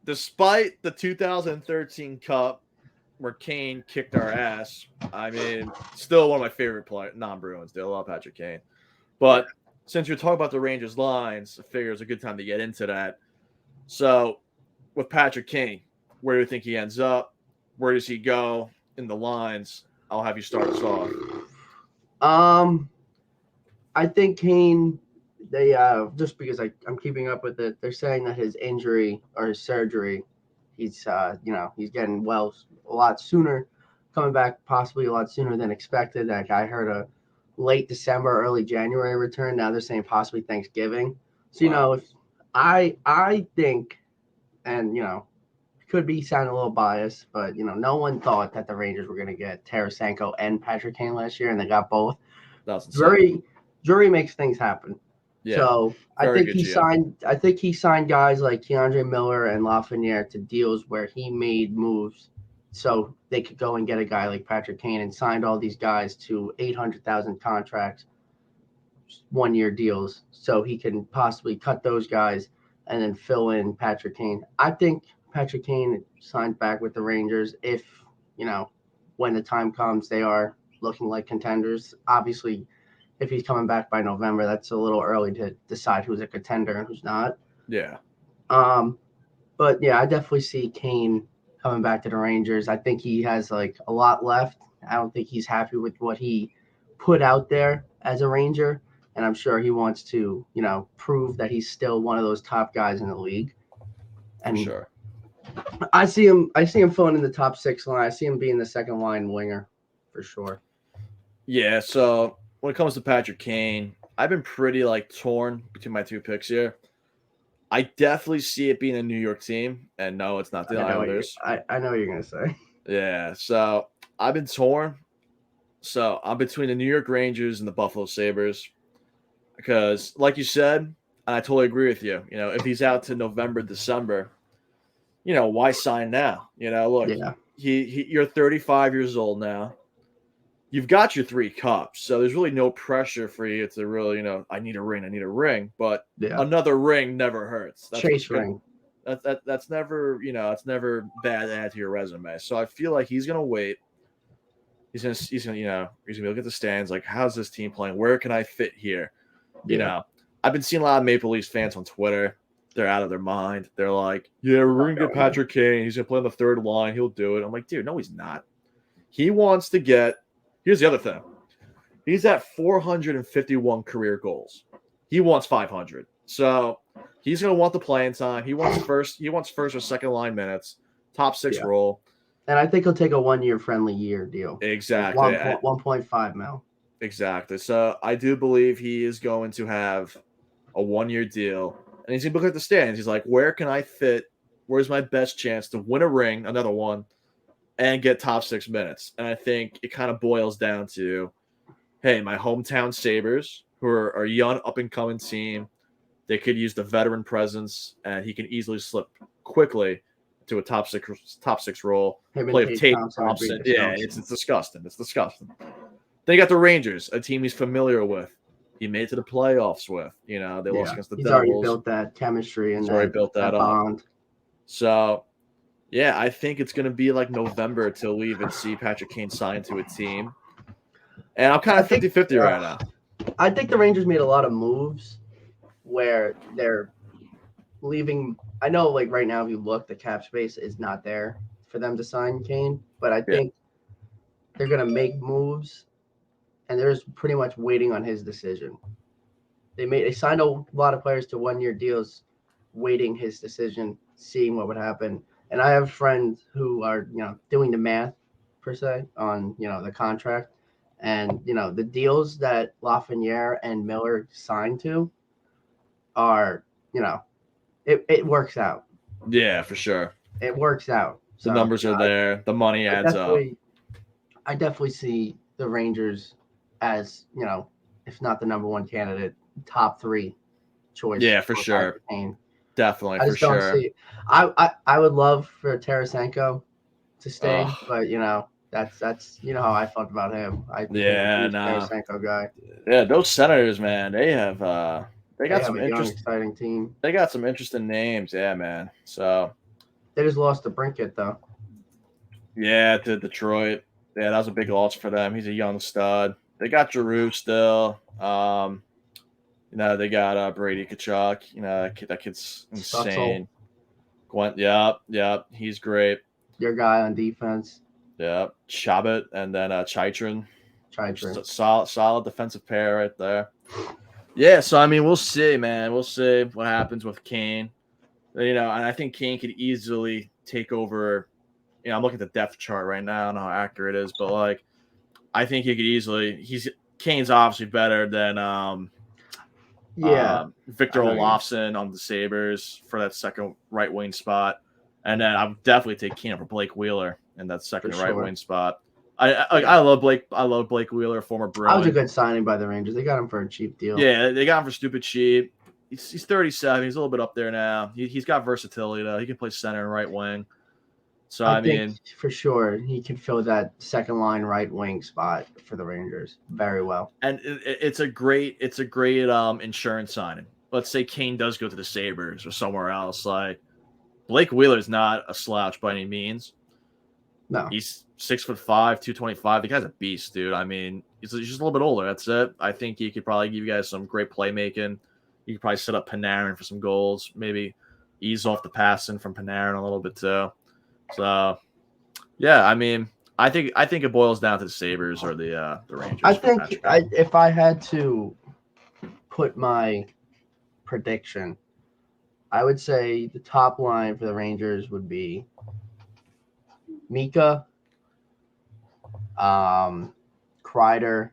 Speaker 1: Despite the 2013 Cup where Kane kicked our ass, still one of my favorite non-Bruins. I love Patrick Kane. But since you're talking about the Rangers lines, I figure it's a good time to get into that. So, with Patrick Kane, where do you think he ends up? Where does he go? in the lines, I'll have you start us off.
Speaker 2: I think Kane. They just because I'm keeping up with it, they're saying that his injury or his surgery, he's he's getting well a lot sooner, coming back possibly a lot sooner than expected. Like I heard a late December, early January return. Now they're saying possibly Thanksgiving. So
Speaker 1: Wow.
Speaker 2: if I think, and could be sounding a little biased, but no one thought that the Rangers were going to get Tarasenko and Patrick Kane last year, and they got both.
Speaker 1: That was insane.
Speaker 2: Jury makes things happen.
Speaker 1: Yeah.
Speaker 2: So I
Speaker 1: Very
Speaker 2: think
Speaker 1: good
Speaker 2: he
Speaker 1: GM.
Speaker 2: signed. I think he signed guys like Keandre Miller and Lafreniere to deals where he made moves, so they could go and get a guy like Patrick Kane, and signed all these guys to 800,000 contracts, 1-year deals, so he can possibly cut those guys and then fill in Patrick Kane. I think Patrick Kane signed back with the Rangers if when the time comes they are looking like contenders. Obviously, if he's coming back by November, that's a little early to decide who's a contender and who's not.
Speaker 1: Yeah.
Speaker 2: But yeah, I definitely see Kane coming back to the Rangers. I think he has like a lot left. I don't think he's happy with what he put out there as a Ranger, and I'm sure he wants to, prove that he's still one of those top guys in the league.
Speaker 1: For
Speaker 2: And
Speaker 1: sure.
Speaker 2: I see him filling in the top 6 line. I see him being the second line winger for sure.
Speaker 1: Yeah, so when it comes to Patrick Kane, I've been pretty torn between my two picks here. I definitely see it being a New York team, and no, it's not the Islanders.
Speaker 2: I know what you're gonna say.
Speaker 1: Yeah, so I've been torn. So I'm between the New York Rangers and the Buffalo Sabres because, like you said, and I totally agree with you. If he's out to November, December, why sign now? Look,
Speaker 2: Yeah.
Speaker 1: you're 35 years old now. You've got your 3 cups, so there's really no pressure for you to really, I need a ring. But
Speaker 2: Yeah.
Speaker 1: another ring never hurts.
Speaker 2: Chase ring.
Speaker 1: That's never, it's never bad to add to your resume. So I feel like he's gonna wait. He's gonna, he's gonna look at the stands. Like, how's this team playing? Where can I fit here? I've been seeing a lot of Maple Leafs fans on Twitter. They're out of their mind. They're like, yeah, we're gonna get Patrick Kane. He's gonna play on the 3rd line. He'll do it. I'm like, dude, no, he's not. He wants to get. Here's the other thing. He's at 451 career goals. He wants 500. So he's going to want the playing time. He wants first or second line minutes, top 6 role.
Speaker 2: And I think he'll take a 1-year friendly year deal.
Speaker 1: Exactly.
Speaker 2: 1.5 mil.
Speaker 1: Exactly. So I do believe he is going to have a 1-year deal. And he's going to look at the stands. He's like, where can I fit? Where's my best chance to win a ring, another one, and get top 6 minutes? And I think it kind of boils down to, hey, my hometown Sabres, who are a young up-and-coming team, they could use the veteran presence, and he can easily slip quickly to a top six role. Play with Tate Thompson. Yeah, it's disgusting. It's disgusting. Then you got the Rangers, a team he's familiar with. He made it to the playoffs with. They lost against the Devils.
Speaker 2: He's already built that chemistry and
Speaker 1: already built that
Speaker 2: bond.
Speaker 1: So, yeah, I think it's going to be like November till we even see Patrick Kane sign to a team. And I'm kind of 50-50 right now.
Speaker 2: I think the Rangers made a lot of moves where they're leaving. I know, like right now, if you look, the cap space is not there for them to sign Kane. But I think they're going to make moves, and they're just pretty much waiting on his decision. They signed a lot of players to 1-year deals, waiting his decision, seeing what would happen. And I have friends who are, doing the math per se on, the contract. And, the deals that Lafreniere and Miller signed to are, it works out.
Speaker 1: Yeah, for sure.
Speaker 2: It works out.
Speaker 1: The numbers are there. The money adds up.
Speaker 2: I definitely see the Rangers as, if not the number 1 candidate, top 3 choice.
Speaker 1: Yeah, for sure. Definitely,
Speaker 2: for sure. I would love for Tarasenko to stay, but that's how I felt about him. I think he's a Tarasenko guy.
Speaker 1: Yeah, those Senators, man, they have they got some
Speaker 2: exciting team.
Speaker 1: They got some interesting names, yeah, man. So
Speaker 2: they just lost to Brinkett though.
Speaker 1: Yeah, to Detroit. Yeah, that was a big loss for them. He's a young stud. They got Giroux still. They got Brady Tkachuk. That kid's insane. Gwent, yep, he's great.
Speaker 2: Your guy on defense.
Speaker 1: Yeah, Chabot and then Chytrin.
Speaker 2: Chytrin.
Speaker 1: Solid defensive pair right there. Yeah, so I mean, we'll see, man. We'll see what happens with Kane. And I think Kane could easily take over. I'm looking at the depth chart right now. I don't know how accurate it is, but like, I think he could easily. Kane's obviously better than
Speaker 2: Yeah,
Speaker 1: Victor
Speaker 2: I know you.
Speaker 1: Olofsson on the Sabres for that second right wing spot, and then I would definitely take Kane over Blake Wheeler in that second
Speaker 2: For
Speaker 1: right
Speaker 2: sure.
Speaker 1: wing spot. I love Blake. I love Blake Wheeler, former
Speaker 2: That was a
Speaker 1: Bruin.
Speaker 2: good signing by the Rangers. They got him for a cheap deal.
Speaker 1: Yeah, they got him for stupid cheap. He's 37. He's a little bit up there now. He's got versatility though. He can play center and right wing. So
Speaker 2: I
Speaker 1: I
Speaker 2: think
Speaker 1: mean,
Speaker 2: for sure he can fill that second line right wing spot for the Rangers very well.
Speaker 1: and it's a great insurance signing. Let's say Kane does go to the Sabres or somewhere else. Like Blake Wheeler's not a slouch by any means.
Speaker 2: No,
Speaker 1: He's 6'5", 225. The guy's a beast, dude. I mean, he's just a little bit older. That's it. I think he could probably give you guys some great playmaking. You could probably set up Panarin for some goals. Maybe ease off the passing from Panarin a little bit too. So, yeah, I mean, I think it boils down to the Sabres or the Rangers.
Speaker 2: I think if I had to put my prediction, I would say the top line for the Rangers would be Mika, Kreider.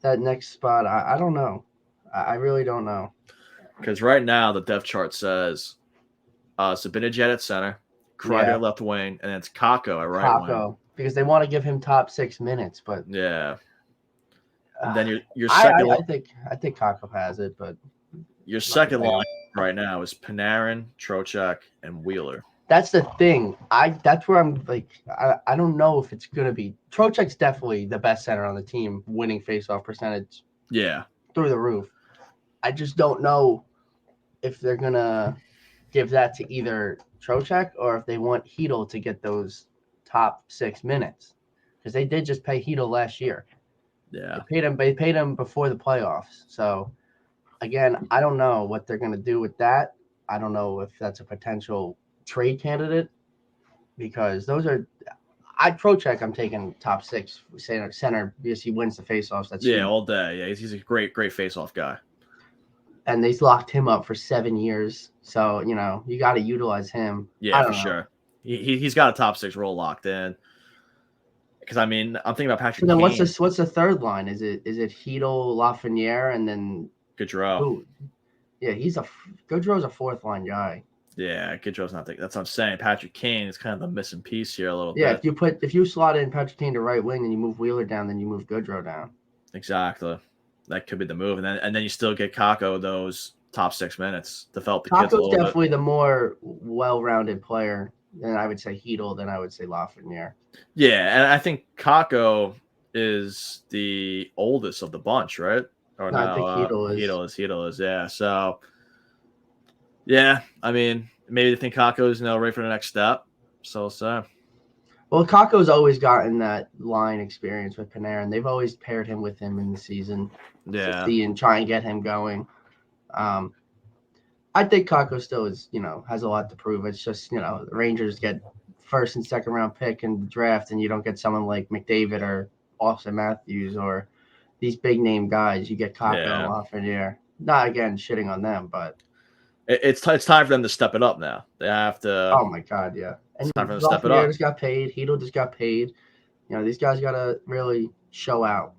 Speaker 2: That next spot, I don't know. I really don't know.
Speaker 1: Because right now the depth chart says Zibanejad at center, Kreider left wing, and then it's Kakko at right wing.
Speaker 2: Because they want to give him top 6 minutes, but
Speaker 1: yeah. And then your second,
Speaker 2: I think Kakko has it, but
Speaker 1: your second line right now is Panarin, Trocheck, and Wheeler.
Speaker 2: That's the thing. That's where I'm like, I don't know if it's gonna be. Trocheck's definitely the best center on the team, winning faceoff percentage.
Speaker 1: Yeah,
Speaker 2: through the roof. I just don't know if they're gonna give that to either Trocheck or if they want Hedl to get those top 6 minutes, because they did just pay Hedl last year.
Speaker 1: Yeah,
Speaker 2: they paid him before the playoffs. So again, I don't know what they're gonna do with that. I don't know if that's a potential trade candidate, because those are. Trocheck, I'm taking top 6 center because he wins the faceoffs. That's huge.
Speaker 1: all day. Yeah, he's a great faceoff guy.
Speaker 2: And they locked him up for 7 years, so you got to utilize him.
Speaker 1: Yeah, for sure. He's got a top 6 role locked in. Because I mean, I'm thinking about Patrick.
Speaker 2: So then,
Speaker 1: Kane.
Speaker 2: what's the third line? Is it Hedl, Lafreniere, and then
Speaker 1: Gaudreau?
Speaker 2: Yeah, Gaudreau's a fourth line guy.
Speaker 1: Yeah, Gaudreau's not. That's what I'm saying. Patrick Kane is kind of the missing piece here a little
Speaker 2: bit.
Speaker 1: Yeah,
Speaker 2: if you slot in Patrick Kane to right wing and you move Wheeler down, then you move Gaudreau down.
Speaker 1: Exactly. That could be the move, and then you still get Kakko those top 6 minutes to develop the kids a little bit.
Speaker 2: Kakko's definitely the more well-rounded player than I would say Hedl, than I would say Lafreniere.
Speaker 1: Yeah, and I think Kakko is the oldest of the bunch, right? Or no,
Speaker 2: I think
Speaker 1: Hedl is. Yeah, so yeah, I mean, maybe they think Kakko's ready for the next step. So.
Speaker 2: Well, Kakko's always gotten that line experience with Panarin. They've always paired him with him in the season.
Speaker 1: Yeah.
Speaker 2: To see and try and get him going. I think Kakko still is, has a lot to prove. It's just, the Rangers get first and second round pick in the draft, and you don't get someone like McDavid or Austin Matthews or these big name guys. You get Kakko and Lafreniere. Not again shitting on them, but
Speaker 1: it's time for them to step it up now. They have to.
Speaker 2: Oh my God, yeah. And
Speaker 1: it's time for them to step it up.
Speaker 2: Just got paid. Hedl just got paid. These guys got to really show out.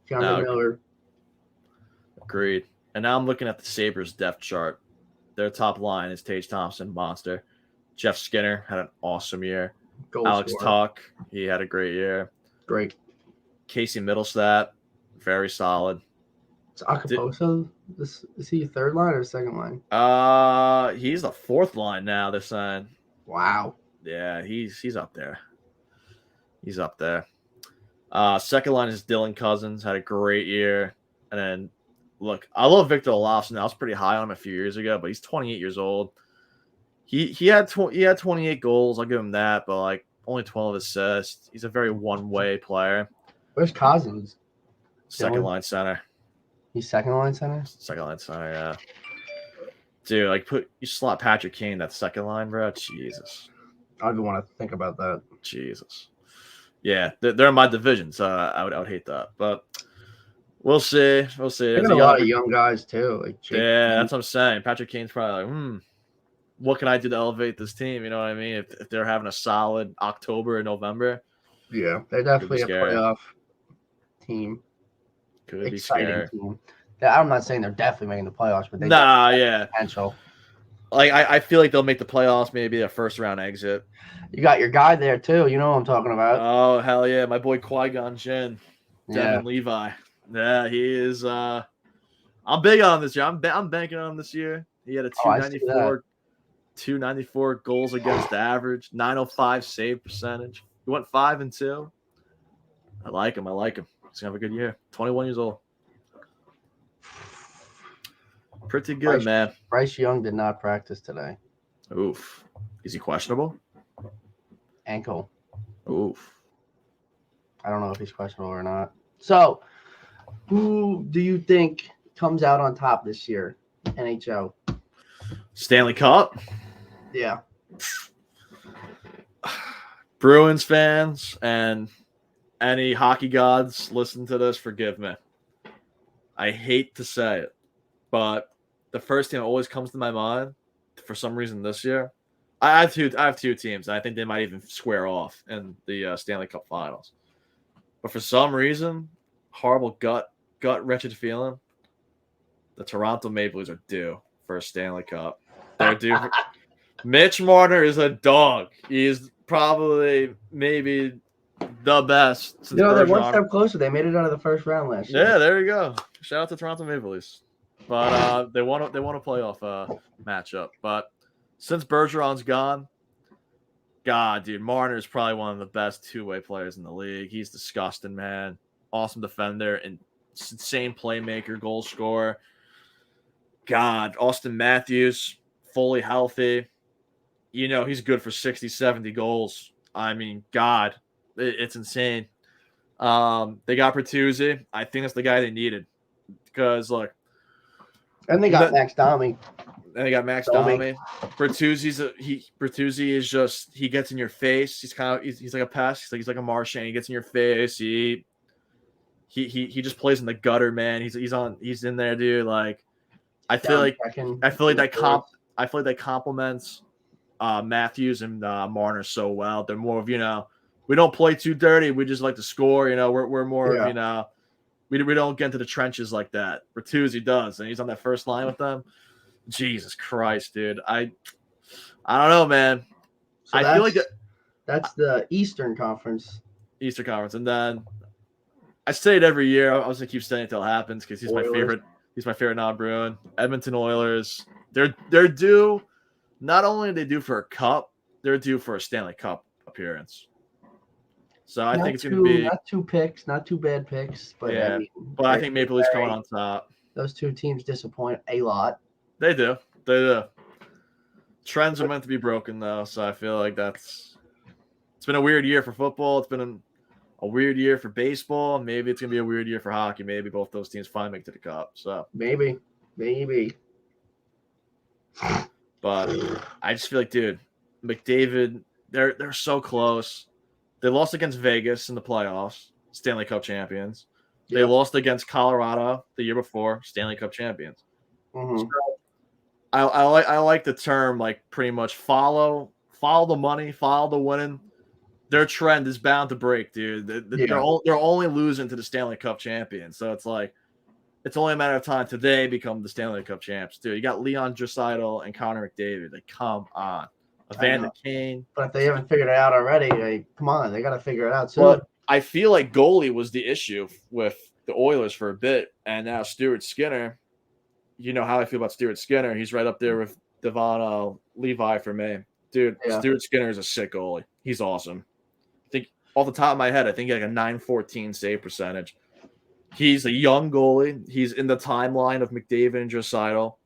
Speaker 2: Miller.
Speaker 1: Agreed. And now I'm looking at the Sabres depth chart. Their top line is Tage Thompson, monster. Jeff Skinner had an awesome year. Alex Tuch, he had a great year.
Speaker 2: Great.
Speaker 1: Casey Middlestat, very solid.
Speaker 2: Is Akaposo, is he third line or second line?
Speaker 1: He's the fourth line now, they're saying.
Speaker 2: Wow.
Speaker 1: Yeah, he's up there. He's up there. Second line is Dylan Cousins, had a great year. And then, look, I love Victor Olofsson. I was pretty high on him a few years ago, but he's 28 years old. He had 28 goals. I'll give him that, but like only 12 assists. He's a very one-way player.
Speaker 2: Where's Cousins?
Speaker 1: Second line center.
Speaker 2: He's second line center?
Speaker 1: Second line center, yeah. Dude, you slot Patrick Kane that second line, bro. Jesus.
Speaker 2: I don't want to think about that.
Speaker 1: Jesus. Yeah, they're in my division, so I would hate that. But we'll see. We'll see.
Speaker 2: They
Speaker 1: As
Speaker 2: got
Speaker 1: a
Speaker 2: a lot
Speaker 1: younger,
Speaker 2: of young guys too, like Jake.
Speaker 1: yeah, that's what I'm saying. Patrick Kane's probably like, what can I do to elevate this team? You know what I mean? If they're having a solid October and November,
Speaker 2: Yeah, they're
Speaker 1: could be
Speaker 2: definitely a
Speaker 1: scary.
Speaker 2: playoff team.
Speaker 1: Could be
Speaker 2: Exciting
Speaker 1: scary.
Speaker 2: team. I'm not saying they're definitely making the playoffs, but they
Speaker 1: Nah,
Speaker 2: definitely
Speaker 1: yeah.
Speaker 2: have potential.
Speaker 1: Like I feel like they'll make the playoffs, maybe a first round exit.
Speaker 2: You got your guy there too. You know what I'm talking about.
Speaker 1: Oh hell yeah, my boy Qui-Gon Jinn,
Speaker 2: Yeah.
Speaker 1: Devin Levi. Yeah, he is. I'm big on him this year. I'm banking on him this year. He had a
Speaker 2: Oh, I see that.
Speaker 1: 294 goals against average, 905 save percentage. He went 5-2. I like him. He's gonna have a good year. 21 years old. Pretty good, man.
Speaker 2: Bryce Young did not practice today.
Speaker 1: Oof. Is he questionable?
Speaker 2: Ankle.
Speaker 1: Oof.
Speaker 2: I don't know if he's questionable or not. So, who do you think comes out on top this year? NHL.
Speaker 1: Stanley Cup.
Speaker 2: Yeah.
Speaker 1: Bruins fans and any hockey gods listen to this, forgive me. I hate to say it, but the first team that always comes to my mind for some reason this year, I have two teams. And I think they might even square off in the Stanley Cup Finals. But for some reason, horrible gut wretched feeling, the Toronto Maple Leafs are due for a Stanley Cup. They're due for Mitch Marner is a dog. He's probably maybe the best since
Speaker 2: they're one
Speaker 1: Bergeron.
Speaker 2: step closer. They made it out of the first round last year.
Speaker 1: Yeah, there you go. Shout out to Toronto Maple Leafs. But they won a playoff matchup. But since Bergeron's gone, God, dude, Marner is probably one of the best two-way players in the league. He's disgusting, man. Awesome defender and insane playmaker, goal scorer. God, Austin Matthews, fully healthy. You know, he's good for 60, 70 goals. I mean, God, it's insane. They got Bertuzzi. I think that's the guy they needed. Because, look.
Speaker 2: And they got Max Domi.
Speaker 1: And they got Max Domi. Bertuzzi is just, he gets in your face. He's like a pest. He's like a Martian. He gets in your face. He just plays in the gutter, man. He's in there, dude. Like, I feel like that complements Matthews and Marner so well. They're more of, we don't play too dirty. We just like to score. We're more of, we don't get into the trenches like that. Bertuzzi does, and he's on that first line with them. Jesus Christ, dude. I don't know, man.
Speaker 2: So I feel like that's the Eastern Conference.
Speaker 1: And then I say it every year. I was gonna keep saying it until it happens because he's my favorite. He's my favorite non-Bruin. Edmonton Oilers. They're due. Not only are they due for a cup, they're due for a Stanley Cup appearance. So I think it's going to be
Speaker 2: not two bad picks, but
Speaker 1: yeah. I think Maple Leafs coming on top.
Speaker 2: Those two teams disappoint a lot.
Speaker 1: They do. Trends are meant to be broken though, so I feel like it's been a weird year for football. It's been a weird year for baseball. Maybe it's going to be a weird year for hockey. Maybe both those teams finally make it to the cup. So
Speaker 2: maybe.
Speaker 1: But I just feel like, dude, McDavid, they're so close. They lost against Vegas in the playoffs, Stanley Cup champions. They lost against Colorado the year before, Stanley Cup champions.
Speaker 2: Mm-hmm.
Speaker 1: So I like the term, like, pretty much follow the money, follow the winning. Their trend is bound to break, dude. They're only losing to the Stanley Cup champions. So it's like, it's only a matter of time till they become the Stanley Cup champs, dude. You got Leon Draisaitl and Connor McDavid. Like, come on. Evander Kane.
Speaker 2: But if they haven't figured it out already, like, come on, they got to figure it out soon.
Speaker 1: But I feel like goalie was the issue with the Oilers for a bit, and now Stuart Skinner. You know how I feel about Stuart Skinner. He's right up there with Devon Levi for me. Dude, Stuart Skinner is a sick goalie. He's awesome. I think off the top of my head, I think he had like a 914 save percentage. He's a young goalie. He's in the timeline of McDavid and Draisaitl.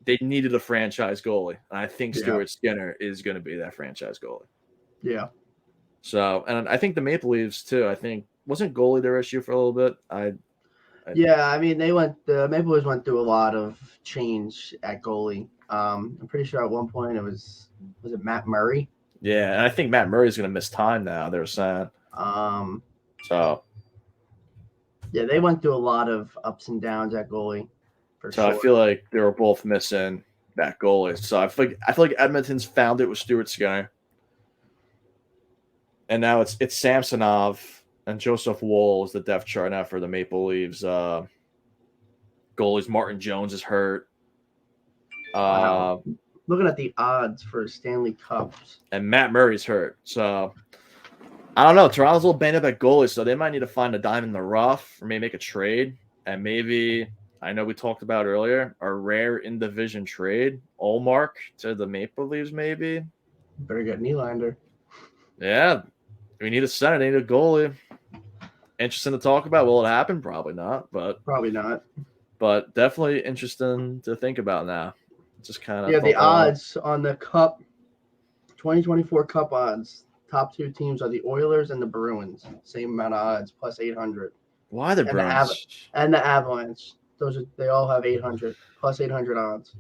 Speaker 1: They needed a franchise goalie, and I think Stuart Skinner is going to be that franchise goalie.
Speaker 2: Yeah.
Speaker 1: So, and I think the Maple Leafs too. I think wasn't goalie their issue for a little bit.
Speaker 2: I mean, the Maple Leafs went through a lot of change at goalie. I'm pretty sure at one point it was it Matt Murray?
Speaker 1: Yeah, and I think Matt Murray's going to miss time now. They're saying so.
Speaker 2: Yeah, they went through a lot of ups and downs at goalie, for
Speaker 1: So I
Speaker 2: sure.
Speaker 1: feel like they were both missing that goalie. So I feel like Edmonton's found it with Stuart Skinner, and now it's Samsonov and Joseph Woll is the depth chart now for the Maple Leafs. Goalies Martin Jones is hurt.
Speaker 2: Wow. Looking at the odds for Stanley Cups.
Speaker 1: And Matt Murray's hurt. So I don't know. Toronto's a little banged up at goalie, so they might need to find a diamond in the rough or maybe make a trade. And maybe, I know we talked about earlier, a rare in division trade. Allmark to the Maple Leafs, maybe.
Speaker 2: Better get Nylander.
Speaker 1: Yeah. We need a center, they need a goalie. Interesting to talk about. Will it happen? Probably not, but
Speaker 2: Probably not.
Speaker 1: But definitely interesting to think about now. Just kind of
Speaker 2: the odds on the Cup 2024 Cup odds. Top two teams are the Oilers and the Bruins. Same amount of odds, plus 800.
Speaker 1: Why the Bruins?
Speaker 2: And the Avalanche. They all have 800, plus 800 odds.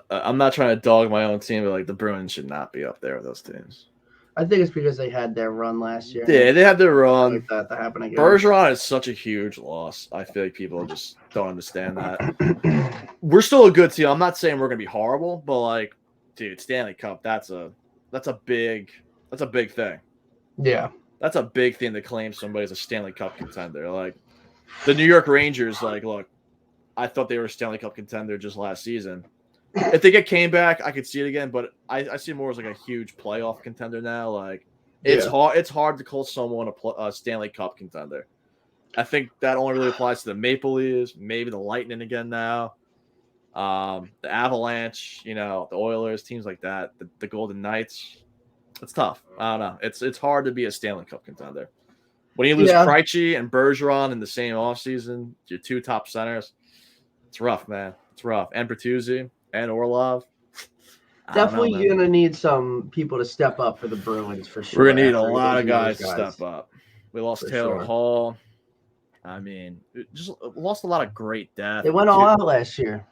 Speaker 1: I'm not trying to dog my own team, but like the Bruins should not be up there with those teams.
Speaker 2: I think it's because they had their run last year.
Speaker 1: Yeah, they had their run.
Speaker 2: Like that to happen again.
Speaker 1: Bergeron is such a huge loss. I feel like people just don't understand that. We're still a good team. I'm not saying we're gonna be horrible, but like, dude, Stanley Cup, that's a big thing.
Speaker 2: Yeah.
Speaker 1: That's a big thing to claim somebody as a Stanley Cup contender. Like the New York Rangers, like, look, I thought they were a Stanley Cup contender just last season. If they get Kane back, I could see it again, but I see more as like a huge playoff contender now. Like it's hard to call someone a Stanley Cup contender. I think that only really applies to the Maple Leafs, maybe the Lightning again now, the Avalanche, the Oilers, teams like that, the Golden Knights. It's tough. I don't know. It's hard to be a Stanley Cup contender. When you lose Krejci and Bergeron in the same offseason, your two top centers, it's rough, man. It's rough. And Bertuzzi and Orlov.
Speaker 2: Definitely going to need some people to step up for the Bruins for sure.
Speaker 1: We're going to need a lot of guys to step up. We lost Taylor Hall. I mean, just lost a lot of great depth.
Speaker 2: They went all out last year.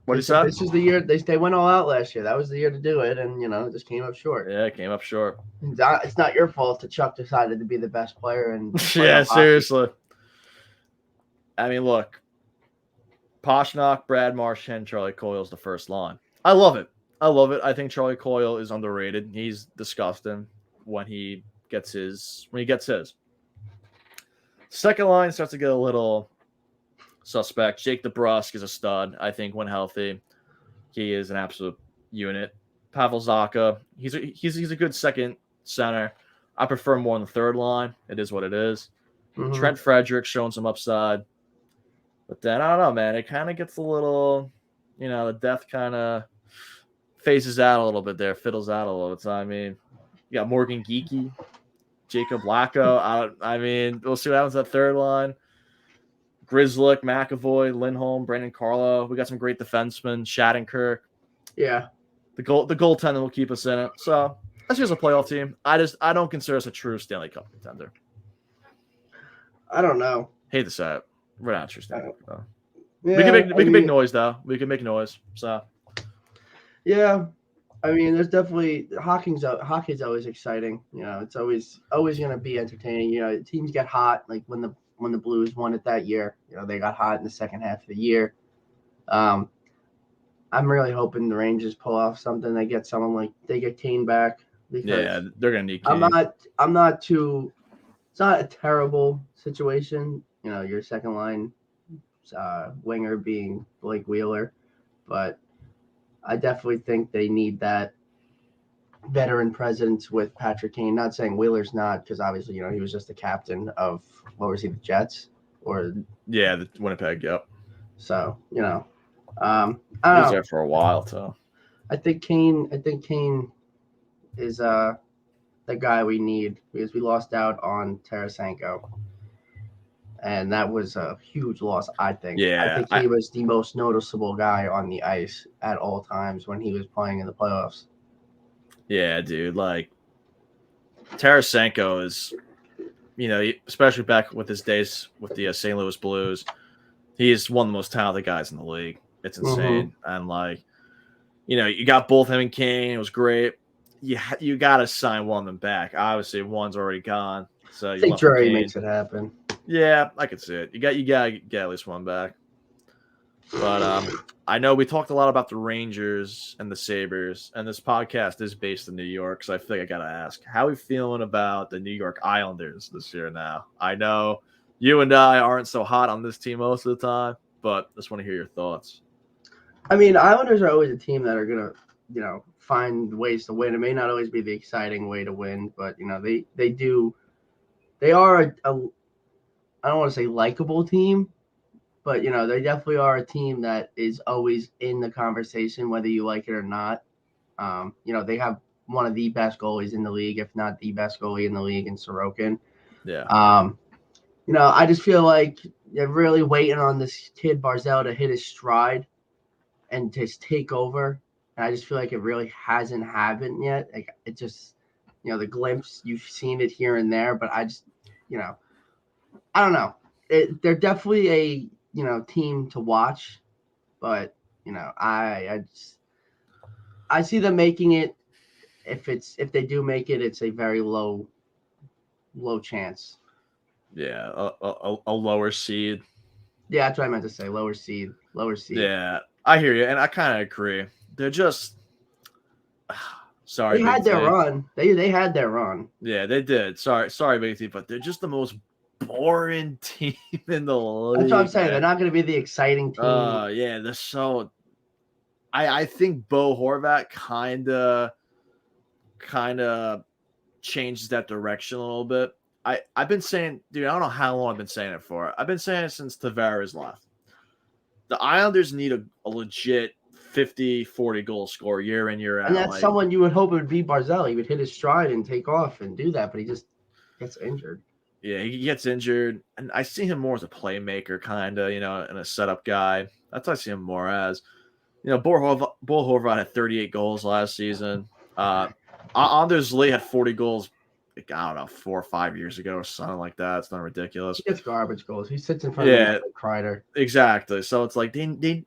Speaker 1: What is that?
Speaker 2: This is the year they went all out last year. That was the year to do it, and it just came up short.
Speaker 1: Yeah, it came up short.
Speaker 2: It's not your fault that Chuck decided to be the best player. And
Speaker 1: yeah, seriously. I mean, look, Pastrnak, Brad Marchand, Charlie Coyle's the first line. I love it. I think Charlie Coyle is underrated. He's disgusting when he gets his. Second line starts to get a little suspect. Jake DeBrusk is a stud. I think when healthy, he is an absolute unit. Pavel Zacha, he's a good second center. I prefer more on the third line. It is what it is. Mm-hmm. Trent Frederick showing some upside. But then, I don't know, man. It kind of gets a little, the depth kind of phases out a little bit there, fiddles out a little bit. So, I mean, you got Morgan Geekie, Jacob Lacko. I mean, we'll see what happens at third line. Grzelcyk, McAvoy, Lindholm, Brandon Carlo. We got some great defensemen, Shattenkirk.
Speaker 2: Yeah.
Speaker 1: The goaltender will keep us in it. So, that's just a playoff team. I don't consider us a true Stanley Cup contender.
Speaker 2: I don't know.
Speaker 1: Hate to say it. We're not true Stanley Cup, though.
Speaker 2: Yeah,
Speaker 1: we can make noise, though. We can make noise. So.
Speaker 2: Yeah. I mean, there's definitely hockey's always exciting. It's always going to be entertaining. Teams get hot, like when the Blues won it that year. They got hot in the second half of the year. I'm really hoping the Rangers pull off something. They get they get Kane back.
Speaker 1: Yeah, they're gonna need Kane.
Speaker 2: I'm not too. It's not a terrible situation. Your second line winger being Blake Wheeler, but I definitely think they need that veteran presence with Patrick Kane. Not saying Wheeler's not, because obviously, he was just the captain of, what was he, the Jets?
Speaker 1: The Winnipeg, yep.
Speaker 2: So, I don't
Speaker 1: know. He was there for a while, too.
Speaker 2: I think Kane is the guy we need, because we lost out on Tarasenko. And that was a huge loss, I think.
Speaker 1: Yeah,
Speaker 2: I think he was the most noticeable guy on the ice at all times when he was playing in the playoffs.
Speaker 1: Yeah, dude. Like, Tarasenko is, especially back with his days with the St. Louis Blues, he is one of the most talented guys in the league. It's insane. Mm-hmm. And, you got both him and Kane. It was great. you got to sign one of them back. Obviously, one's already gone, so
Speaker 2: I
Speaker 1: you
Speaker 2: think
Speaker 1: left with
Speaker 2: Drury
Speaker 1: Kane.
Speaker 2: makes it happen.
Speaker 1: Yeah, I could see it. You got to get at least one back. But I know we talked a lot about the Rangers and the Sabres, and this podcast is based in New York, so I feel like I gotta ask, how are we feeling about the New York Islanders this year now? I know you and I aren't so hot on this team most of the time, but just want to hear your thoughts.
Speaker 2: I mean, Islanders are always a team that are gonna, find ways to win. It may not always be the exciting way to win, but they do. They are I don't want to say likable team, but they definitely are a team that is always in the conversation, whether you like it or not. They have one of the best goalies in the league, if not the best goalie in the league, in Sorokin.
Speaker 1: Yeah.
Speaker 2: I just feel like they're really waiting on this kid Barzell to hit his stride and just take over. And I just feel like it really hasn't happened yet. Like it just, the glimpse you've seen it here and there, but I just, I don't know. They're definitely a team to watch, but I see them making it. If they do make it, it's a very low chance.
Speaker 1: Yeah, a lower seed.
Speaker 2: Yeah, that's what I meant to say. Lower seed.
Speaker 1: Yeah, I hear you, and I kind of agree. They're just sorry,
Speaker 2: They
Speaker 1: Big
Speaker 2: had their
Speaker 1: T.
Speaker 2: run. They had their run.
Speaker 1: Yeah, they did. Sorry, Big T, but they're just the most boring team in the league.
Speaker 2: That's what I'm saying.
Speaker 1: Man.
Speaker 2: They're not going to be the exciting team.
Speaker 1: Yeah, they're so. I think Bo Horvat kind of changes that direction a little bit. I've been saying, dude, I don't know how long I've been saying it for. I've been saying it since Tavares left. The Islanders need a legit 50, 40 goal scorer year in, year out.
Speaker 2: And that's someone you would hope it would be Barzell. He would hit his stride and take off and do that, but he just gets injured.
Speaker 1: Yeah, he gets injured, and I see him more as a playmaker, kind of, and a setup guy. That's what I see him more as. Bo Horvat had 38 goals last season. Anders Lee had 40 goals, I don't know, 4 or 5 years ago or something like that. It's not ridiculous.
Speaker 2: He gets garbage goals. He sits in front of the Kreider.
Speaker 1: Exactly. So it's like they need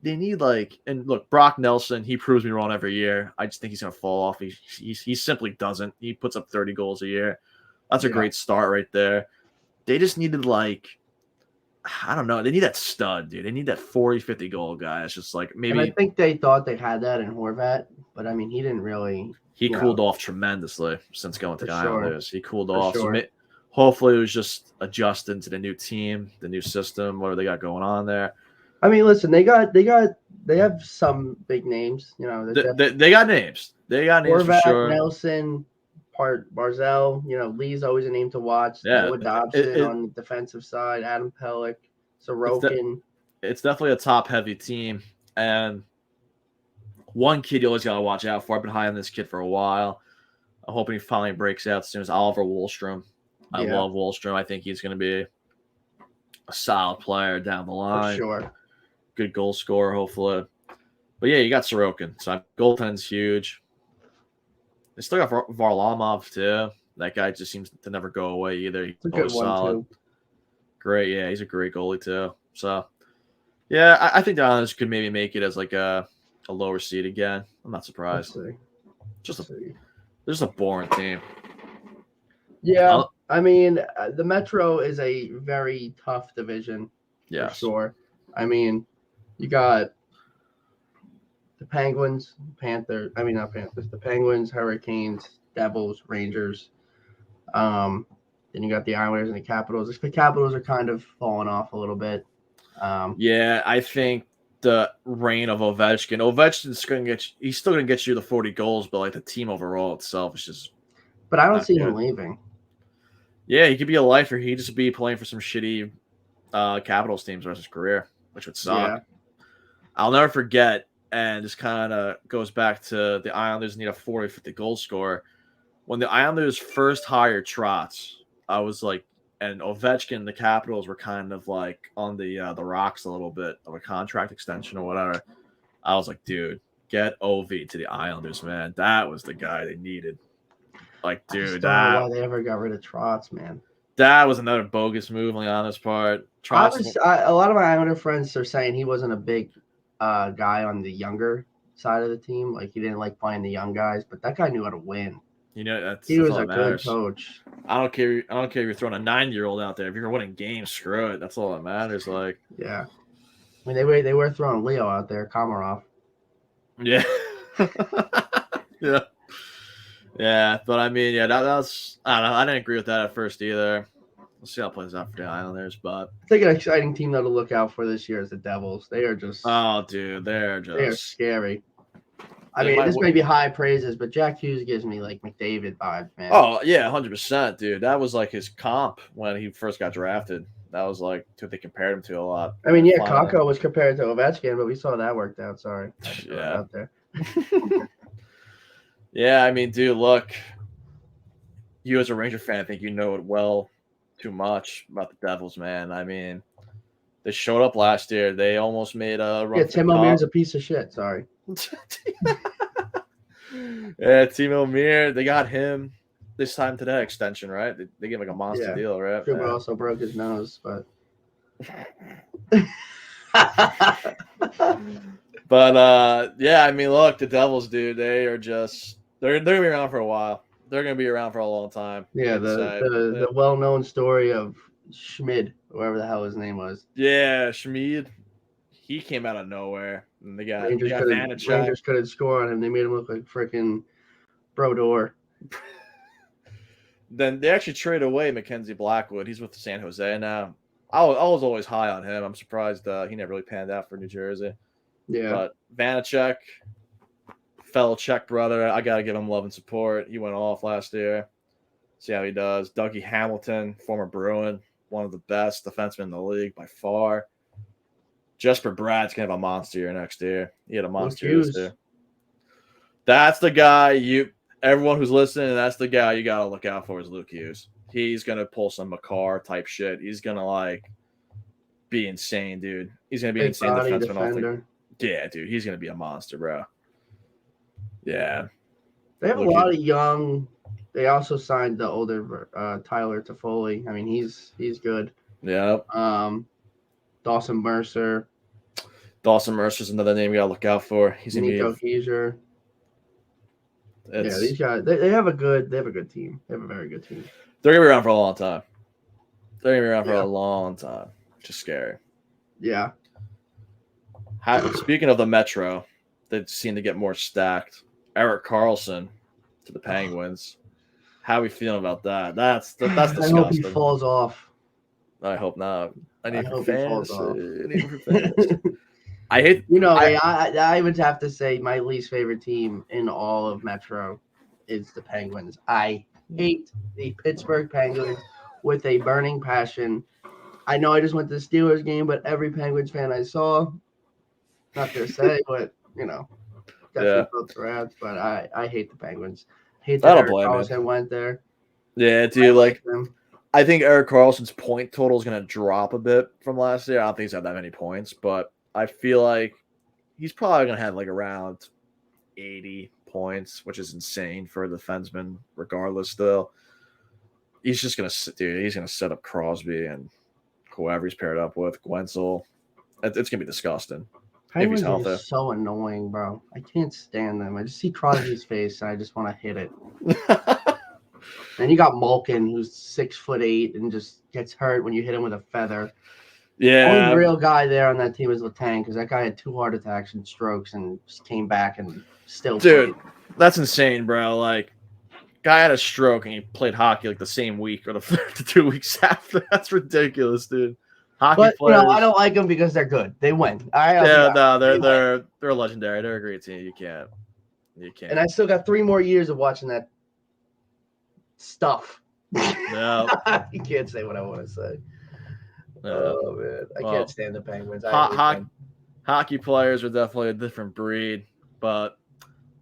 Speaker 1: and look, Brock Nelson, he proves me wrong every year. I just think he's gonna fall off. He simply doesn't. He puts up 30 goals a year. That's a great start right there. They just needed I don't know. They need that stud, dude. They need that 40, 50 goal guy. It's just like maybe.
Speaker 2: And I think they thought they had that in Horvat, but I mean, he didn't really.
Speaker 1: He cooled off tremendously since going to the Islanders. He cooled off.
Speaker 2: Sure.
Speaker 1: So hopefully it was just adjusting to the new team, the new system, whatever they got going on there.
Speaker 2: I mean, listen, they have some big names.
Speaker 1: They got names. They got names
Speaker 2: Horvat,
Speaker 1: for sure.
Speaker 2: Nelson, Barzell. Lee's always a name to watch.
Speaker 1: Yeah,
Speaker 2: Noah Dobson on the defensive side. Adam Pelech, Sorokin.
Speaker 1: It's definitely a top-heavy team, and one kid you always got to watch out for. I've been high on this kid for a while. I'm hoping he finally breaks out soon. As Oliver Wahlstrom. I love Wahlstrom. I think he's going to be a solid player down the line.
Speaker 2: For sure.
Speaker 1: Good goal scorer, hopefully. But yeah, you got Sorokin. So goaltending's huge. They still got Varlamov too. That guy just seems to never go away either. He's
Speaker 2: a good one
Speaker 1: solid. Too. Great, yeah, he's a great goalie too. So yeah, I think the Islanders could maybe make it as like a lower seed again. I'm not surprised. Just a boring team.
Speaker 2: Yeah, I mean, the Metro is a very tough division.
Speaker 1: Yeah,
Speaker 2: for sure. I mean, you got the Penguins, not Panthers. The Penguins, Hurricanes, Devils, Rangers. Then you got the Islanders and the Capitals. The Capitals are kind of falling off a little bit.
Speaker 1: Yeah, I think the reign of Ovechkin's going to he's still going to get you the 40 goals, but like the team overall itself is just.
Speaker 2: But I don't see him leaving.
Speaker 1: Yeah, he could be a lifer. He'd just be playing for some shitty Capitals teams the rest of his career, which would suck. Yeah. I'll never forget, and this kind of goes back to the Islanders need a 40, 50 goal scorer. When the Islanders first hired Trotz, I was like, and Ovechkin, the Capitals were kind of like on the rocks a little bit of a contract extension or whatever. I was like, dude, get Ov to the Islanders, man. That was the guy they needed. Like, dude,
Speaker 2: I just don't know why they ever got rid of Trotz, man.
Speaker 1: That was another bogus move on the Islanders' part.
Speaker 2: A lot of my Islander friends are saying he wasn't a big guy on the younger side of the team. Like, he didn't like playing the young guys, but that guy knew how to win.
Speaker 1: That's
Speaker 2: He was
Speaker 1: all
Speaker 2: a
Speaker 1: that
Speaker 2: good
Speaker 1: matters.
Speaker 2: coach.
Speaker 1: I don't care. I don't care if you're throwing a 9-year-old out there. If you're winning games, screw it. That's all that matters. Like,
Speaker 2: Yeah. I mean, they were throwing Leo out there, Komarov.
Speaker 1: yeah, yeah, yeah. But I mean, yeah, that's. I don't know. I didn't agree with that at first either. We'll see how it plays out for the Islanders, but
Speaker 2: I think an exciting team though to look out for this year is the Devils. They are just
Speaker 1: dude, they're
Speaker 2: they are
Speaker 1: just.
Speaker 2: scary. I
Speaker 1: They
Speaker 2: mean,
Speaker 1: might.
Speaker 2: this may be high praises, but Jack Hughes gives me like McDavid vibes, man.
Speaker 1: Oh yeah, 100%, dude. That was like his comp when he first got drafted. That was like what they compared him to a lot.
Speaker 2: I mean, yeah,
Speaker 1: Finally.
Speaker 2: Kakko was compared to Ovechkin, but we saw that worked out. Sorry, I had to throw that
Speaker 1: Yeah.
Speaker 2: out there.
Speaker 1: Yeah, I mean, dude, look, you as a Ranger fan, I think you know it well too much about the Devils, man. I mean, they showed up last year. They almost made a run
Speaker 2: Yeah,
Speaker 1: for
Speaker 2: Tim
Speaker 1: the
Speaker 2: O'Meara's
Speaker 1: cup.
Speaker 2: a piece of shit. Sorry.
Speaker 1: Yeah, Team O'Meara, they got him this time to that extension, right? They gave like a monster
Speaker 2: Yeah.
Speaker 1: deal, right?
Speaker 2: Trouba
Speaker 1: Yeah.
Speaker 2: also broke his nose, but
Speaker 1: But yeah, I mean, look, the Devils, dude, they are just they're gonna be around for a while. They're gonna be around for a long time.
Speaker 2: yeah, the well known story of Schmid, whoever the hell his name was.
Speaker 1: Yeah, Schmid, he came out of nowhere, and they got Vanacek.
Speaker 2: Rangers couldn't score on him. They made him look like freaking Brodeur.
Speaker 1: Then they actually traded away Mackenzie Blackwood. He's with San Jose now. I was always high on him. I'm surprised he never really panned out for New Jersey.
Speaker 2: Yeah.
Speaker 1: But Vanacek, fellow Czech brother, I got to give him love and support. He went off last year. See how he does. Dougie Hamilton, former Bruin, one of the best defensemen in the league by far. Jesper Brad's going to have a monster year next year. He had a monster year this year. That's the guy everyone who's listening, that's the guy you got to look out for is Luke Hughes. He's going to pull some Makar type shit. He's going to like be insane, dude. He's going to be an insane defenseman. Yeah, dude. He's going to be a monster, bro. Yeah.
Speaker 2: They have a lot of young. They also signed the older Tyler Toffoli. I mean, he's good.
Speaker 1: Yeah.
Speaker 2: Dawson Mercer.
Speaker 1: Dawson Mercer's another name you got to look out for. He's
Speaker 2: Nico Heiser. Yeah, these guys. They have a good team. They have a very good team.
Speaker 1: They're gonna be around for a long time. They're gonna be around for a long time. Which is scary.
Speaker 2: Yeah.
Speaker 1: Speaking of the Metro, they seem to get more stacked. Erik Karlsson to the Penguins. How are we feeling about that? That's disgusting.
Speaker 2: I hope he falls off.
Speaker 1: I hope not. I need
Speaker 2: hope
Speaker 1: fans.
Speaker 2: He falls off.
Speaker 1: I need for fans. I hate.
Speaker 2: I would have to say my least favorite team in all of Metro is the Penguins. I hate the Pittsburgh Penguins with a burning passion. I know I just went to the Steelers game, but every Penguins fan I saw, not to say, but definitely felt the Rats. But I hate the Penguins. I hate that Erik Karlsson went there.
Speaker 1: Yeah, dude. I think Erik Karlsson's point total is going to drop a bit from last year. I don't think he's had that many points, but I feel like he's probably going to have like around 80 points, which is insane for a defenseman regardless still. He's just going to he's going to set up Crosby and whoever he's paired up with, Guentzel. It's going to be disgusting.
Speaker 2: Penguins are so annoying, bro. I can't stand them. I just see Crosby's face and I just want to hit it. And you got Malkin, who's 6'8" and just gets hurt when you hit him with a feather.
Speaker 1: Yeah.
Speaker 2: The only real guy there on that team is Letang, because that guy had 2 heart attacks and strokes and just came back and still
Speaker 1: played.
Speaker 2: Dude,
Speaker 1: that's insane, bro. Like, guy had a stroke and he played hockey like the same week or the 2 weeks after. That's ridiculous, dude. Hockey players.
Speaker 2: I don't like them because they're good. They win.
Speaker 1: They're legendary. They're a great team. You can't.
Speaker 2: And I still got 3 more years of watching that stuff.
Speaker 1: No.
Speaker 2: You can't say what I want to say. Oh, man. I can't stand the Penguins.
Speaker 1: Hockey players are definitely a different breed, but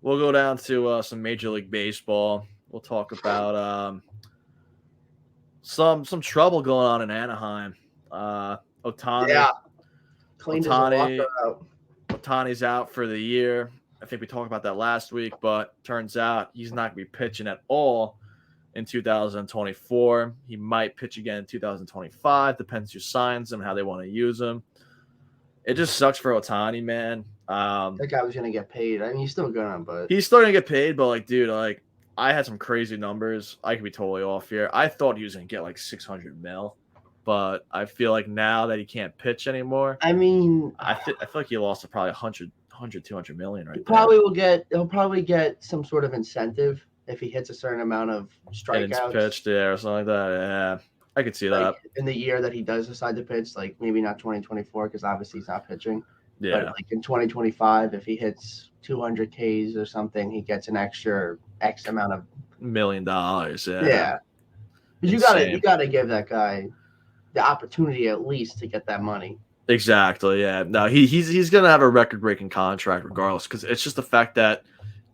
Speaker 1: we'll go down to some Major League Baseball. We'll talk about some trouble going on in Anaheim. Ohtani.
Speaker 2: Yeah. Cleaned his locker out.
Speaker 1: Ohtani's out for the year. I think we talked about that last week, but turns out he's not going to be pitching at all in 2024. He might pitch again in 2025. Depends who signs him, how they want to use him. It just sucks for Ohtani, man.
Speaker 2: That guy was going to get paid. I mean, he's still going to, but...
Speaker 1: He's still going to get paid, but, like, dude, like, I had some crazy numbers. I could be totally off here. I thought he was going to get like 600 mil, but I feel like now that he can't pitch anymore,
Speaker 2: I mean,
Speaker 1: I feel like he lost to probably 200 million
Speaker 2: he
Speaker 1: right there.
Speaker 2: probably will get. He'll probably get some sort of incentive if he hits a certain amount of
Speaker 1: And it's
Speaker 2: strikeouts.
Speaker 1: pitched there or something like that. Yeah, I could see
Speaker 2: Like
Speaker 1: that.
Speaker 2: in the year that he does decide to pitch, like maybe not 2024 because obviously he's not pitching, but
Speaker 1: Yeah,
Speaker 2: like in 2025, if he hits 200 Ks or something, he gets an extra X amount of
Speaker 1: $1 million.
Speaker 2: yeah. Because you
Speaker 1: Insane.
Speaker 2: gotta give that guy the opportunity at least to get that money.
Speaker 1: Exactly. Yeah. No, he's gonna have a record breaking contract regardless because it's just the fact that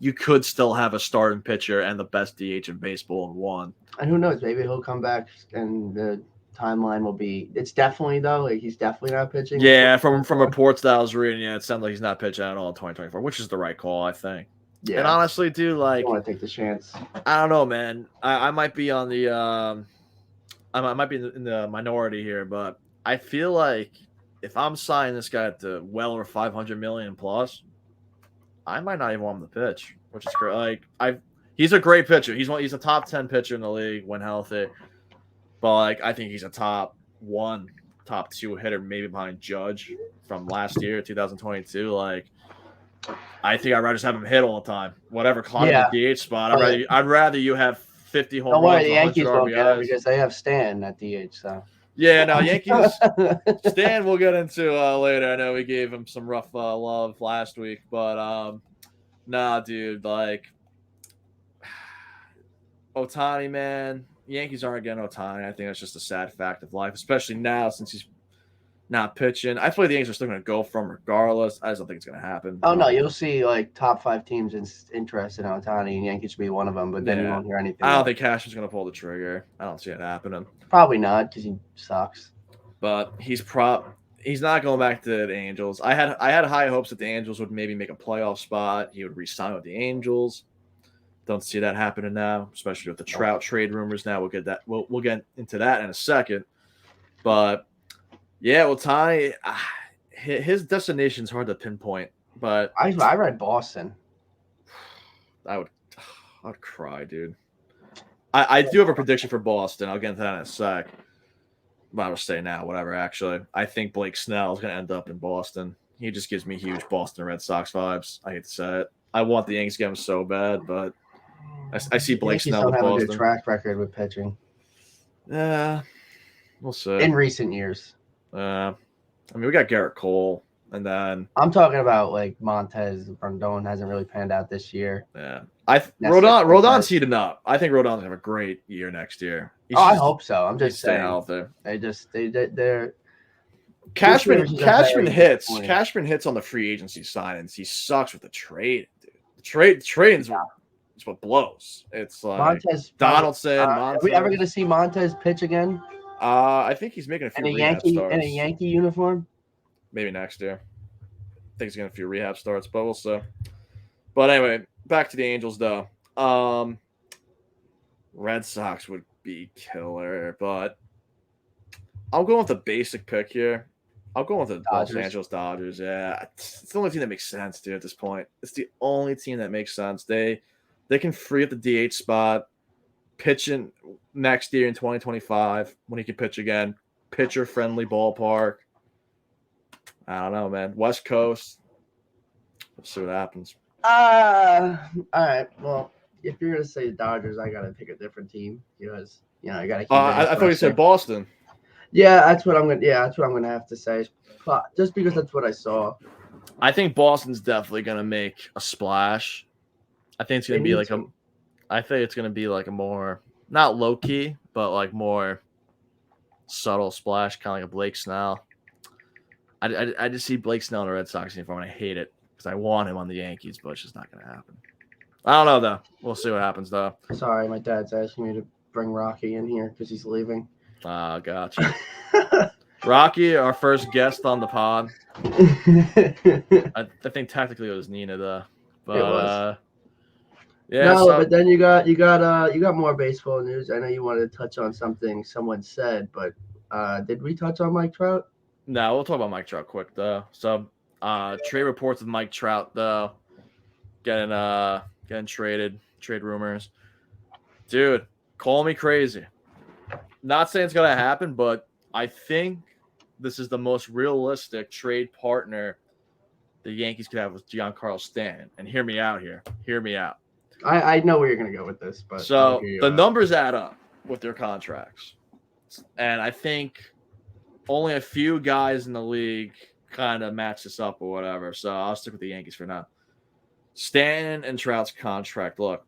Speaker 1: you could still have a starting pitcher and the best DH in baseball in one.
Speaker 2: And who knows? Maybe he'll come back and the timeline will be. It's definitely though. Like he's definitely not pitching.
Speaker 1: Yeah, from reports that I was reading, yeah, it sounded like he's not pitching at all in 2024, which is the right call, I think.
Speaker 2: Yeah.
Speaker 1: And honestly, dude,
Speaker 2: You
Speaker 1: like
Speaker 2: don't want to take the chance.
Speaker 1: I don't know, man. I might be on the I might be in the minority here, but I feel like if I'm signing this guy at the well over 500 million plus, I might not even want him to pitch, which is great. Like he's a great pitcher. He's a top 10 pitcher in the league when healthy. But like I think he's a top 1, top 2 hitter, maybe behind Judge from last year, 2022. Like I think I'd rather just have him hit all the time. Whatever clogging the DH spot. I'd rather you have 50 home
Speaker 2: Don't
Speaker 1: runs,
Speaker 2: worry, the
Speaker 1: 100
Speaker 2: Yankees won't get him
Speaker 1: RBIs.
Speaker 2: because they have Stan at DH. So
Speaker 1: Yeah, no, Yankees. Stan we'll get into later. I know we gave him some rough love last week, but nah, dude, like Ohtani, man, Yankees aren't getting Ohtani. I think that's just a sad fact of life, especially now since he's not pitching. I feel like the Yankees are still going to go from regardless. I just don't think it's going to happen.
Speaker 2: Oh no, you'll see like top 5 teams interested in Ohtani, and Yankees should be one of them. But then you won't hear anything.
Speaker 1: I don't think Cashman's going to pull the trigger. I don't see it happening.
Speaker 2: Probably not because he sucks.
Speaker 1: But he's not going back to the Angels. I had high hopes that the Angels would maybe make a playoff spot. He would re-sign with the Angels. Don't see that happening now, especially with the Trout trade rumors. Now we'll get into that in a second. But yeah, Ohtani, his destination's hard to pinpoint. But
Speaker 2: I read Boston.
Speaker 1: I'd cry, dude. I do have a prediction for Boston. I'll get into that in a sec. But I'll say now, whatever. Actually, I think Blake Snell is going to end up in Boston. He just gives me huge Boston Red Sox vibes. I hate to say it. I want the Yankees to get him so bad, but I see Blake Snell with
Speaker 2: Boston. Don't have a good track record with pitching.
Speaker 1: Yeah, we'll see.
Speaker 2: In recent years.
Speaker 1: I mean, we got Garrett Cole, and then
Speaker 2: I'm talking about like Montez Rondon hasn't really panned out this year.
Speaker 1: Yeah, Rodon's heating up. I think Rodon's gonna have a great year next year.
Speaker 2: I hope so. I'm just saying.
Speaker 1: Healthy.
Speaker 2: They're
Speaker 1: Cashman hits. Cashman hits on the free agency signings. He sucks with the trade, dude. The trading's what blows. It's like
Speaker 2: Montez,
Speaker 1: Donaldson.
Speaker 2: Are we ever gonna see Montez pitch again?
Speaker 1: I think he's making a few rehab starts.
Speaker 2: In a Yankee uniform?
Speaker 1: Maybe next year. I think he's getting a few rehab starts, but we'll see. But anyway, back to the Angels though. Red Sox would be killer, but I'll go with the basic pick here. I'll go with the Los Angeles Dodgers. Yeah, it's the only team that makes sense, dude. At this point, it's the only team that makes sense. They can free up the DH spot, pitching next year in 2025 when he can pitch again. Pitcher friendly ballpark. I don't know, man. West Coast. Let's see what happens.
Speaker 2: All right. Well, if you're gonna say Dodgers, I gotta pick a different team because I gotta keep.
Speaker 1: I thought you said Boston.
Speaker 2: Yeah, that's what I'm gonna. Yeah, that's what I'm gonna have to say. Just because that's what I saw.
Speaker 1: I think Boston's definitely gonna make a splash. I think it's gonna be like I think it's gonna be like a more not low key, but like more subtle splash, kind of like a Blake Snell. I just see Blake Snell in the Red Sox uniform, and I hate it because I want him on the Yankees, but it's just not gonna happen. I don't know though. We'll see what happens though.
Speaker 2: Sorry, my dad's asking me to bring Rocky in here because he's leaving.
Speaker 1: Gotcha. Rocky, our first guest on the pod. I think technically it was Nina though, but
Speaker 2: it was.
Speaker 1: Yeah.
Speaker 2: No, but then you got more baseball news. I know you wanted to touch on something someone said, but did we touch on Mike Trout?
Speaker 1: No, we'll talk about Mike Trout quick though. So, trade reports of Mike Trout though, getting traded. Trade rumors. Dude, call me crazy. Not saying it's going to happen, but I think this is the most realistic trade partner the Yankees could have with Giancarlo Stanton. And hear me out here. Hear me out.
Speaker 2: I know where you're going to go with this, but I'll
Speaker 1: So
Speaker 2: hear you
Speaker 1: the
Speaker 2: out.
Speaker 1: numbers add up with their contracts. And I think only a few guys in the league kind of match this up or whatever. So I'll stick with the Yankees for now. Stanton and Trout's contract. Look,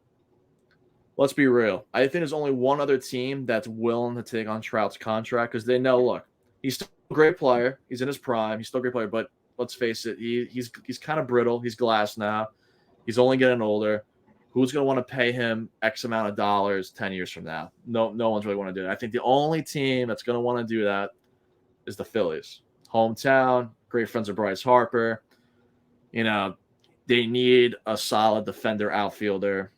Speaker 1: let's be real. I think there's only one other team that's willing to take on Trout's contract because they know, look, he's still a great player. He's in his prime. He's still a great player, but let's face it, he's kind of brittle. He's glass now. He's only getting older. Who's going to want to pay him X amount of dollars 10 years from now? No one's really want to do that. I think the only team that's going to want to do that is the Phillies. Hometown, great friends of Bryce Harper. You know, they need a solid defender outfielder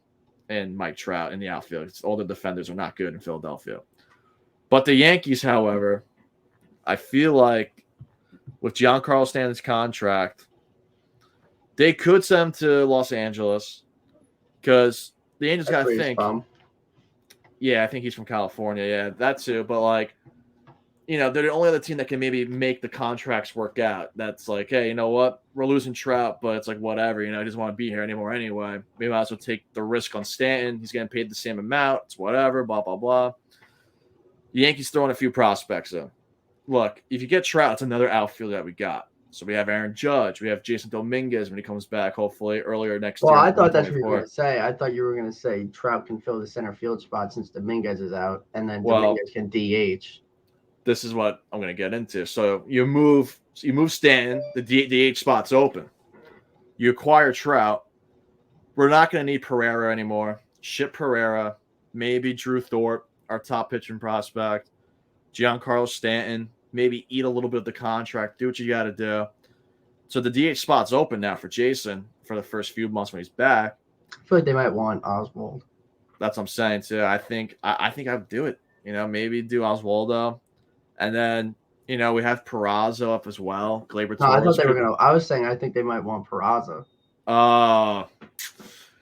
Speaker 1: and Mike Trout in the outfield. All the defenders are not good in Philadelphia. But the Yankees, however, I feel like with Giancarlo Stanton's contract, they could send him to Los Angeles because the Angels got to think. Yeah, I think he's from California. Yeah, that too. But, like, you know, they're the only other team that can maybe make the contracts work out. That's like, hey, you know what? We're losing Trout, but it's like, whatever. You know, he doesn't want to be here anymore anyway. We might as well take the risk on Stanton. He's getting paid the same amount. It's whatever, blah, blah, blah. The Yankees throwing a few prospects in. Look, if you get Trout, it's another outfielder that we got. So we have Aaron Judge. We have Jason Dominguez when he comes back, hopefully earlier next year.
Speaker 2: Well, I thought that's what you were going to say. I thought you were going to say Trout can fill the center field spot since Dominguez is out, and then Dominguez can DH.
Speaker 1: This is what I'm going to get into. So you move Stanton, the DH spot's open. You acquire Trout. We're not going to need Pereira anymore. Ship Pereira, maybe Drew Thorpe, our top pitching prospect, Giancarlo Stanton, maybe eat a little bit of the contract, do what you got to do. So the DH spot's open now for Jason for the first few months when he's back.
Speaker 2: I feel like they might want Oswald.
Speaker 1: That's what I'm saying too. I think I would do it. You know, maybe do Oswaldo. And then, you know, we have Peraza up as well. Gleyber Torres.
Speaker 2: I thought they were going to – I was saying I think they might want Peraza.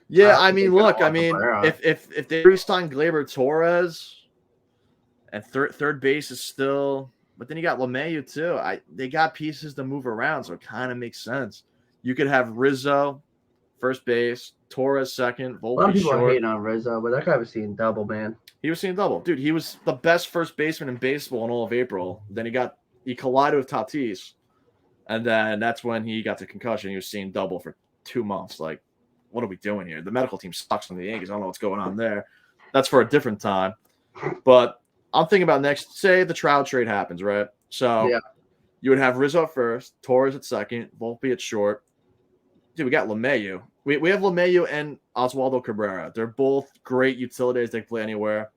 Speaker 1: Yeah, I mean, look, I mean, if they re-sign Gleyber Torres and third base is still – but then you got LeMahieu too. They got pieces to move around, so it kind of makes sense. You could have Rizzo, first base, Torres second, Volpe short.
Speaker 2: A lot of people are hating on Rizzo, but that guy was seeing double, man.
Speaker 1: He was seeing double. Dude, he was the best first baseman in baseball in all of April. Then he collided with Tatis. And then that's when he got the concussion. He was seeing double for 2 months. Like, what are we doing here? The medical team sucks on the Yankees. I don't know what's going on there. That's for a different time. But I'm thinking about next, say the Trout trade happens, right? So you would have Rizzo at first, Torres at second, Volpe at short. Dude, we got LeMahieu. We have LeMahieu and Oswaldo Cabrera. They're both great utilities. They can play anywhere.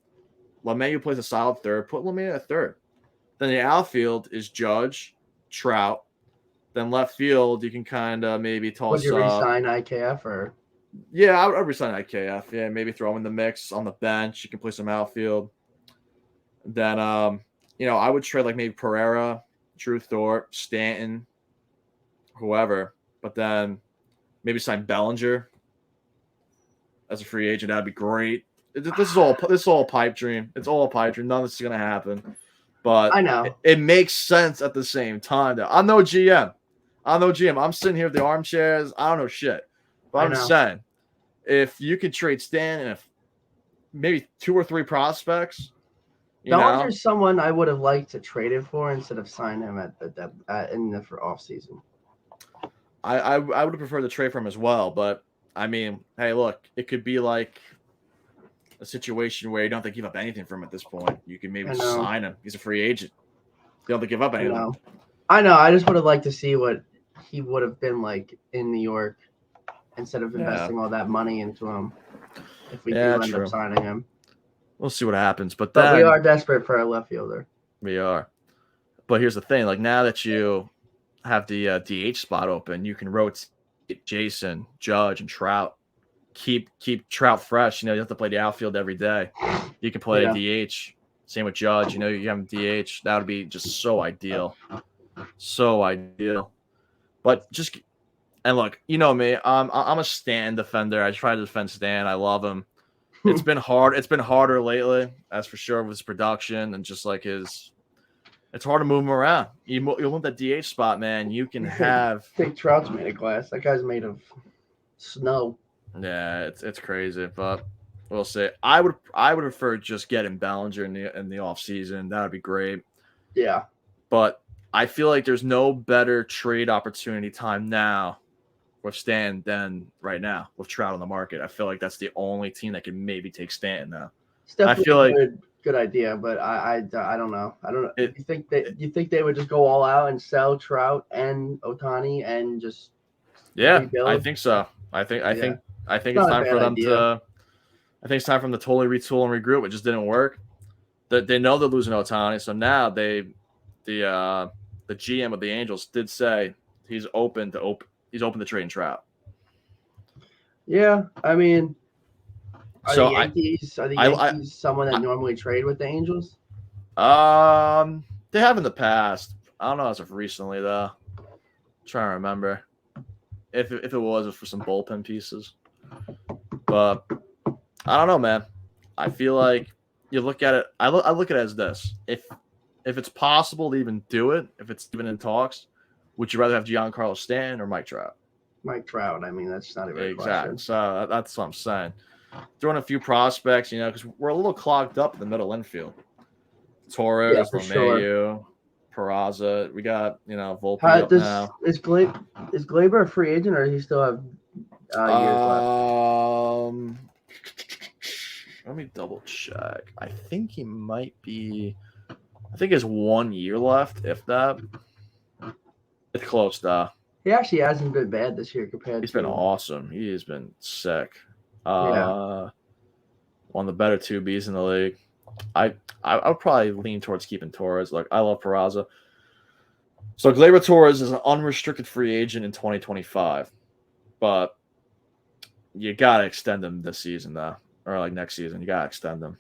Speaker 1: LeMahieu plays a solid third. Put LeMahieu at third. Then the outfield is Judge, Trout. Then left field, you can kind of maybe toss up.
Speaker 2: Would you re-sign IKF or?
Speaker 1: Yeah, I would resign IKF. Yeah, maybe throw him in the mix on the bench. You can play some outfield. Then, you know, I would trade like maybe Pereira, Drew Thorpe, Stanton, whoever. But then maybe sign Bellinger as a free agent. That'd be great. This is all a pipe dream. It's all a pipe dream. None of this is gonna happen. But
Speaker 2: I know
Speaker 1: it makes sense at the same time. Though. I'm no GM. I'm sitting here with the armchairs. I don't know shit. But I'm saying, if you could trade Stan and if maybe 2 or 3 prospects,
Speaker 2: Bellinger's someone I would have liked to trade it for instead of sign him in the off season.
Speaker 1: I would have preferred to trade for him as well, but I mean, hey, look, it could be like a situation where you don't have to give up anything from him at this point. You can maybe sign him. He's a free agent. You don't have to give up anything.
Speaker 2: I know. I just would have liked to see what he would have been like in New York instead of investing all that money into him. If we do end up signing him,
Speaker 1: we'll see what happens. But
Speaker 2: we are desperate for a left fielder.
Speaker 1: We are. But here's the thing: like now that you have the DH spot open, you can rotate Jason, Judge, and Trout. Keep Trout fresh. You know, you have to play the outfield every day. You can play DH. Same with Judge. You know, you have DH. That would be just so ideal. So ideal. But look, you know me. I'm a Stan defender. I try to defend Stan. I love him. it's been hard. It's been harder lately, that's for sure, with his production and just like his. It's hard to move him around. You want that DH spot, man. You can have.
Speaker 2: I think Trout's made of glass. That guy's made of snow.
Speaker 1: Yeah, it's crazy, but we'll see. I would prefer just getting Bellinger in the off season. That would be great.
Speaker 2: Yeah.
Speaker 1: But I feel like there's no better trade opportunity time now with Stanton than right now with Trout on the market. I feel like that's the only team that can maybe take Stanton now.
Speaker 2: It's definitely
Speaker 1: I feel like
Speaker 2: good idea, but I don't know. I don't know. You think they would just go all out and sell Trout and Ohtani and just rebuild?
Speaker 1: I think so. I think it's
Speaker 2: not a
Speaker 1: time for
Speaker 2: bad
Speaker 1: them
Speaker 2: idea.
Speaker 1: to. I think it's time for them to totally retool and regroup. It just didn't work. They know they're losing Ohtani, so now the GM of the Angels did say he's open to trading Trout.
Speaker 2: Yeah, I mean, are
Speaker 1: So
Speaker 2: the Yankees someone that normally trade with the Angels?
Speaker 1: They have in the past. I don't know as of recently though. I'm trying to remember if it was for some bullpen pieces, but I don't know, man. I feel like you look at it. I look at it as this: if it's possible to even do it, if it's even in talks, would you rather have Giancarlo Stanton or Mike Trout?
Speaker 2: Mike Trout. I mean, that's not even
Speaker 1: Exactly.
Speaker 2: question.
Speaker 1: So that's what I'm saying. Throwing a few prospects, because we're a little clogged up in the middle infield. Torres, LeMahieu, Peraza. We got Volpe up now.
Speaker 2: Is Glaber a free agent, or does he still have years left?
Speaker 1: Let me double check. I think he might be. I think he has 1 year left, if that. It's close, though.
Speaker 2: He actually hasn't been bad this year compared.
Speaker 1: He's been awesome. He has been sick.
Speaker 2: Yeah.
Speaker 1: One of the better 2Bs in the league. I would probably lean towards keeping Torres. Like, I love Peraza. So Gleyber Torres is an unrestricted free agent in 2025, but you gotta extend him this season though, or like next season. You gotta extend him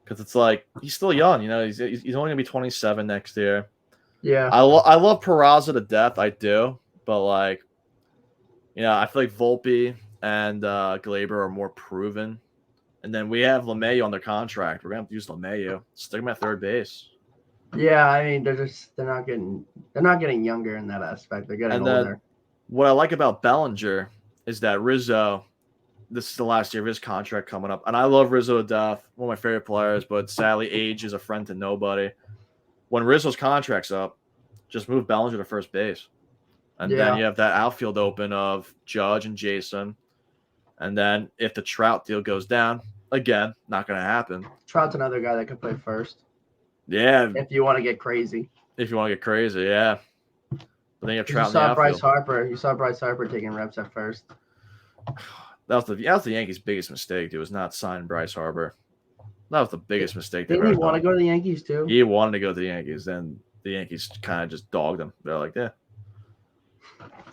Speaker 1: because it's like he's still young. He's only gonna be 27 next year.
Speaker 2: Yeah.
Speaker 1: I love Peraza to death. I do, but like, I feel like Volpe and Gleyber are more proven. And then we have LeMahieu on their contract. We're gonna have to use LeMahieu. Stick him at third base.
Speaker 2: Yeah, I mean they're not getting younger in that aspect. They're getting older.
Speaker 1: Then what I like about Bellinger is that Rizzo, this is the last year of his contract coming up. And I love Rizzo to death, one of my favorite players, but sadly age is a friend to nobody. When Rizzo's contract's up, just move Bellinger to first base. And then you have that outfield open of Judge and Jason. And then if the Trout deal goes down, again, not going to happen.
Speaker 2: Trout's another guy that could play first.
Speaker 1: Yeah.
Speaker 2: If you want to get crazy.
Speaker 1: Yeah. But then you have Trout
Speaker 2: You saw Bryce Harper taking reps at first.
Speaker 1: That was the Yankees' biggest mistake. It was not signing Bryce Harper. That was the biggest mistake they've ever done.
Speaker 2: Didn't he want to go to the Yankees too?
Speaker 1: He wanted to go to the Yankees. Then the Yankees kind of just dogged him. They're like, yeah.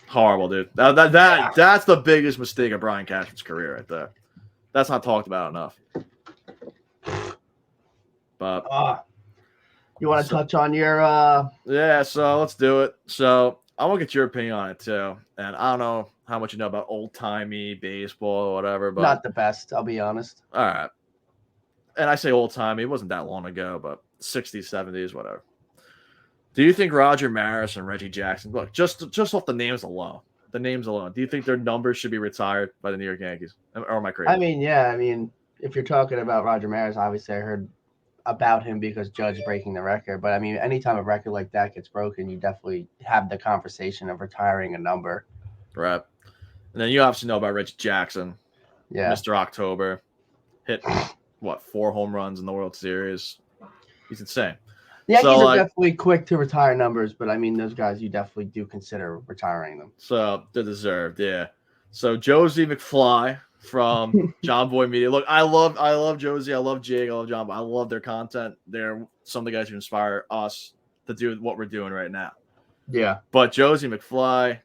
Speaker 1: Horrible, dude. That's the biggest mistake of Brian Cashman's career right there. That's not talked about enough. But
Speaker 2: you want to touch on your
Speaker 1: yeah, so let's do it. So I want to get your opinion on it too. And I don't know how much you know about old-timey baseball or whatever, but
Speaker 2: not the best, I'll be honest.
Speaker 1: All right. And I say old-timey, it wasn't that long ago, but 60s, 70s, whatever. Do you think Roger Maris and Reggie Jackson, look, just off the names alone, do you think their numbers should be retired by the New York Yankees? Or am I crazy?
Speaker 2: I mean, yeah. I mean, if you're talking about Roger Maris, obviously I heard about him because Judge breaking the record. But, I mean, anytime a record like that gets broken, you definitely have the conversation of retiring a number.
Speaker 1: Right. And then you obviously know about Reggie Jackson.
Speaker 2: Yeah.
Speaker 1: Mr. October. Hit, 4 home runs in the World Series. He's insane.
Speaker 2: The Yankees are definitely quick to retire numbers, but I mean, those guys, you definitely do consider retiring them.
Speaker 1: So they're deserved, yeah. So Josie McFly from John Boy Media. Look, I love Josie, I love Jake, I love John Boy. I love their content. They're some of the guys who inspire us to do what we're doing right now.
Speaker 2: Yeah.
Speaker 1: But Josie McFly,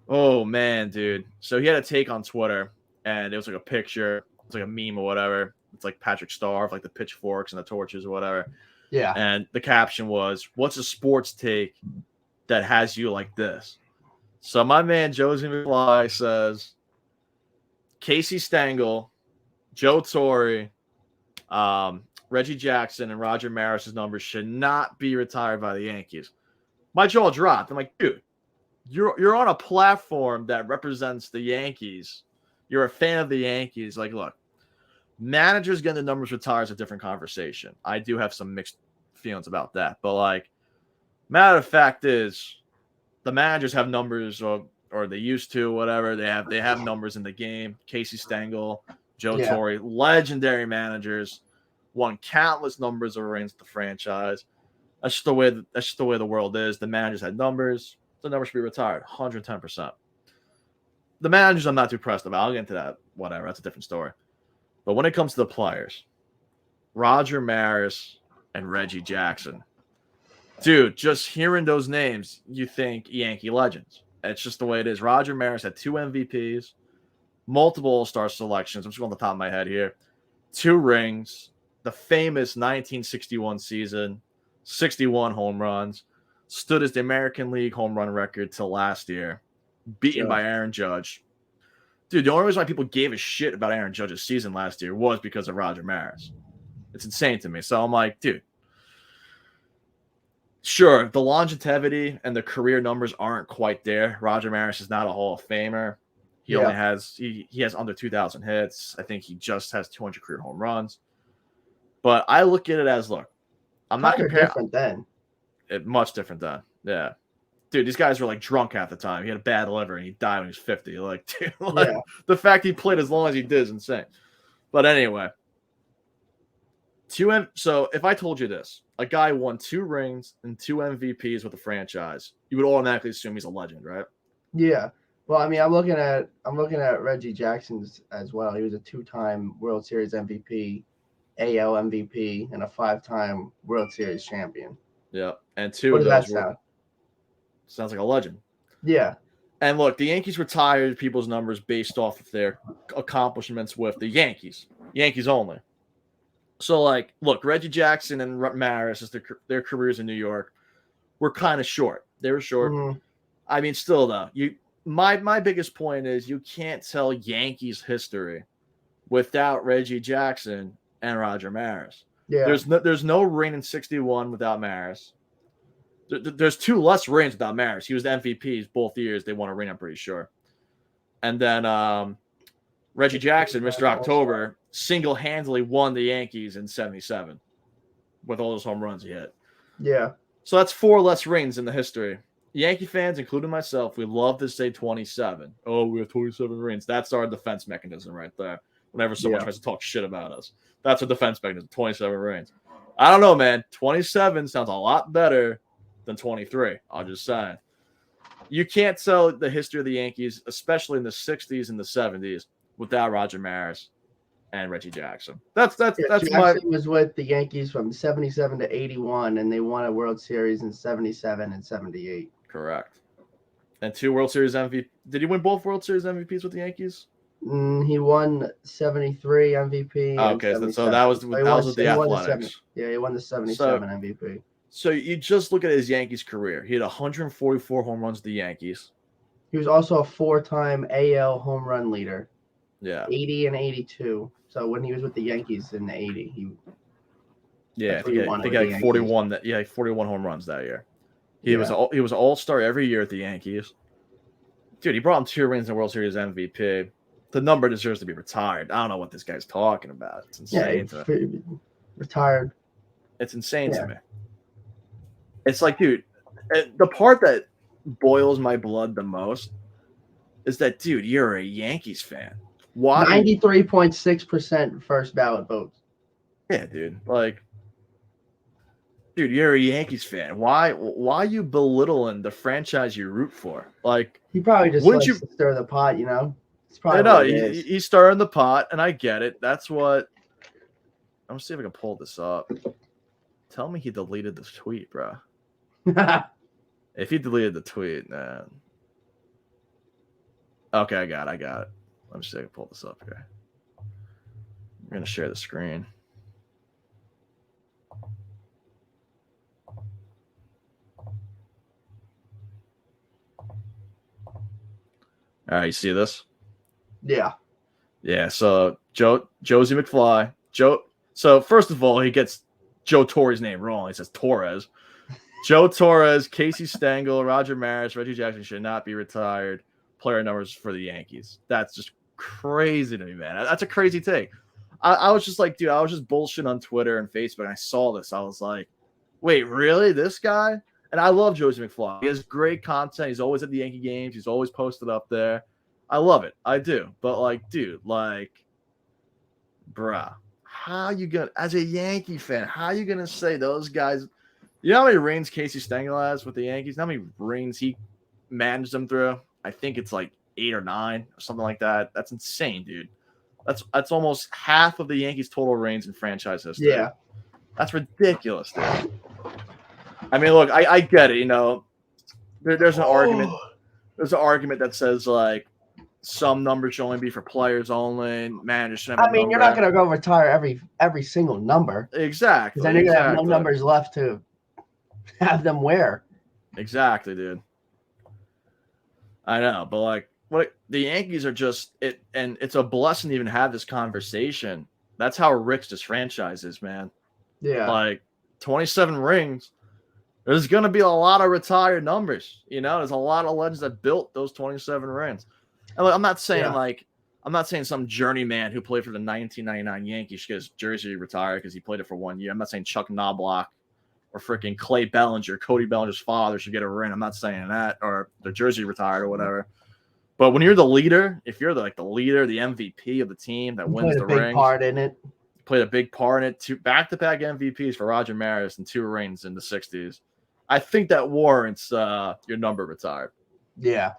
Speaker 1: oh man, dude. So he had a take on Twitter, and it was like a picture, it's like a meme or whatever. It's like Patrick Star, like the pitchforks and the torches or whatever.
Speaker 2: Yeah.
Speaker 1: And the caption was, "What's a sports take that has you like this?" So my man Josie McFly says, Casey Stengel, Joe Torre, Reggie Jackson, and Roger Maris's numbers should not be retired by the Yankees. My jaw dropped. I'm like, dude, you're on a platform that represents the Yankees. You're a fan of the Yankees. Like, look, managers getting the numbers retired is a different conversation. I do have some mixed feelings about that. But, like, matter of fact is the managers have numbers or they used to, whatever. They have numbers in the game. Casey Stengel, Joe Torre, legendary managers, won countless numbers of rings with the franchise. That's just the way the world is. The managers had numbers. The numbers should be retired, 110%. The managers I'm not too pressed about. I'll get into that. Whatever. That's a different story. But when it comes to the players, Roger Maris and Reggie Jackson, dude, just hearing those names, you think Yankee legends. It's just the way it is. Roger Maris had 2 MVPs, multiple All-Star selections. I'm just going on the top of my head here. 2 rings, the famous 1961 season, 61 home runs, stood as the American League home run record till last year, beaten by Aaron Judge. Dude, the only reason why people gave a shit about Aaron Judge's season last year was because of Roger Maris. It's insane to me. So I'm like, dude, sure, the longevity and the career numbers aren't quite there. Roger Maris is not a Hall of Famer. He only has he has under 2,000 hits. I think he just has 200 career home runs. But I look at it as, look, I'm not comparing.
Speaker 2: Different then.
Speaker 1: Much different then. Yeah. Dude, these guys were like drunk half the time. He had a bad liver and he died when he was 50. Like, dude, the fact he played as long as he did is insane. But anyway, so if I told you this, a guy won 2 rings and 2 MVPs with the franchise, you would automatically assume he's a legend, right?
Speaker 2: Yeah. Well, I mean, I'm looking at Reggie Jackson's as well. He was a 2-time World Series MVP, AL MVP, and a 5-time World Series champion.
Speaker 1: Yeah, and 2
Speaker 2: what
Speaker 1: of
Speaker 2: does
Speaker 1: those
Speaker 2: that sound?
Speaker 1: Sounds like a legend.
Speaker 2: Yeah.
Speaker 1: And look, the Yankees retired people's numbers based off of their accomplishments with the Yankees. Yankees only. So, like, look, Reggie Jackson and Maris, as their careers in New York, were kind of short. They were short.
Speaker 2: Mm-hmm.
Speaker 1: I mean, still, though, my biggest point is you can't tell Yankees history without Reggie Jackson and Roger Maris.
Speaker 2: Yeah.
Speaker 1: There's no ring in 61 without Maris. There's 2 less rings without Maris. He was the MVPs both years. They won a ring, I'm pretty sure. And then Reggie Jackson, Mr. October, single-handedly won the Yankees in 77 with all those home runs he hit.
Speaker 2: Yeah.
Speaker 1: So that's 4 less rings in the history. Yankee fans, including myself, we love to say 27. Oh, we have 27 rings. That's our defense mechanism right there. Whenever someone tries to talk shit about us, that's our defense mechanism, 27 rings. I don't know, man. 27 sounds a lot better than 23. I'm just saying. You can't tell the history of the Yankees, especially in the 60s and the 70s, without Roger Maris and Reggie Jackson. That's
Speaker 2: Jackson was with the Yankees from 77 to 81, and they won a World Series in 77 and 78.
Speaker 1: Correct. And 2 World Series MVP. Did he win both World Series MVPs with the Yankees?
Speaker 2: He won 73 MVP.
Speaker 1: Okay, so that was with the Athletics.
Speaker 2: He won the 77 MVP.
Speaker 1: So you just look at his Yankees career. He had 144 home runs with the Yankees.
Speaker 2: He was also a 4-time AL home run leader.
Speaker 1: Yeah.
Speaker 2: 80 and 82. So when he was with the Yankees in the 80,
Speaker 1: I think he had like 41 41 home runs that year. He was an all-star every year at the Yankees. Dude, he brought him 2 rings in the World Series MVP. The number deserves to be retired. I don't know what this guy's talking about. It's insane.
Speaker 2: Retired.
Speaker 1: It's insane to me. It's like, dude, the part that boils my blood the most is that, dude, you're a Yankees fan. Why?
Speaker 2: 93.6% first ballot votes.
Speaker 1: Yeah, dude. Like, dude, you're a Yankees fan. Why you belittling the franchise you root for? Like,
Speaker 2: he probably just likes to stir the pot, you know? It's probably
Speaker 1: he's stirring the pot, and I get it. That's what. I'm gonna see if I can pull this up. Tell me he deleted this tweet, bro. If he deleted the tweet, man. Okay, I got it. Let me see if I can pull this up here. I'm gonna share the screen. All right, you see this?
Speaker 2: Yeah.
Speaker 1: Yeah, so Josie McFly. So first of all, he gets Joe Torre's name wrong. He says Torres. Joe Torres, Casey Stengel, Roger Maris, Reggie Jackson should not be retired. Player numbers for the Yankees. That's just crazy to me, man. That's a crazy take. I was just like, dude, I was just bullshitting on Twitter and Facebook, and I saw this. I was like, wait, really? This guy? And I love Josie McFly. He has great content. He's always at the Yankee games. He's always posted up there. I love it. I do. But, like, dude, like, bruh, how you gonna, as a Yankee fan, how you gonna say those guys? You know how many rings Casey Stengel has with the Yankees? You know how many rings he managed them through? I think it's like 8 or 9 or something like that. That's insane, dude. That's almost half of the Yankees' total reigns in franchise history.
Speaker 2: Yeah.
Speaker 1: That's ridiculous, dude. I mean, look, I get it. You know, there's an argument. There's an argument that says like some numbers should only be for players only. Managers should have.
Speaker 2: I mean, you're not gonna go retire every single number.
Speaker 1: Exactly.
Speaker 2: Then you're gonna have no numbers left to have them wear.
Speaker 1: Exactly, dude. I know, but like, what the Yankees are just it, and it's a blessing to even have this conversation. That's how rich this franchise is, man.
Speaker 2: Yeah.
Speaker 1: Like 27 rings. There's going to be a lot of retired numbers. You know, there's a lot of legends that built those 27 rings. And look, I'm not saying some journeyman who played for the 1999 Yankees should get his jersey retired because he played it for 1 year. I'm not saying Chuck Knobloch or freaking Clay Bellinger, Cody Bellinger's father, should get a ring. I'm not saying that, or their jersey retired or whatever. But when you're the leader, if you're the leader, the MVP of the team that wins the ring,
Speaker 2: played a big part in it.
Speaker 1: Played a big part in it. 2 back-to-back MVPs for Roger Maris and 2 rings in the 60s. I think that warrants your number retired.
Speaker 2: Yeah,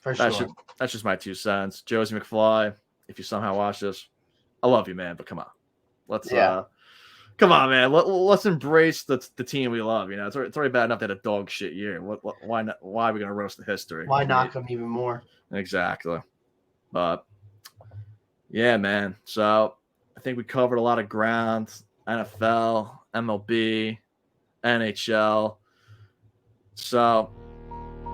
Speaker 2: for sure.
Speaker 1: That's just my 2 cents. Josie McFly, if you somehow watch this, I love you, man. But come on, come on, man. Let's embrace the team we love. You know, it's already bad enough they had a dog shit year. Why not? Why are we gonna roast the history?
Speaker 2: Why knock them even more?
Speaker 1: Exactly. But yeah, man. So I think we covered a lot of ground. NFL, MLB, NHL. So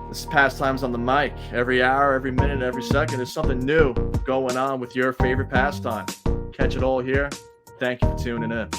Speaker 1: this is Pastimes on the Mic. Every hour, every minute, every second, there's something new going on with your favorite pastime. Catch it all here. Thank you for tuning in.